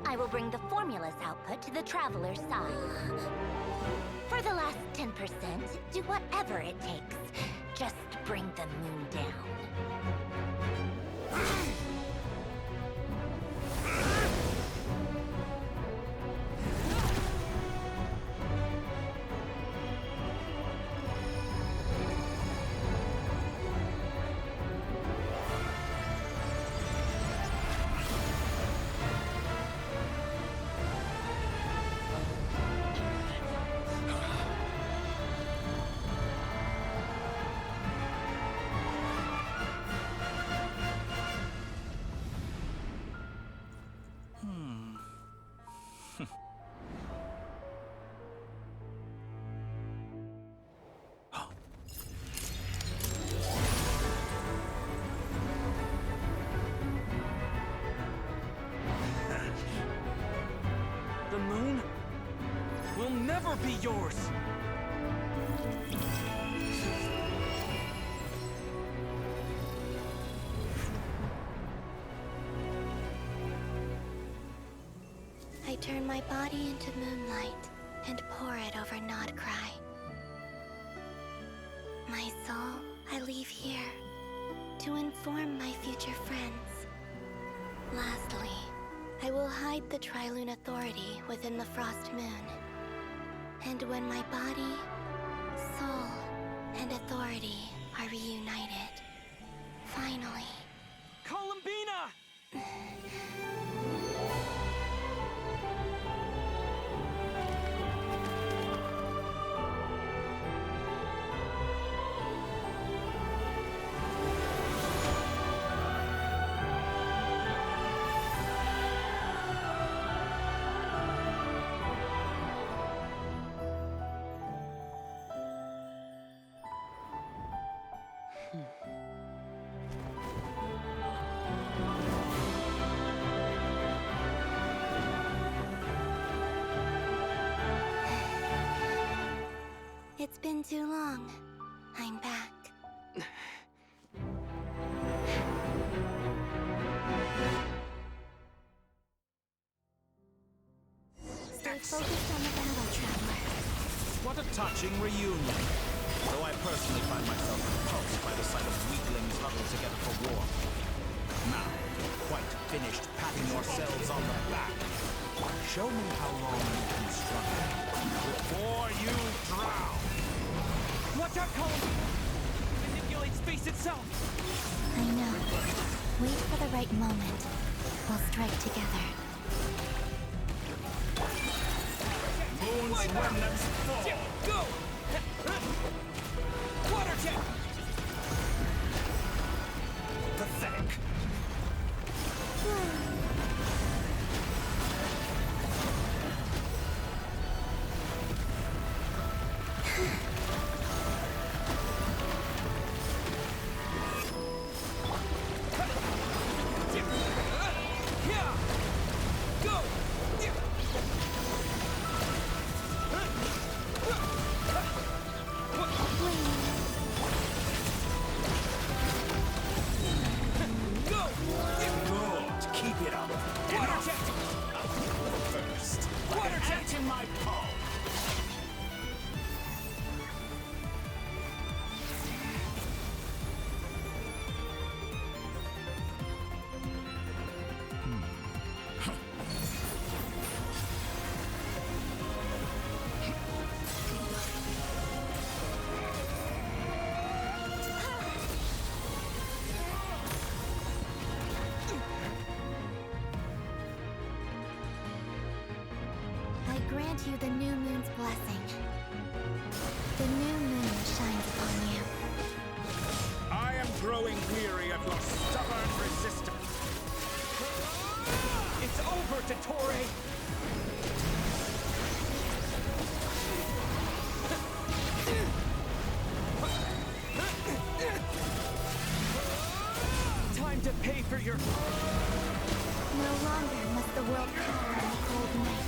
I will bring the formula's output to the Traveler's side. For the last 10%, do whatever it takes. Just bring the moon down. The moon will never be yours! I turn my body into moonlight and pour it over Nod-Krai. My soul I leave here to inform my future friends. Lastly, I will hide the Trilune Authority within the Frost Moon. And when my body, soul, and authority are reunited, finally... Columbina! It's been too long. I'm back. Stay focused on the battle, Traveler. What a touching reunion. Though I personally find myself repulsed by the sight of weaklings huddled together for war. Now, quite finished patting yourselves on the back. Show me how long you can struggle before you drown. Watch out, Colin! Manipulate space itself! I know. Wait for the right moment. We'll strike together. Moon's remnants fall. Go! Water jet! Pathetic. Grant you the new moon's blessing. The new moon shines upon you. I am growing weary of your stubborn resistance. It's over, Dottore! Time to pay for your... No longer must the world cower in the cold night.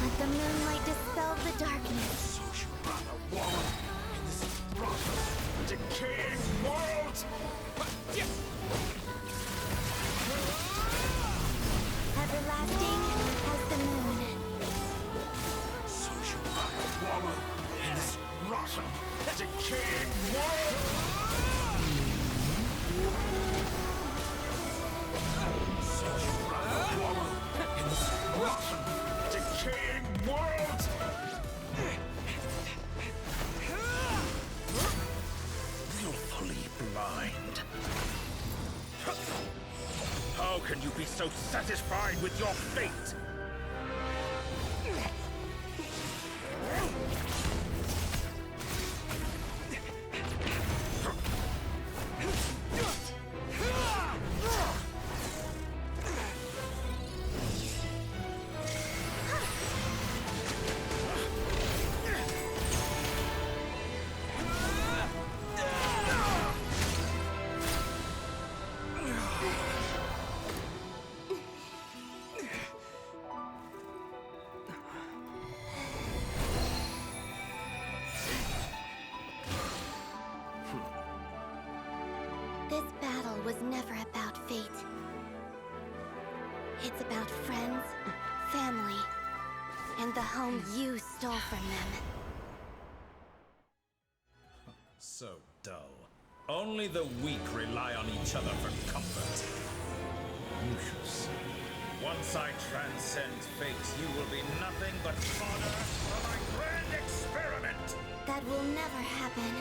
Let the moonlight dispel the darkness. Decaying world! Everlasting as the moon. So you rather wallow in this rotten, decaying world! So you rather wallow in this rotten, decaying world! Willfully blind. How can you be so satisfied with your fate? This battle was never about fate. It's about friends, family, and the home you stole from them. So dull. Only the weak rely on each other for comfort. You shall see. Once I transcend fate, you will be nothing but fodder for my grand experiment! That will never happen.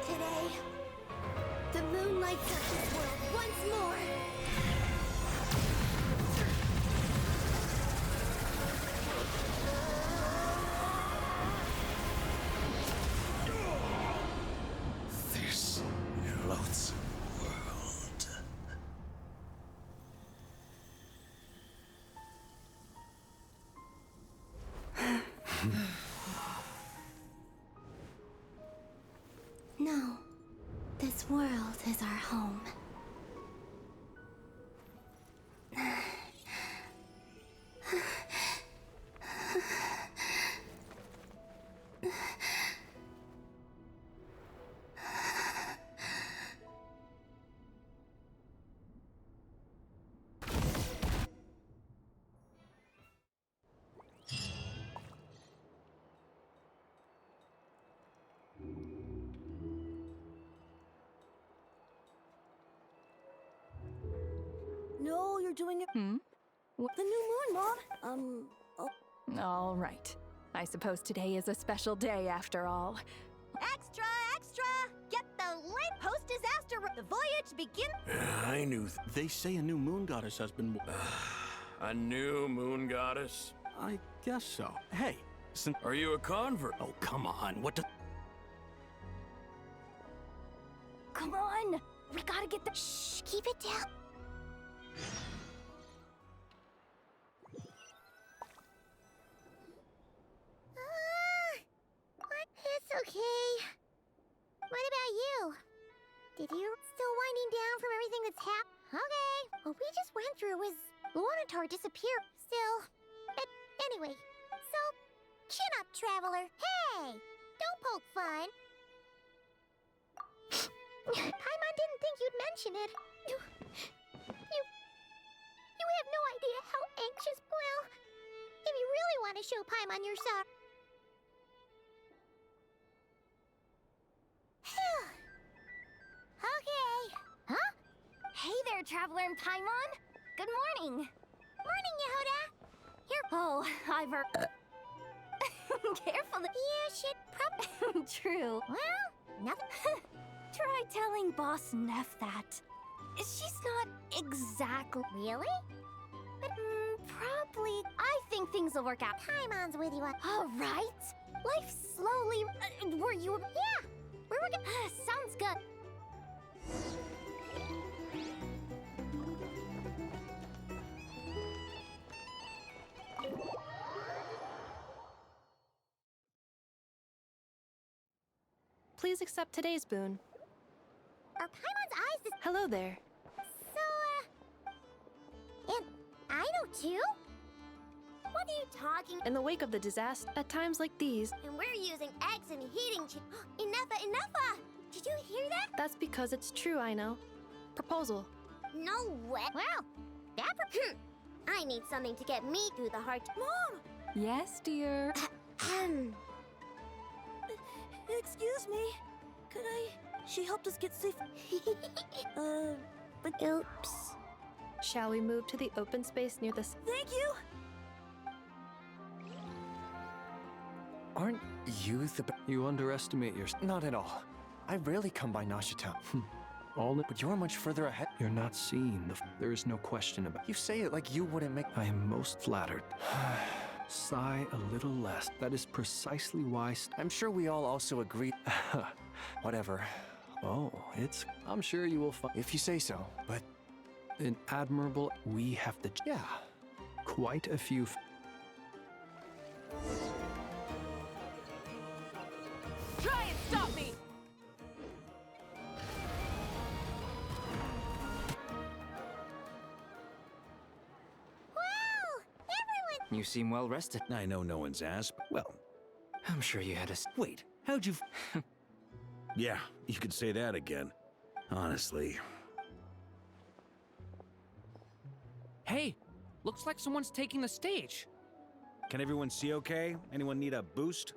Today, the moon lights up this world once more. This loathsome world. No, this world is our home. No, you're doing it. Hmm? The new moon, Mom. All right. I suppose today is a special day after all. Extra, extra! Get the late post-disaster. The voyage begins. I knew. They say a new moon goddess has been. A new moon goddess? I guess so. Hey, Are you a convert? oh come on! What the? Come on! We gotta get the. Shh! Keep it down. It's okay. What about you? Did you still winding down from everything that's happened? Okay. What we just went through was Lunatar disappeared. Still. Anyway, so chin up, traveler. Hey! Don't poke fun. Paimon didn't think you'd mention it. You have no idea how anxious. Well, if you really want to show Paimon your sorry. Okay. Huh? Hey there, traveler and Paimon. Good morning. Morning, Yehoda. Here. Oh, I've careful. Yeah, shit. True. Well, nothing. Try telling Boss Neff that. She's not exactly. Really? But probably. I think things will work out. Paimon's with you. All right. Life slowly. Were you? Yeah. Where we're going? Sounds good. Please accept today's boon. Are Paimon's eyes Hello there. So, and I know too? What are you talking? In the wake of the disaster, at times like these, And we're using eggs and heating enough! Did you hear that? that's because it's true, I know. Proposal. No way. Well, that I need something to get me through the hard. Mom! Yes, dear. Excuse me. Could I? She helped us get safe. But oops. Shall we move to the open space near the... Thank you. Aren't you the... You underestimate yourself. Not at all. I rarely come by Nashita. But you're much further ahead. You're not seeing there is no question about. You say it like you wouldn't make... I am most flattered. Sigh a little less. That is precisely why... I'm sure we all also agree... Whatever. Oh, I'm sure you will find... If you say so, but... An admirable... We have the... Yeah. Quite a few... Drop You seem well rested. I know no one's asked. Well, I'm sure you had a... Wait, how'd you... Yeah, you could say that again. Honestly. Hey, looks like someone's taking the stage. Can everyone see okay? Anyone need a boost?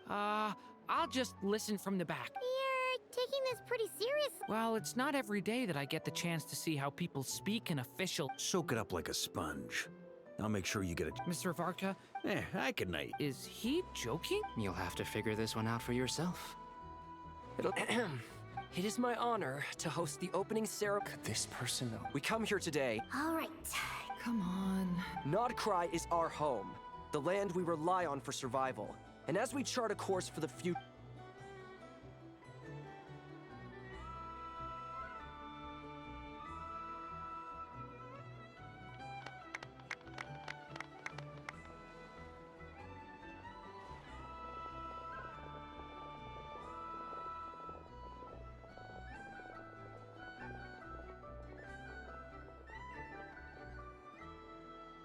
I'll just listen from the back. You're taking this pretty seriously. Well, it's not every day that I get the chance to see how people speak in official... Soak it up like a sponge. I'll make sure you get it. Mr. Varka? I can night. Is he joking? You'll have to figure this one out for yourself. It is my honor to host the opening ceremony. Could this person know? We come here today. All right. Come on. Nod-Krai is our home, the land we rely on for survival. And as we chart a course for the future...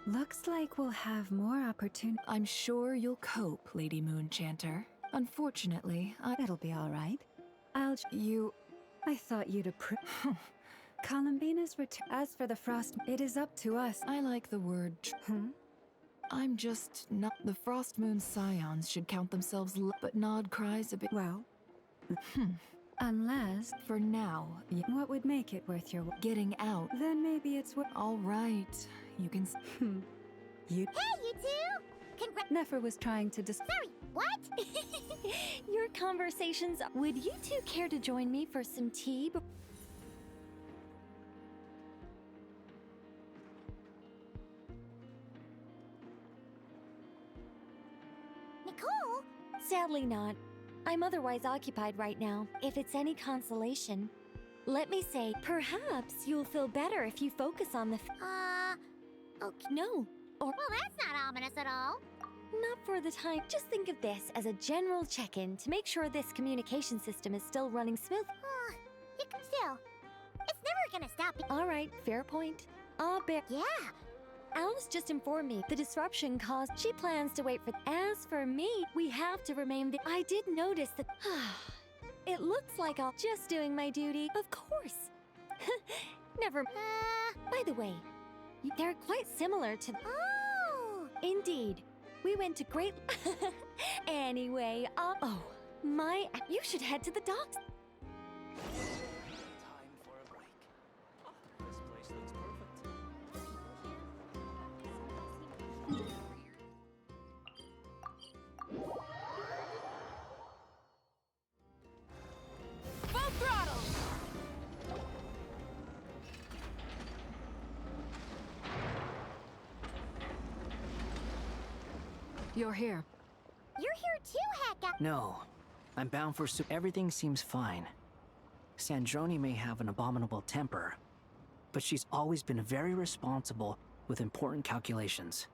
Looks like we'll have more opportunity. I'm sure you'll cope, Lady Moonchanter. Unfortunately, It'll be all right. I thought you'd approve. Columbina's return. As for the frost, it is up to us. I like the word. I'm just not. The Frost Moon Scions should count themselves, but Nod-Krai's a bit. Well, unless for now, what would make it worth your getting out? Then maybe it's what. All right, you can. You. Hey, you two! Nefer was trying to Sorry, what? Your conversations. Would you two care to join me for some tea? Nicole? Sadly not. I'm otherwise occupied right now. If it's any consolation, let me say, perhaps you'll feel better if you focus on the. Okay. No. Or. Well, that's not ominous at all. Not for the time. Just think of this as a general check-in to make sure this communication system is still running smooth. You can still. It's never gonna stop. All right, fair point. I'll bear. Yeah. Alice just informed me the disruption caused. She plans to wait for. As for me, we have to remain. I did notice that. It looks like I'll just doing my duty. Of course. Never. By the way, they're quite similar to. Oh. Indeed. We went to great. Anyway, oh, you should head to the docks. Time for a break. This place looks perfect. Full throttle! You're here. You're here too, Hecka. No. I'm bound for everything seems fine. Sandrone may have an abominable temper, but she's always been very responsible with important calculations.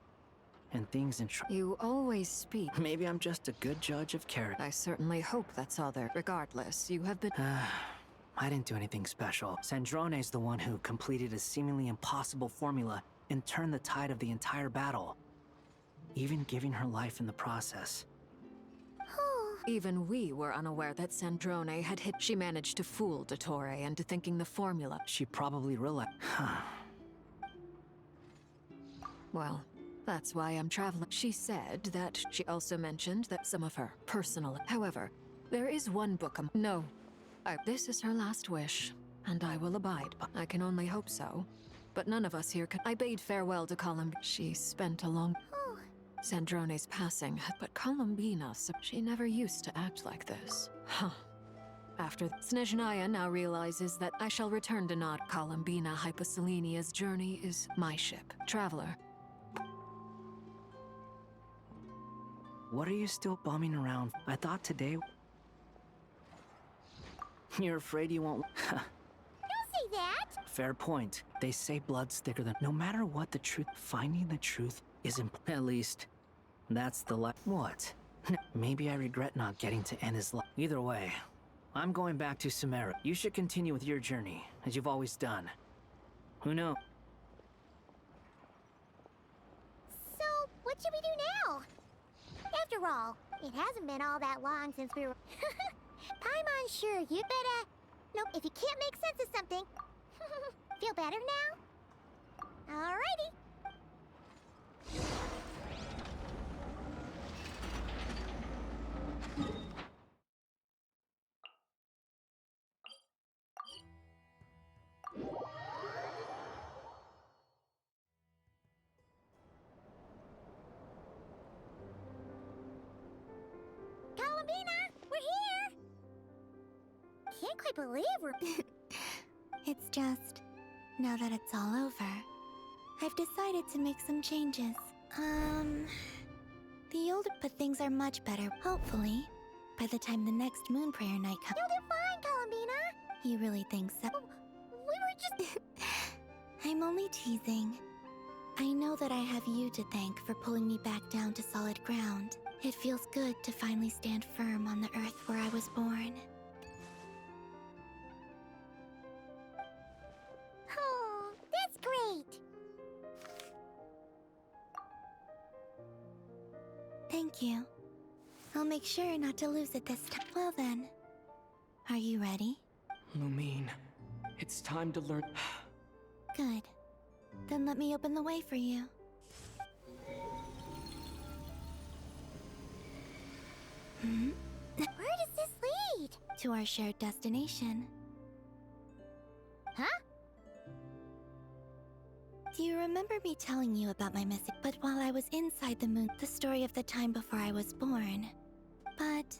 And things in You always speak. Maybe I'm just a good judge of character. I certainly hope that's all there. Regardless, you have been. I didn't do anything special. Sandrone's the one who completed a seemingly impossible formula and turned the tide of the entire battle, even giving her life in the process. Even we were unaware that Sandrone had hit. She managed to fool Dottore into thinking the formula. She probably realized. Well, that's why I'm traveling. She said that she also mentioned that some of her personal. However, there is one book. No. This is her last wish, and I will abide. I can only hope so. But none of us here can. I bade farewell to Columbina. She spent a long. Sandrone's passing, but Columbina, she never used to act like this. After Snezhnaya now realizes that I shall return to Nod. Columbina Hyposelenia's journey is my ship. Traveler. What are you still bumming around? I thought today... You're afraid you won't... Don't say that! Fair point. They say blood's thicker than... No matter what the truth... Finding the truth is at least... That's the What? Maybe I regret not getting to end his life. Either way, I'm going back to Sumeru. You should continue with your journey, as you've always done. Who knows? What should we do now? After all, it hasn't been all that long since we were... Paimon, sure, you better... Nope, if you can't make sense of something... Feel better now? Alrighty. Columbina, we're here! Can't quite believe we're... It's just, now that it's all over, I've decided to make some changes. The older, but things are much better, hopefully, by the time the next moon prayer night comes. You'll do fine, Columbina! You really think so? We were just... I'm only teasing. I know that I have you to thank for pulling me back down to solid ground. It feels good to finally stand firm on the earth where I was born. Oh, that's great! Thank you. I'll make sure not to lose it this time. Well then, are you ready? Lumine, it's time to learn. Good. Then let me open the way for you. Where does this lead? To our shared destination. Huh? Do you remember me telling you about my missing? But while I was inside the moon, the story of the time before I was born. But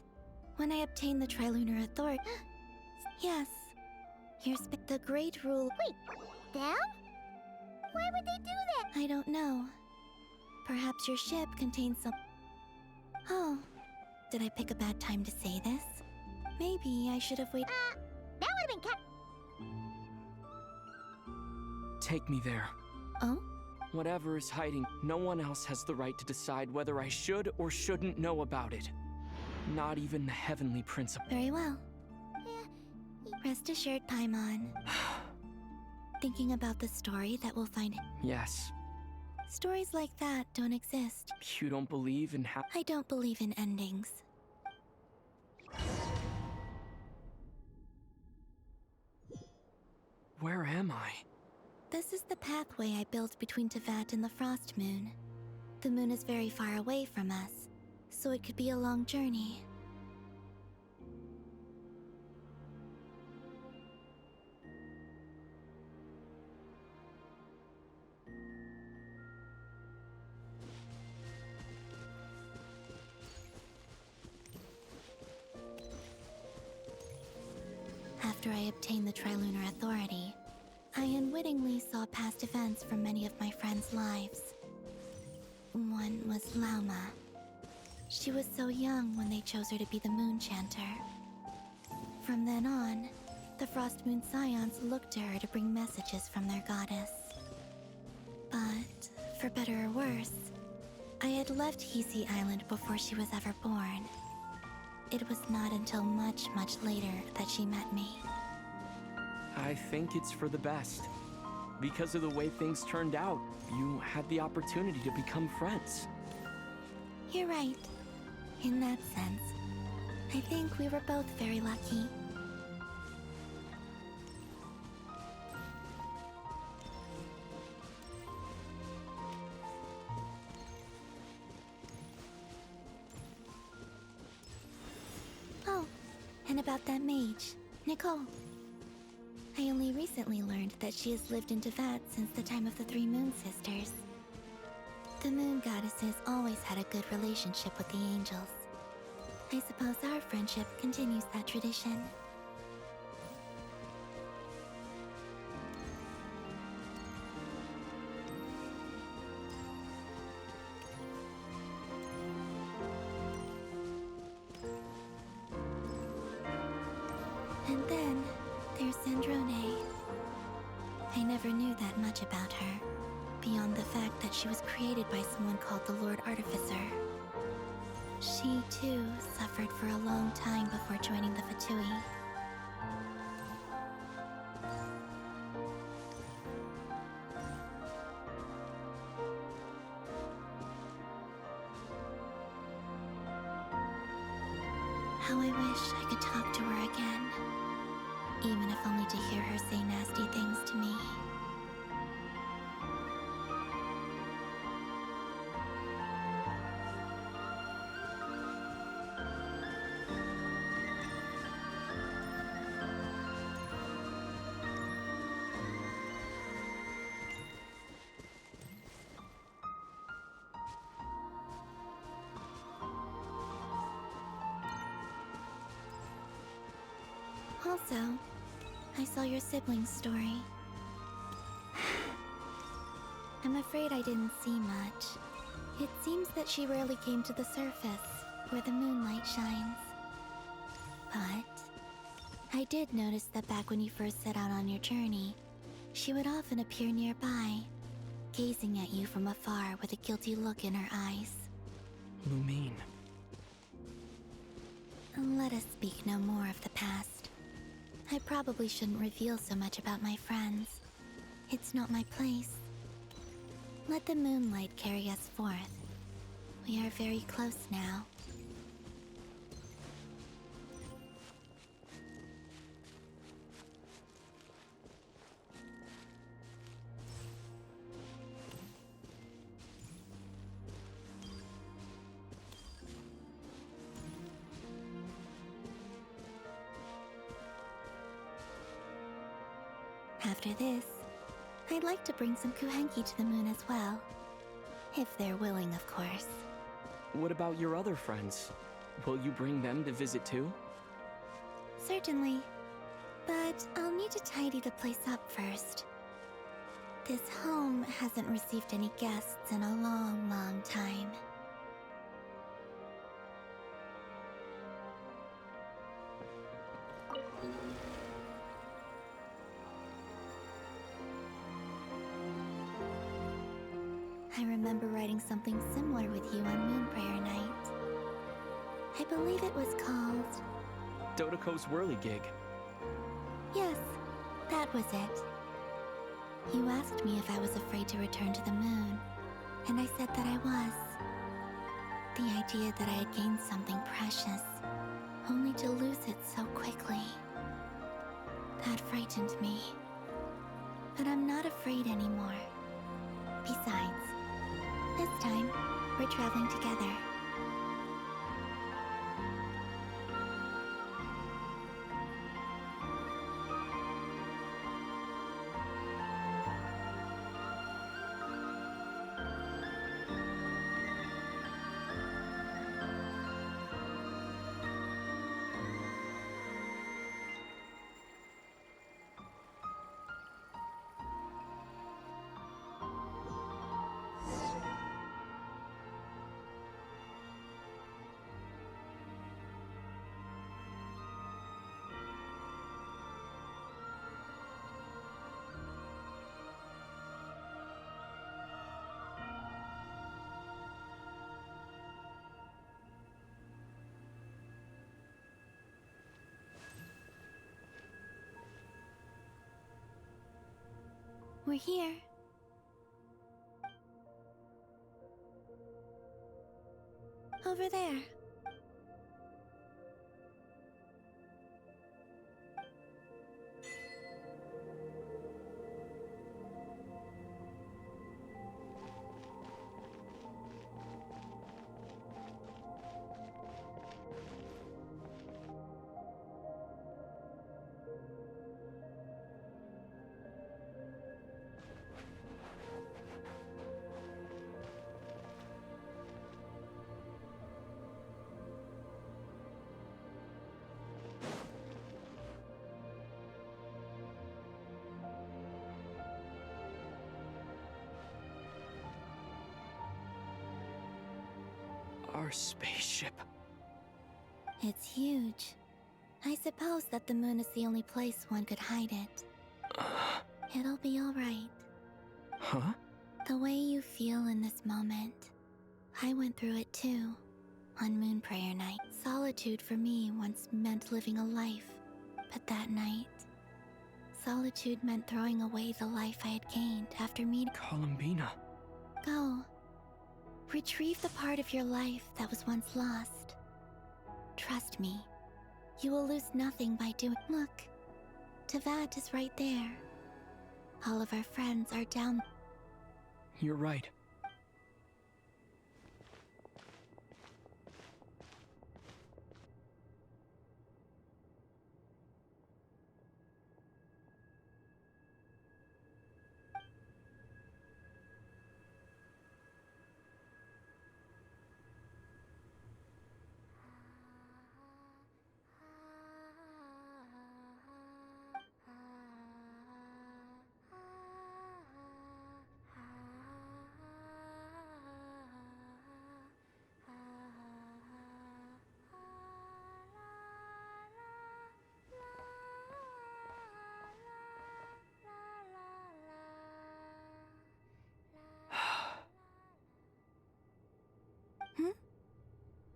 when I obtained the Trilunar Authority... Yes. Here's the great rule... Wait, them? Why would they do that? I don't know. Perhaps your ship contains some... Oh, did I pick a bad time to say this? Maybe I should have waited... That would have been Take me there. Oh? Whatever is hiding, no one else has the right to decide whether I should or shouldn't know about it. Not even the Heavenly Principle. Very well. Rest assured, Paimon. Thinking about the story that we'll find... Yes. Stories like that don't exist. You don't believe in I don't believe in endings. Where am I? This is the pathway I built between Teyvat and the Frost Moon. The moon is very far away from us, so it could be a long journey. After I obtained the Trilunar Authority, I unwittingly saw past events from many of my friends' lives. One was Lauma. She was so young when they chose her to be the Moon Chanter. From then on, the Frost Moon Scions looked to her to bring messages from their goddess. But, for better or worse, I had left Hisi Island before she was ever born. It was not until much, much later that she met me. I think it's for the best. Because of the way things turned out, you had the opportunity to become friends. You're right. In that sense, I think we were both very lucky. Oh, and about that mage, Nicole. I only recently learned that she has lived in Teyvat since the time of the Three Moon Sisters. The Moon Goddesses always had a good relationship with the angels. I suppose our friendship continues that tradition. And then, there's Sandrone. I never knew that much about her, beyond the fact that she was created by someone called the Lord Artificer. She, too, suffered for a long time before joining the Fatui. How I wish I could talk to her again. Even if only to hear her say nasty things to me. Also, I saw your sibling's story. I'm afraid I didn't see much. It seems that she rarely came to the surface, where the moonlight shines. But I did notice that back when you first set out on your journey, she would often appear nearby, gazing at you from afar with a guilty look in her eyes. Lumine. Let us speak no more of the past. I probably shouldn't reveal so much about my friends. It's not my place. Let the moonlight carry us forth. We are very close now. After this, I'd like to bring some kuhenki to the moon as well. If they're willing, of course. What about your other friends? Will you bring them to visit too? Certainly. But I'll need to tidy the place up first. This home hasn't received any guests in a long, long time. I remember writing something similar with you on Moonprayer Night. I believe it was called... Dodoko's whirligig. Yes, that was it. You asked me if I was afraid to return to the moon, and I said that I was. The idea that I had gained something precious, only to lose it so quickly. That frightened me. But I'm not afraid anymore. Besides, this time, we're traveling together. We're here. Over there. Our spaceship. It's huge. I suppose that the moon is the only place one could hide it. It'll be all right. Huh? The way you feel in this moment. I went through it too. On Moonprayer Night. Solitude for me once meant living a life. But that night, solitude meant throwing away the life I had gained after meeting... Columbina. Go. Retrieve the part of your life that was once lost. Trust me, You will lose nothing by doing. Look, Tavad is right there. All of our friends are down. You're right.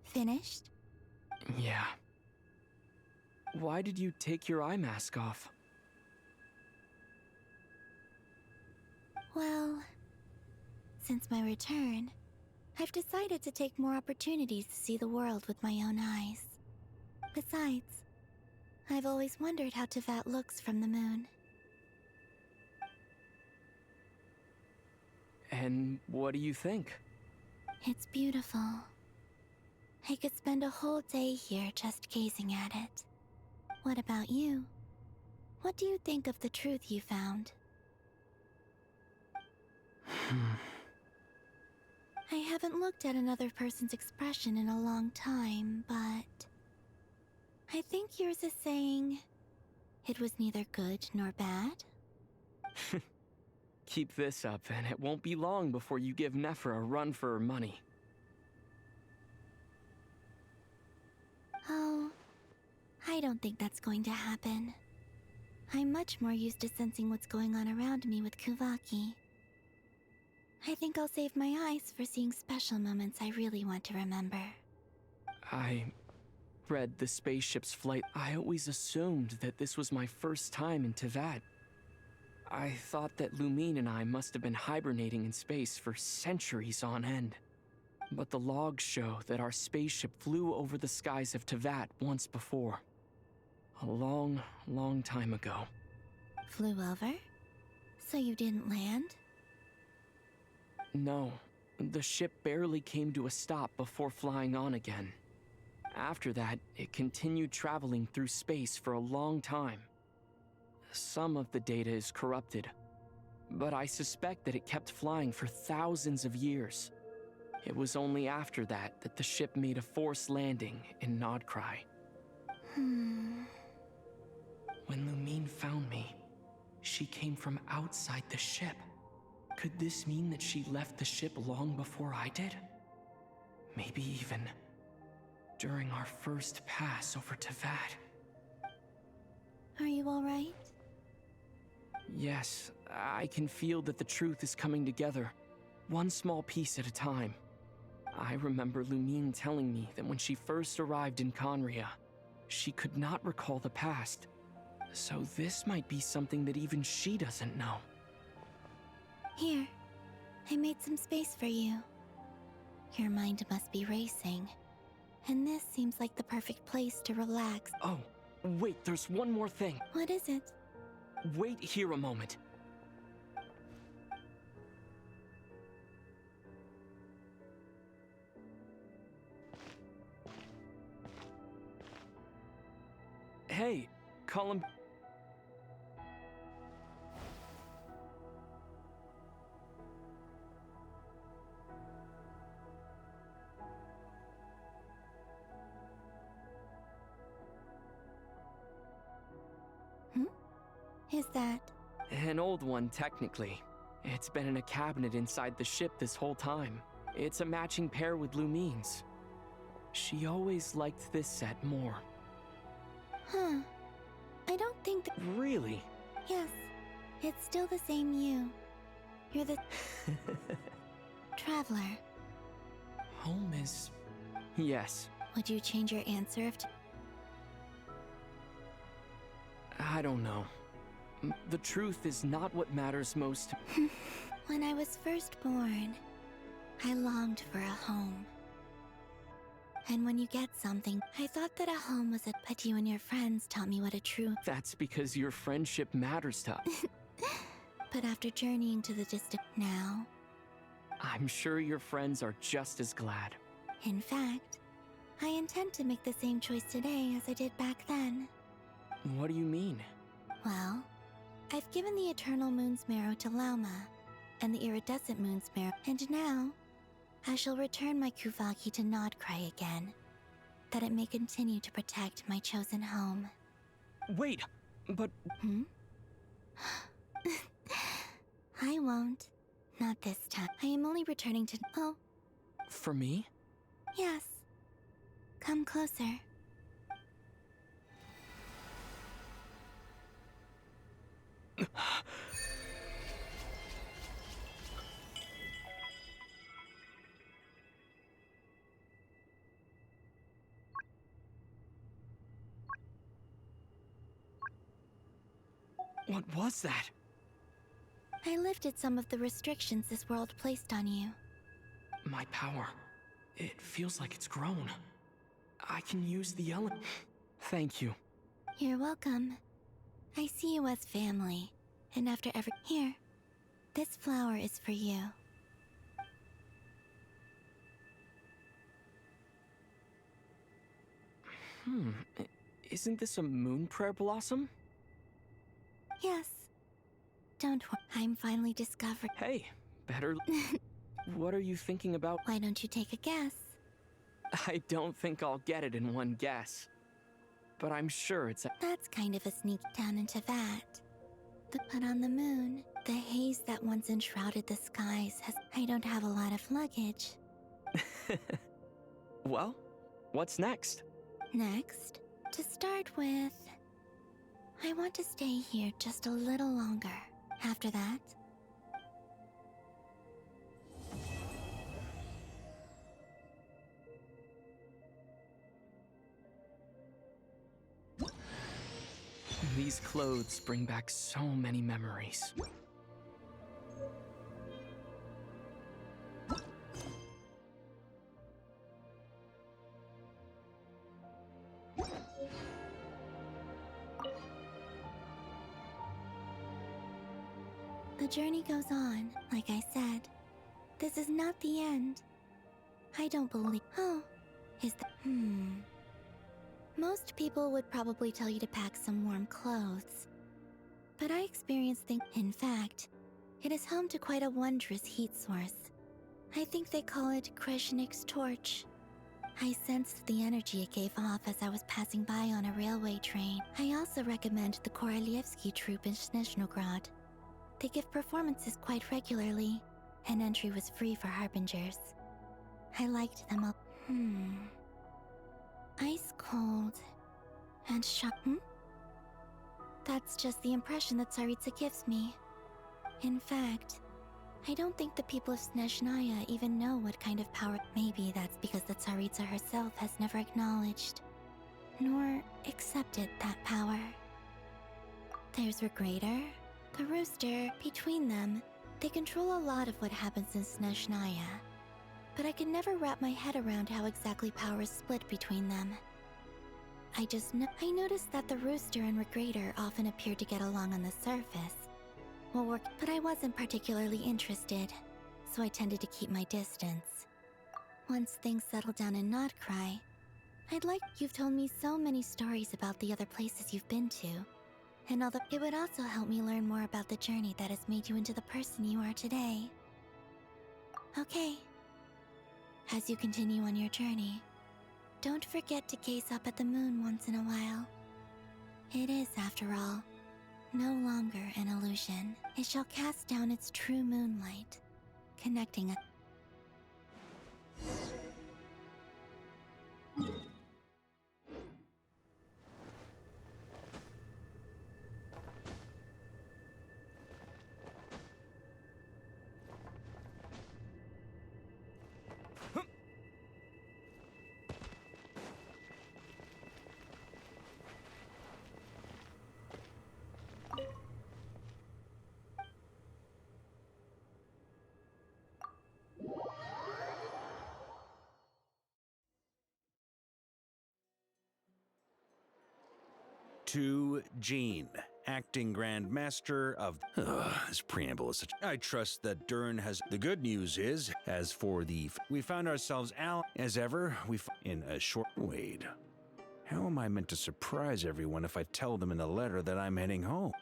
Finished? Yeah. Why did you take your eye mask off? Well, since my return, I've decided to take more opportunities to see the world with my own eyes. Besides, I've always wondered how Teyvat looks from the moon. And what do you think? It's beautiful. I could spend a whole day here just gazing at it. What about you? What do you think of the truth you found? I haven't looked at another person's expression in a long time, but I think yours is saying it was neither good nor bad. Keep this up, and it won't be long before you give Nephra a run for her money. Oh, I don't think that's going to happen. I'm much more used to sensing what's going on around me with Kuvaki. I think I'll save my eyes for seeing special moments I really want to remember. I read the spaceship's flight. I always assumed that this was my first time in Teyvat. I thought that Lumine and I must have been hibernating in space for centuries on end. But the logs show that our spaceship flew over the skies of Teyvat once before. A long, long time ago. Flew over? So you didn't land? No, the ship barely came to a stop before flying on again. After that, it continued traveling through space for a long time. Some of the data is corrupted, but I suspect that it kept flying for thousands of years. It was only after that that the ship made a forced landing in Nod-Krai. When Lumine found me, she came from outside the ship. Could this mean that she left the ship long before I did? Maybe even during our first pass over Teyvat. Are you alright? Yes, I can feel that the truth is coming together, one small piece at a time. I remember Lumine telling me that when she first arrived in Conria, she could not recall the past. So this might be something that even she doesn't know. Here, I made some space for you. Your mind must be racing, and this seems like the perfect place to relax. Oh, wait, there's one more thing. What is it? Wait here a moment. Hey, call him. Is that? An old one, technically. It's been in a cabinet inside the ship this whole time. It's a matching pair with Lumine's. She always liked this set more. Huh. I don't think that... Really? Yes. It's still the same you. You're the... traveler. Home is... Yes. Would you change your answer if... I don't know. The truth is not what matters most. When I was first born, I longed for a home. And when you get something, I thought that a home was but you and your friends taught me what a true. That's because your friendship matters to us. But after journeying to the distant now, I'm sure your friends are just as glad. in fact, I intend to make the same choice today as I did back then. What do you mean? Well, I've given the Eternal Moon's Marrow to Lauma, and the Iridescent Moon's Marrow, and now I shall return my Kuvaki to Nod-Krai again, that it may continue to protect my chosen home. Wait, but... I won't. Not this time. I am only returning to... Oh, For me? yes. Come closer. What was that? I lifted some of the restrictions this world placed on you. My power. It feels like it's grown. I can use the element. Thank you. You're welcome. I see you as family, and after every... Here, this flower is for you. Isn't this a moon prayer blossom? Yes. Don't worry, I'm finally discovered. Hey, better... What are you thinking about? Why don't you take a guess? I don't think I'll get it in one guess. But I'm sure it's a... That's kind of a sneak down into that. But on the moon, the haze that once enshrouded the skies has... I don't have a lot of luggage. Well, what's next? Next, to start with, I want to stay here just a little longer. After that, These clothes bring back so many memories. the journey goes on, like I said. This is not the end. I don't believe... Oh, is that... Most people would probably tell you to pack some warm clothes. But I experienced things... In fact, it is home to quite a wondrous heat source. I think they call it Kreshnik's torch. I sensed the energy it gave off as I was passing by on a railway train. I also recommend the Korolievsky troupe in Snezhnogrod. They give performances quite regularly, and entry was free for harbingers. I liked them all. Ice cold and That's just the impression that Tsaritsa gives me. In fact, I don't think the people of Snezhnaya even know what kind of power. Maybe that's because the Tsaritsa herself has never acknowledged, nor accepted that power. There's Regrator, the Rooster. Between them, they control a lot of what happens in Snezhnaya. But I can never wrap my head around how exactly power is split between them. I noticed that the Rooster and Regrator often appeared to get along on the surface. But I wasn't particularly interested, so I tended to keep my distance. Once things settle down in Nod-Krai, you've told me so many stories about the other places you've been to, and it would also help me learn more about the journey that has made you into the person you are today. Okay. As you continue on your journey, don't forget to gaze up at the moon once in a while. It is, after all, no longer an illusion. It shall cast down its true moonlight, connecting us. To Jean, acting Grand Master of... this preamble is such... I trust that Dern has... The good news is, as for the... We found ourselves as ever, in a short... Wait. How am I meant to surprise everyone if I tell them in a letter that I'm heading home?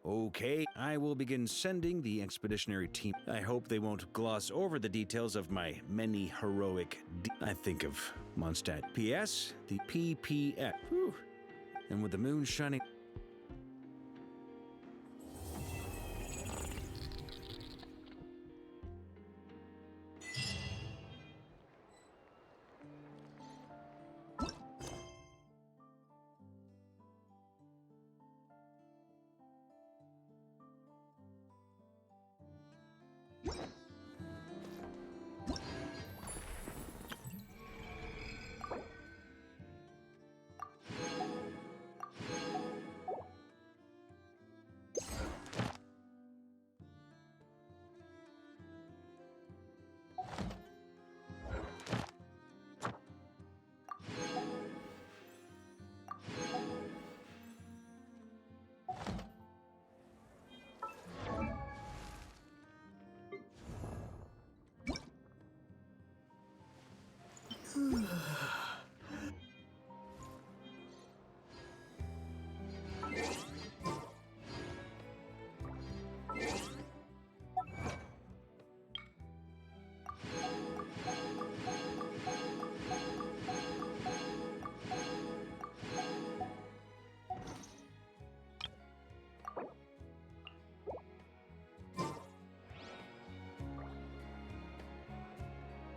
Okay, I will begin sending the expeditionary team. I hope they won't gloss over the details of my many heroic... I think of Mondstadt. P.S. The PPX. Whew. And with the moon shining...